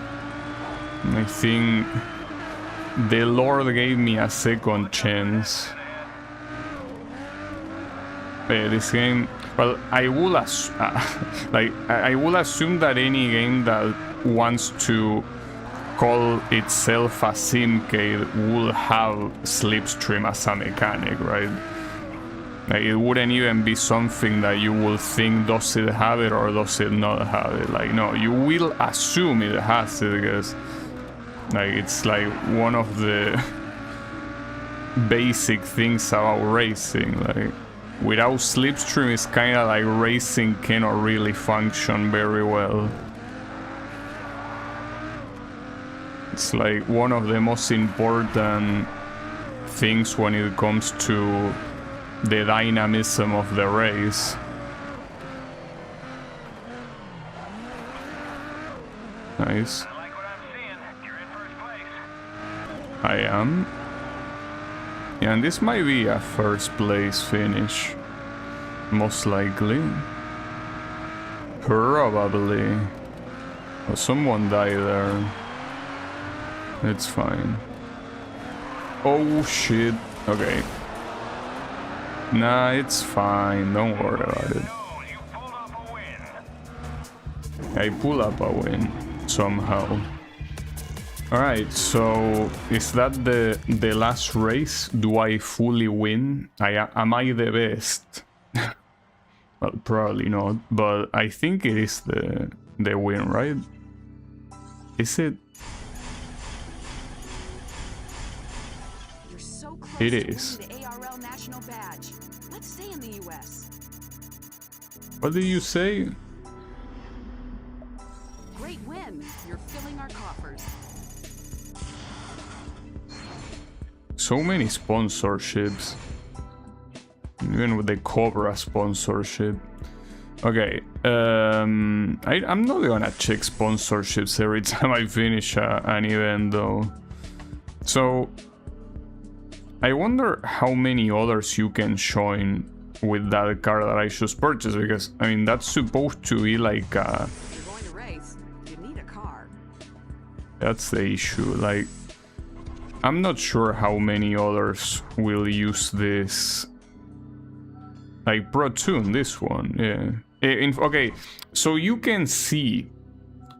A: I think the Lord gave me a second chance. This game, well, I will I will assume that any game that wants to call itself a simcade will have Slipstream as a mechanic, right? Like, it wouldn't even be something that you will think, does it have it or does it not have it? Like, no, you will assume it has it because, like, it's like one of the basic things about racing. Like, without Slipstream, it's kind of like racing cannot really function very well. It's like one of the most important things when it comes to the dynamism of the race. Nice.
D: I like what I'm seeing. You're in first place.
A: I am. Yeah, and this might be a first place finish. Most likely. Probably. Oh, someone died there. It's fine. Oh shit. Okay. Nah, it's fine. Don't worry about it.
D: No, you pulled off a win.
A: I pull up a win somehow. Alright, so is that the last race? Do I fully win? Am I the best? Well, probably not, but I think it is the win, right? Is it?
C: You're so close
A: It
C: to
A: is.
C: winning the ARL national badge. Let's stay in the US.
A: What did you say?
C: Great win. You're filling our coffers.
A: So many sponsorships. Even with the Cobra sponsorship. Okay, I'm not gonna check sponsorships every time I finish an event though. So, I wonder how many others you can join with that car that I just purchased, because, I mean, that's supposed to be like a...
C: If you're going to race, you need a car.
A: That's the issue, like... I'm not sure how many others will use this. Like ProTune, this one, yeah. Okay, so you can see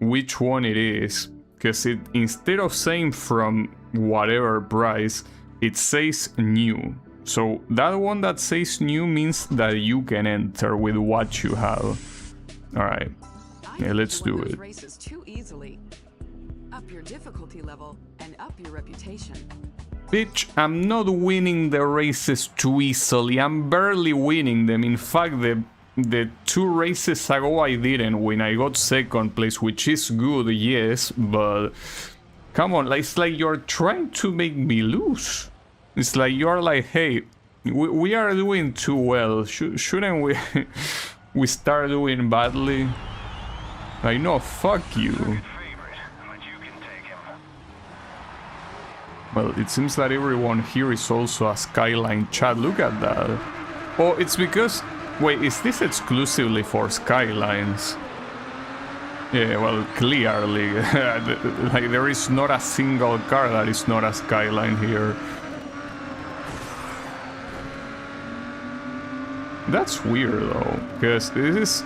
A: which one it is, because it, instead of saying from whatever price, it says new. So that one that says new means that you can enter with what you have. Alright, yeah, let's do it.
C: Races too easily. Up your difficulty level and up your reputation.
A: Bitch, I'm not winning the races too easily. I'm barely winning them. In fact, the 2 races ago I didn't win. I got second place, which is good, yes, but come on, it's like you're trying to make me lose. It's like you're like, hey, we are doing too well. Shouldn't we we start doing badly? Like, no, fuck you. Well, it seems that everyone here is also a Skyline chat. Look at that. Oh, it's because... Wait, is this exclusively for Skylines? Yeah, well, clearly. Like, there is not a single car that is not a Skyline here. That's weird, though. Because this is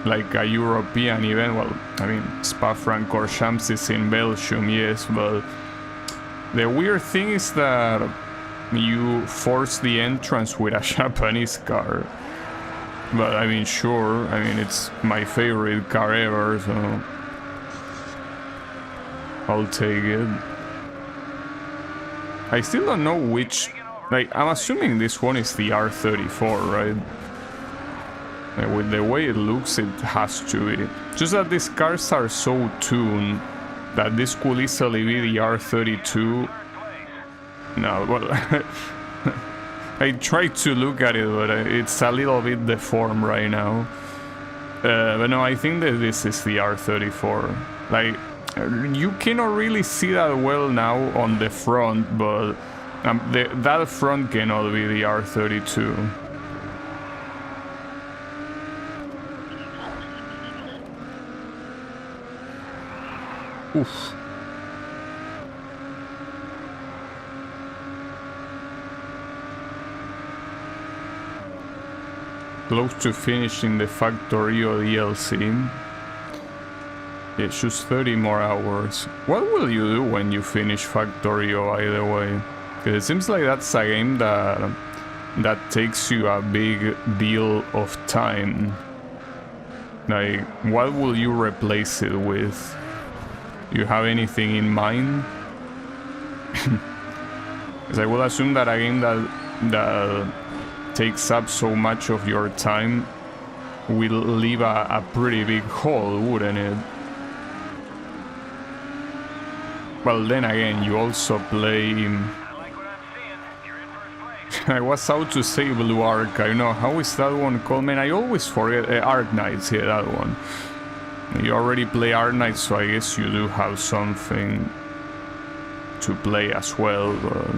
A: like a European event. Well, I mean, Spa-Francorchamps is in Belgium, yes, but... The weird thing is that you force the entrance with a Japanese car. But I mean, sure, I mean, it's my favorite car ever, so I'll take it. I still don't know which, like, I'm assuming this one is the R34, right? Like, with the way it looks, it has to be. Just that these cars are so tuned that this could easily be the R32. No, well, I tried to look at it, but it's a little bit deformed right now. But no, I think that this is the R34. Like, you cannot really see that well now on the front, but that front cannot be the R32. Oof. Close to finishing the Factorio DLC. It's just 30 more hours. What will you do when you finish Factorio, by the way? Because it seems like that's a game that takes you a big deal of time. Like, what will you replace it with? Do you have anything in mind? Because I will assume that a game that takes up so much of your time will leave a pretty big hole, wouldn't it? well, then again, you also play...
D: I like what I'm seeing. You're in first place.
A: I was out to say Blue Arc. I know, how is that one called? Man, I always forget. Arc Knights, yeah, that one. You already play Arc Knights, so I guess you do have something to play as well, but...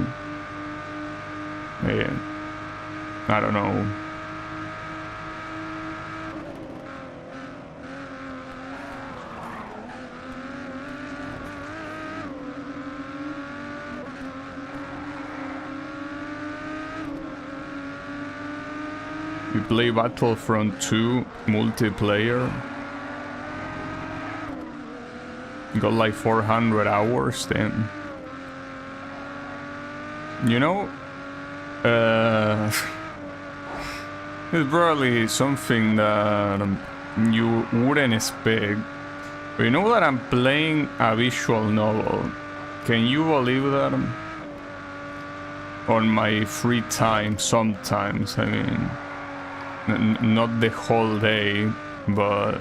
A: yeah, I don't know. You play Battlefront 2 multiplayer. Got like 400 hours then. You know, it's probably something that you wouldn't expect. But you know that I'm playing a visual novel. Can you believe that? On my free time, sometimes, I mean. Not the whole day, but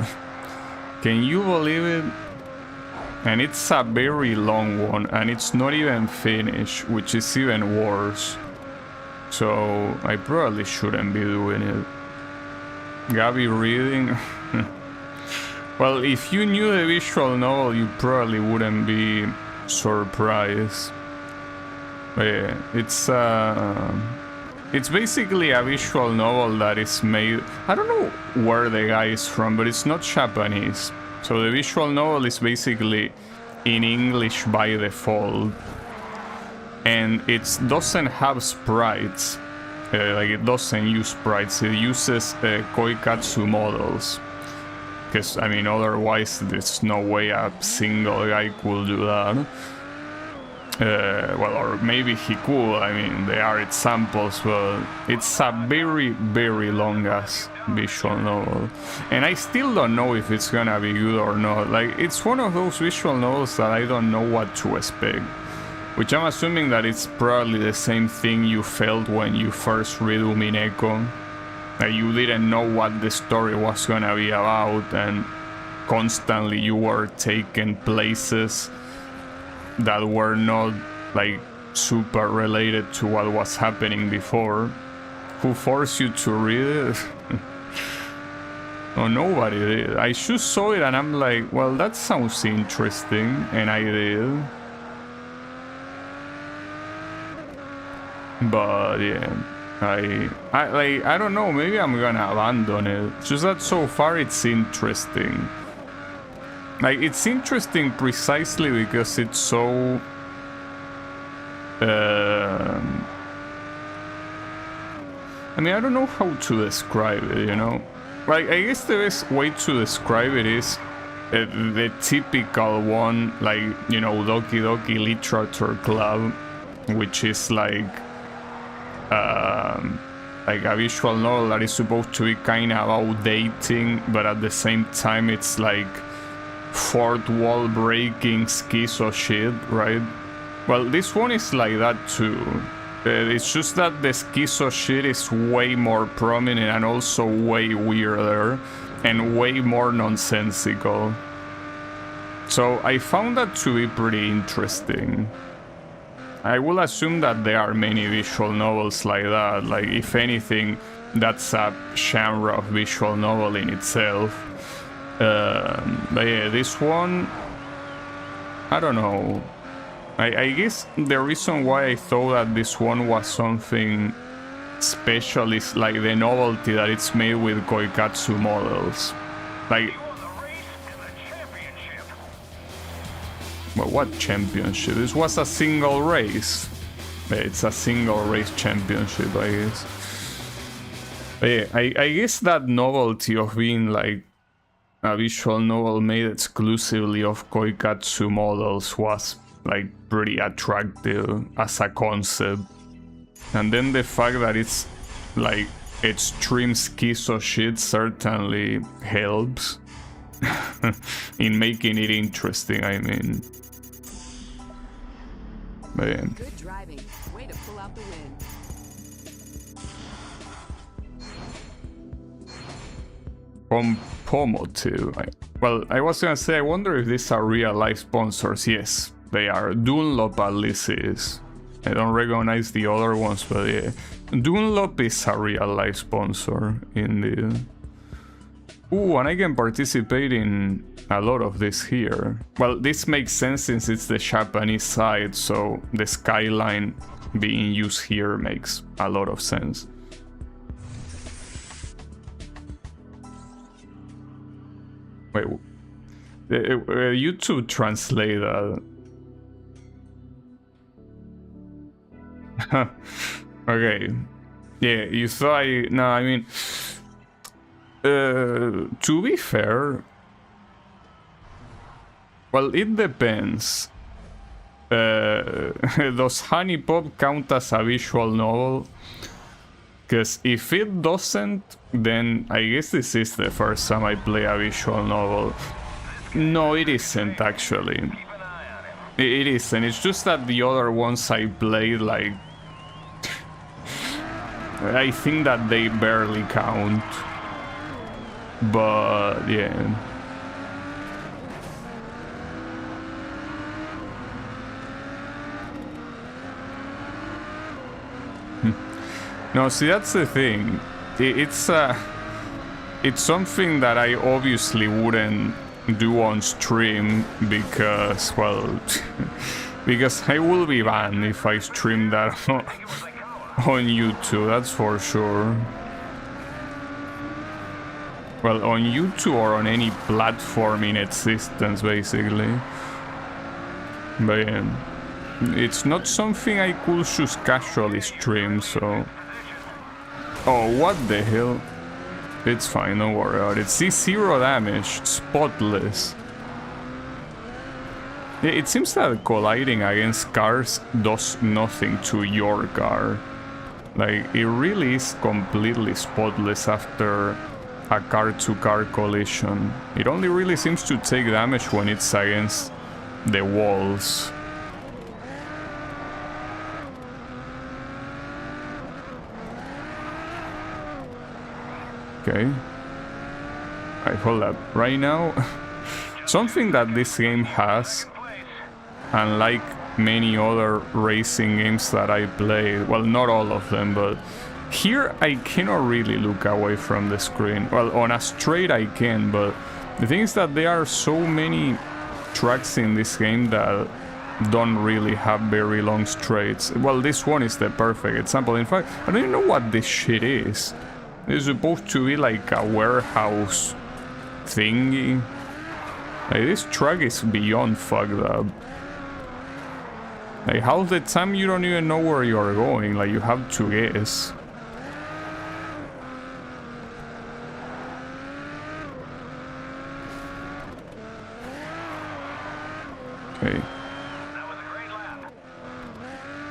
A: can you believe it? And it's a very long one, and it's not even finished, which is even worse. So I probably shouldn't be doing it. Gabby reading? Well, if you knew the visual novel, you probably wouldn't be surprised. But yeah, it's basically a visual novel that is made... I don't know where the guy is from, but it's not Japanese. So the visual novel is basically in English by default. And it doesn't have sprites. Like, it doesn't use sprites. It uses Koikatsu models. Because, I mean, otherwise there's no way a single guy could do that. Well, or maybe he could, I mean, there are examples, but it's a very, very long-ass visual novel. And I still don't know if it's gonna be good or not. Like, it's one of those visual novels that I don't know what to expect. Which I'm assuming that it's probably the same thing you felt when you first read Umineko. That you didn't know what the story was gonna be about, and constantly you were taken places that were not like super related to what was happening before. Who forced you to read it? Oh, nobody did. I just saw it and I'm like, well, that sounds interesting, and I did. But yeah, I don't know, maybe I'm gonna abandon it. Just that so far it's interesting. Like, it's interesting precisely because it's so... I mean, I don't know how to describe it, you know? Like, I guess the best way to describe it is the typical one, like, you know, Doki Doki Literature Club, which is like a visual novel that is supposed to be kind of about dating, but at the same time it's like fourth wall breaking schizo shit, right? Well, this one is like that too. It's just that the schizo shit is way more prominent and also way weirder and way more nonsensical. So I found that to be pretty interesting. I will assume that there are many visual novels like that. Like, if anything, that's a genre of visual novel in itself. But yeah, this one, I don't know. I guess the reason why I thought that this one was something special is like the novelty that it's made with Koikatsu models. Like, well, what championship? This was a single race. It's a single race championship, I guess. But yeah, I guess that novelty of being like a visual novel made exclusively of Koikatsu models was like pretty attractive as a concept. And then the fact that it's like extreme schizo shit certainly helps in making it interesting, I mean. But yeah.
C: Good driving. Way to pull out the win.
A: Pompomotive. Well, I was gonna say, I wonder if these are real life sponsors. Yes, they are. Dunlop at least is. I don't recognize the other ones, but yeah. Dunlop is a real life sponsor, indeed. Ooh, and I can participate in a lot of this here. Well, this makes sense since it's the Japanese side, so the skyline being used here makes a lot of sense. Wait, YouTube translate that. Okay. Yeah, you thought no, I mean... to be fair... Well, it depends. Does Honey Pop count as a visual novel? Because if it doesn't, then I guess this is the first time I play a visual novel. No, it isn't actually. It isn't. It's just that the other ones I played, like... I think that they barely count. But, yeah. No, see, that's the thing. It's something that I obviously wouldn't do on stream because, well, because I will be banned if I stream that on YouTube, that's for sure. Well, on YouTube or on any platform in existence, basically. But yeah, it's not something I could just casually stream, so... Oh, what the hell? It's fine, don't worry about it. See, 0 damage, spotless. Yeah, it seems that colliding against cars does nothing to your car. Like, it really is completely spotless after a car-to-car collision. It only really seems to take damage when it's against the walls. Okay. Alright, hold up. Right now, something that this game has, unlike many other racing games that I play, well, not all of them, but here I cannot really look away from the screen. Well, on a straight I can, but the thing is that there are so many tracks in this game that don't really have very long straights. Well, this one is the perfect example. In fact, I don't even know what this shit is. It's supposed to be like a warehouse thingy. Like, this track is beyond fucked up. Like, half the time you don't even know where you're going, like, you have to guess. Okay.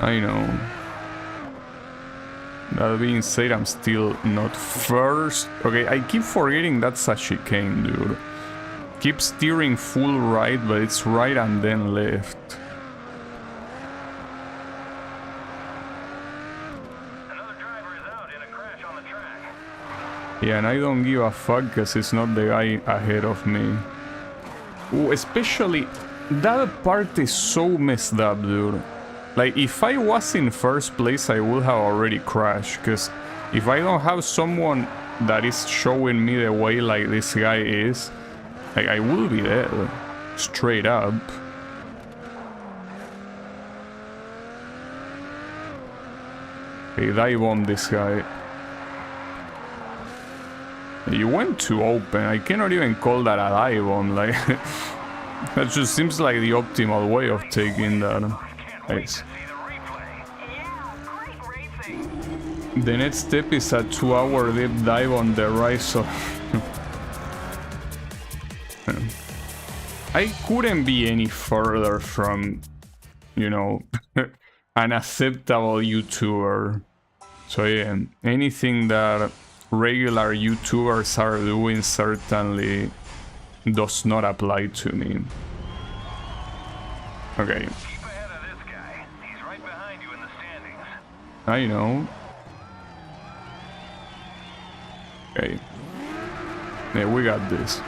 A: I know. That being said, I'm still not first. Okay, I keep forgetting that's a chicane, dude. Keep steering full right, but it's right and then left.
D: Another driver is out in a crash on the track.
A: Yeah, and I don't give a fuck because it's not the guy ahead of me. Ooh, especially that part is so messed up, dude. Like, if I was in first place, I would have already crashed, because if I don't have someone that is showing me the way like this guy is, like, I will be dead. Straight up. Okay, dive bomb this guy. You went too open. I cannot even call that a dive bomb. Like, that just seems like the optimal way of taking that. Nice. The next step is a 2-hour deep dive on the rise of... I couldn't be any further from, you know, an acceptable YouTuber. So yeah, anything that regular YouTubers are doing certainly does not apply to me. Okay.
D: Keep ahead of this guy. He's right behind you in the standings.
A: I know. Okay. Yeah, we got this.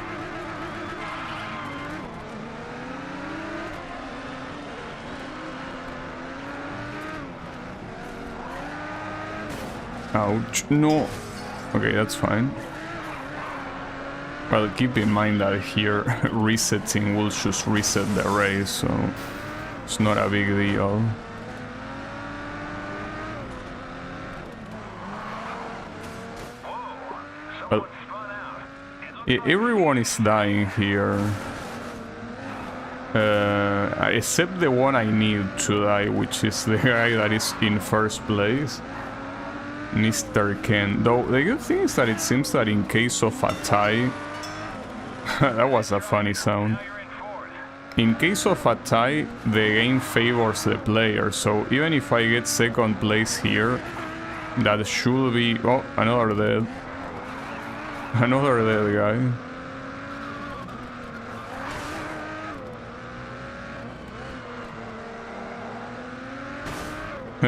A: Ouch. No. Okay, that's fine. Well, keep in mind that here resetting will just reset the race, so it's not a big deal. Well, everyone is dying here. Except the one I need to die, which is the guy that is in first place. Mr. Ken. Though the good thing is that it seems that in case of a tie... that was a funny sound. In case of a tie, the game favors the player, so even if I get second place here, that should be... Oh, another dead. Another dead guy.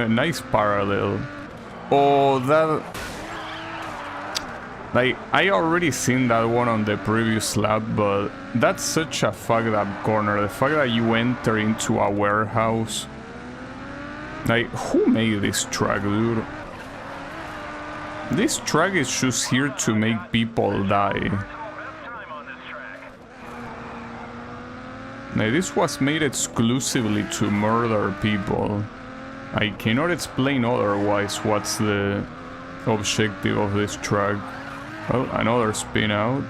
A: Nice parallel. Oh, that... Like, I already seen that one on the previous lap, but that's such a fucked up corner. The fact that you enter into a warehouse. Like, who made this track, dude? This track is just here to make people die. Like, this was made exclusively to murder people. I cannot explain otherwise what's the objective of this track. Well, another spin out.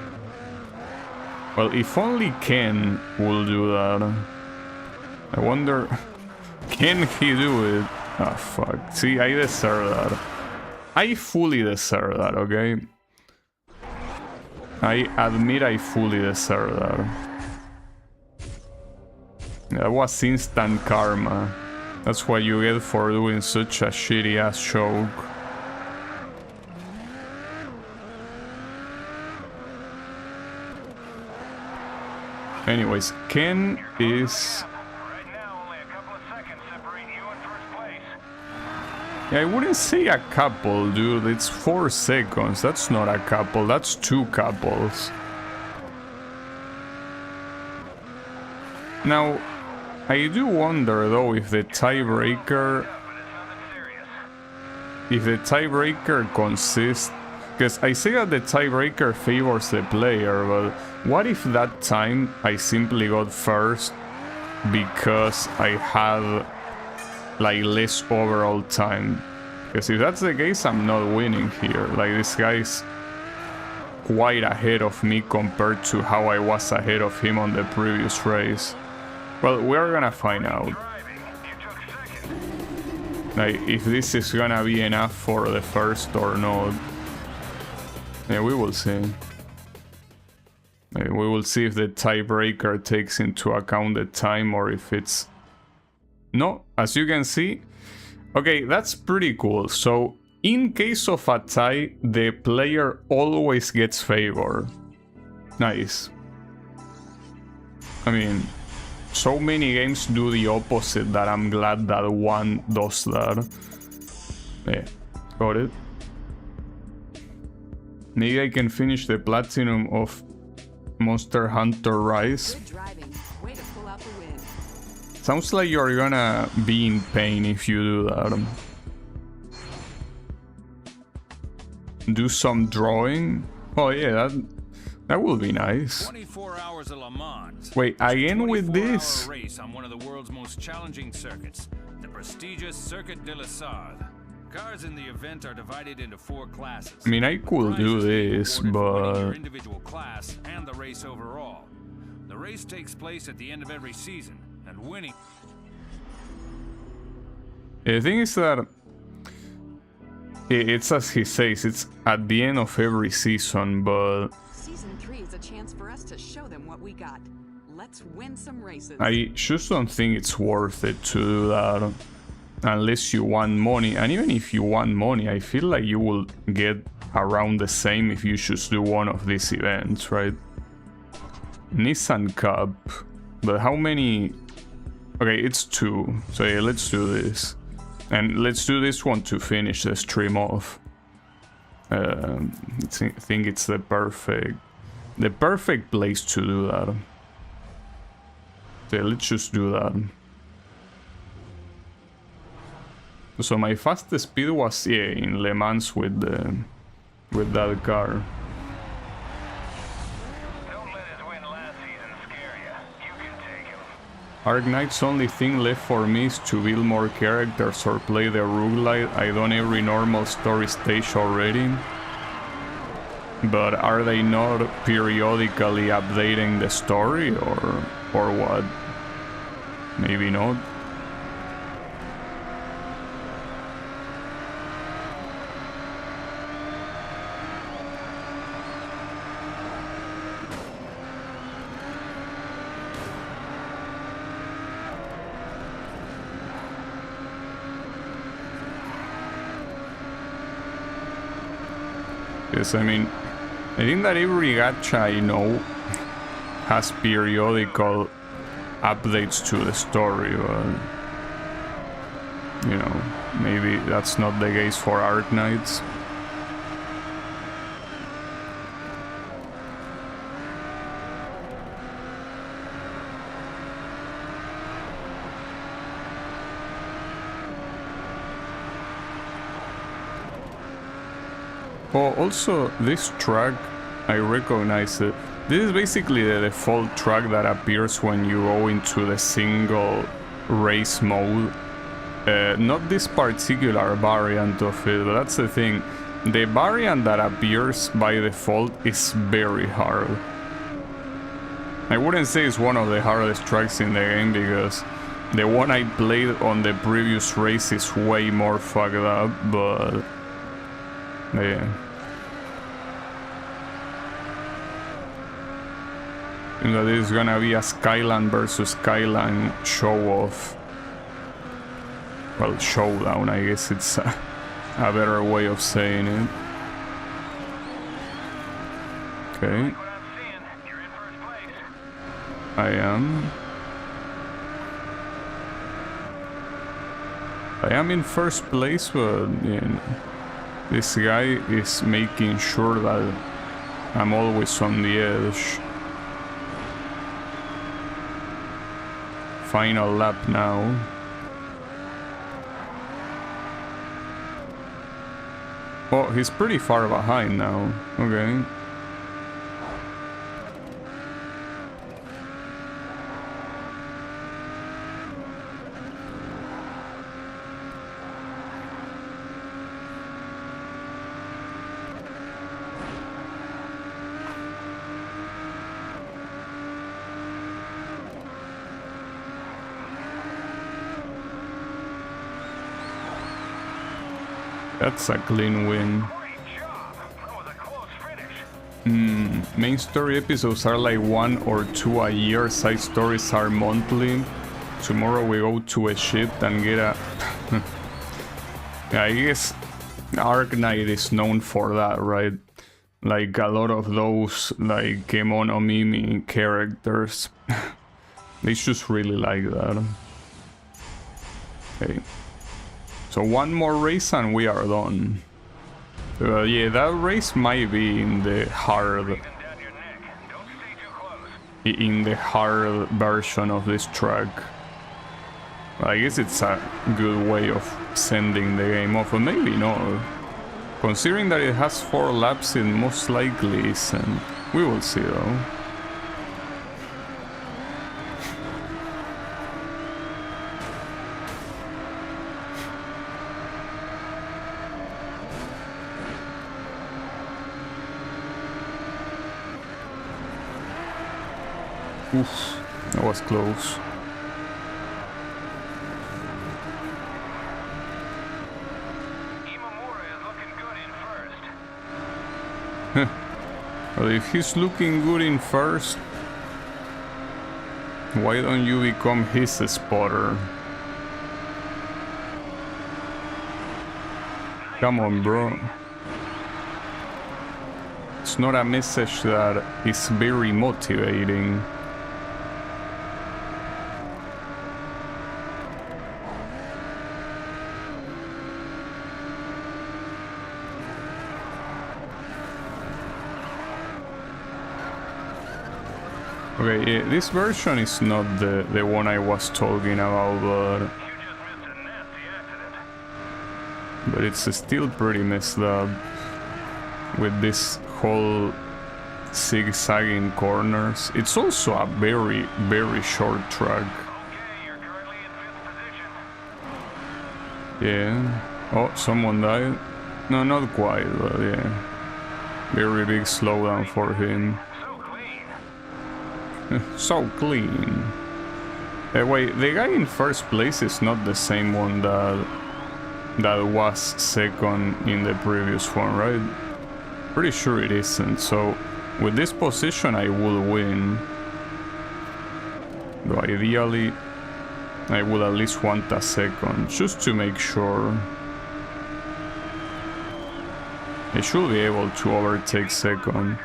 A: Well, if only Ken will do that. I wonder... Can he do it? Ah, fuck. See, I deserve that. I fully deserve that, okay? I admit I fully deserve that. That was instant karma. That's what you get for doing such a shitty ass choke. Anyways, Ken is...
D: Right now, only a couple of seconds separate you and first place.
A: Yeah, I wouldn't say a couple, dude. It's 4 seconds. That's not a couple. That's 2 couples. Now, I do wonder though if the tiebreaker... If the tiebreaker consists... Because I say that the tiebreaker favors the player, but what if that time I simply got first because I had like less overall time? Because if that's the case, I'm not winning here. Like, this guy's quite ahead of me compared to how I was ahead of him on the previous race. Well, we're gonna find out. Like, if this is gonna be enough for the first or not. Yeah, we will see. We will see if the tiebreaker takes into account the time or if it's... No, as you can see. Okay, that's pretty cool. So, in case of a tie, the player always gets favor. Nice. I mean, so many games do the opposite that I'm glad that one does that. Yeah, got it. Maybe I can finish the platinum of Monster Hunter Rise.
C: Good driving. Way to pull out the win.
A: Sounds like you're gonna be in pain if you do that. Do some drawing? Oh yeah, that will be nice.
B: 24 hours of Le Mans.
A: Wait, again with this?
B: Race on one of the world's most challenging circuits, the prestigious Circuit de la Sarthe. Cars in the event are divided into 4 classes.
A: I mean, I could do this, but...
B: Your individual class and the race overall. The race takes place at the end of every season, and winning...
A: The thing is that... It's as he says, it's at the end of every season, but...
C: Season 3 is a chance for us to show them what we got. Let's win some races.
A: I just don't think it's worth it to do that. Unless you want money, and even if you want money, I feel like you will get around the same if you just do one of these events, right? Nissan Cup, but how many? Okay, it's 2, so yeah, let's do this. And let's do this one to finish the stream off. I think it's the perfect place to do that. So yeah, let's just do that. So my fastest speed was, yeah, in Le Mans with that car.
D: Don't let his win last season scare you. You can take him.
A: Arknight's only thing left for me is to build more characters or play the roguelite. I done every normal story stage already. But are they not periodically updating the story or what? Maybe not. Yes, I mean, I think that every gacha I know has periodical updates to the story, but you know, maybe that's not the case for Arknights. Oh, also, this track, I recognize it. This is basically the default track that appears when you go into the single race mode. Not this particular variant of it, but that's the thing. The variant that appears by default is very hard. I wouldn't say it's one of the hardest tracks in the game, because the one I played on the previous race is way more fucked up, but yeah. You know, this is gonna be a Skyline versus Skyline show-off. Well, showdown, I guess it's a better way of saying it. Okay. I am in first place, but you know, this guy is making sure that I'm always on the edge. Final lap now. Oh, he's pretty far behind now. Okay. That's a clean win. Main story episodes are like 1 or 2 a year. Side stories are monthly. Tomorrow we go to a ship and get a... Yeah, I guess Arknight is known for that, right? Like a lot of those like Kemono Mimi characters. They just really like that. Okay. So one more race and we are done. Yeah, that race might be in the hard... in the hard version of this track. I guess it's a good way of sending the game off, but maybe not. Considering that it has 4 laps, it most likely isn't. We will see though. Oof, that was close.
D: Imamura is looking good in first.
A: Well, if he's looking good in first, why don't you become his spotter? Come on, bro. It's not a message that is very motivating. Okay, yeah, this version is not the one I was talking about, but...
D: You just missed a nasty accident.
A: but it's still pretty messed up with this whole zigzagging corners. It's also a very, very short track.
D: Okay, you're currently in 5th position.
A: Yeah. Oh, someone died. No, not quite, but yeah. Very big slowdown for him.
D: So clean.
A: So clean. Wait, the guy in first place is not the same one that was second in the previous one, right? Pretty sure it isn't, so with this position I will win. Though ideally I would at least want a second, just to make sure. I should be able to overtake second.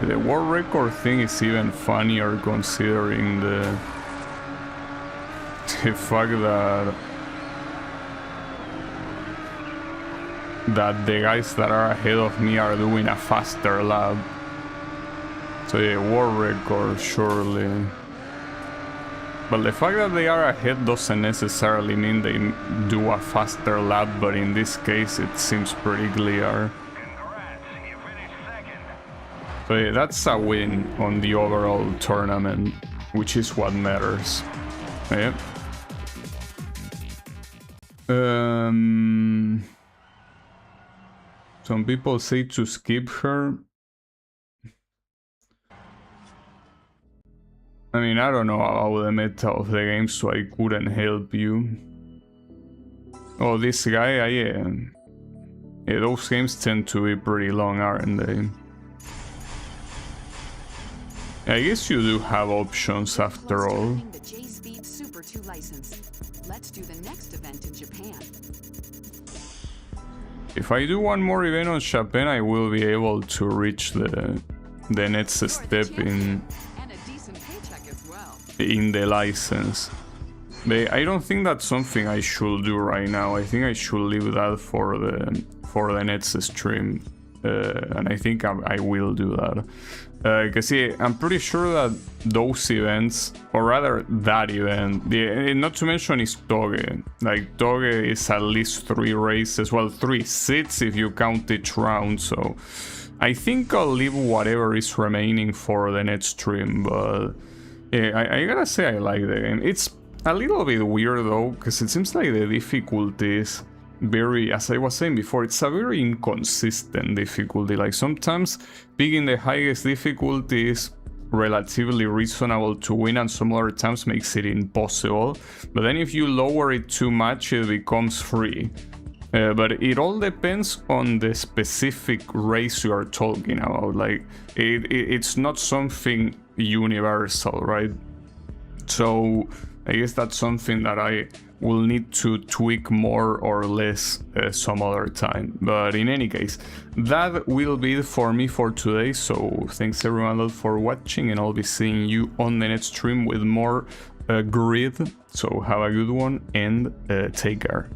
A: The world record thing is even funnier considering the fact that the guys that are ahead of me are doing a faster lap. So yeah, world record surely. But the fact that they are ahead doesn't necessarily mean they do a faster lap, but in this case it seems pretty clear.
D: Congrats, you finished second.
A: So yeah, that's a win on the overall tournament, which is what matters. Yeah. Some people say to skip her. I mean, I don't know about the meta of the game, so I couldn't help you. Oh, this guy, yeah. Yeah, those games tend to be pretty long, aren't they? I guess you do have options after all.
C: The J-Speed Super 2 license. Let's do the next event in Japan.
A: If I do one more event on Japan, I will be able to reach the next step in the license. But I don't think that's something I should do right now. I think I should leave that for the next stream, and I think I will do that. Because yeah, I'm pretty sure that those events, or rather that event, not to mention is Toge. Like Toge is at least 3 races, well 3 sits if you count each round. So I think I'll leave whatever is remaining for the next stream. But yeah, I gotta say I like the game. It's a little bit weird though, because it seems like the difficulty is very, as I was saying before, it's a very inconsistent difficulty. Like sometimes picking the highest difficulty is relatively reasonable to win, and some other times makes it impossible. But then if you lower it too much, it becomes free. But it all depends on the specific race you are talking about. Like it's not something universal, right? So I guess that's something that I will need to tweak more or less some other time. But in any case, that will be it for me for today. So thanks everyone for watching, and I'll be seeing you on the next stream with more Grid. So have a good one and take care.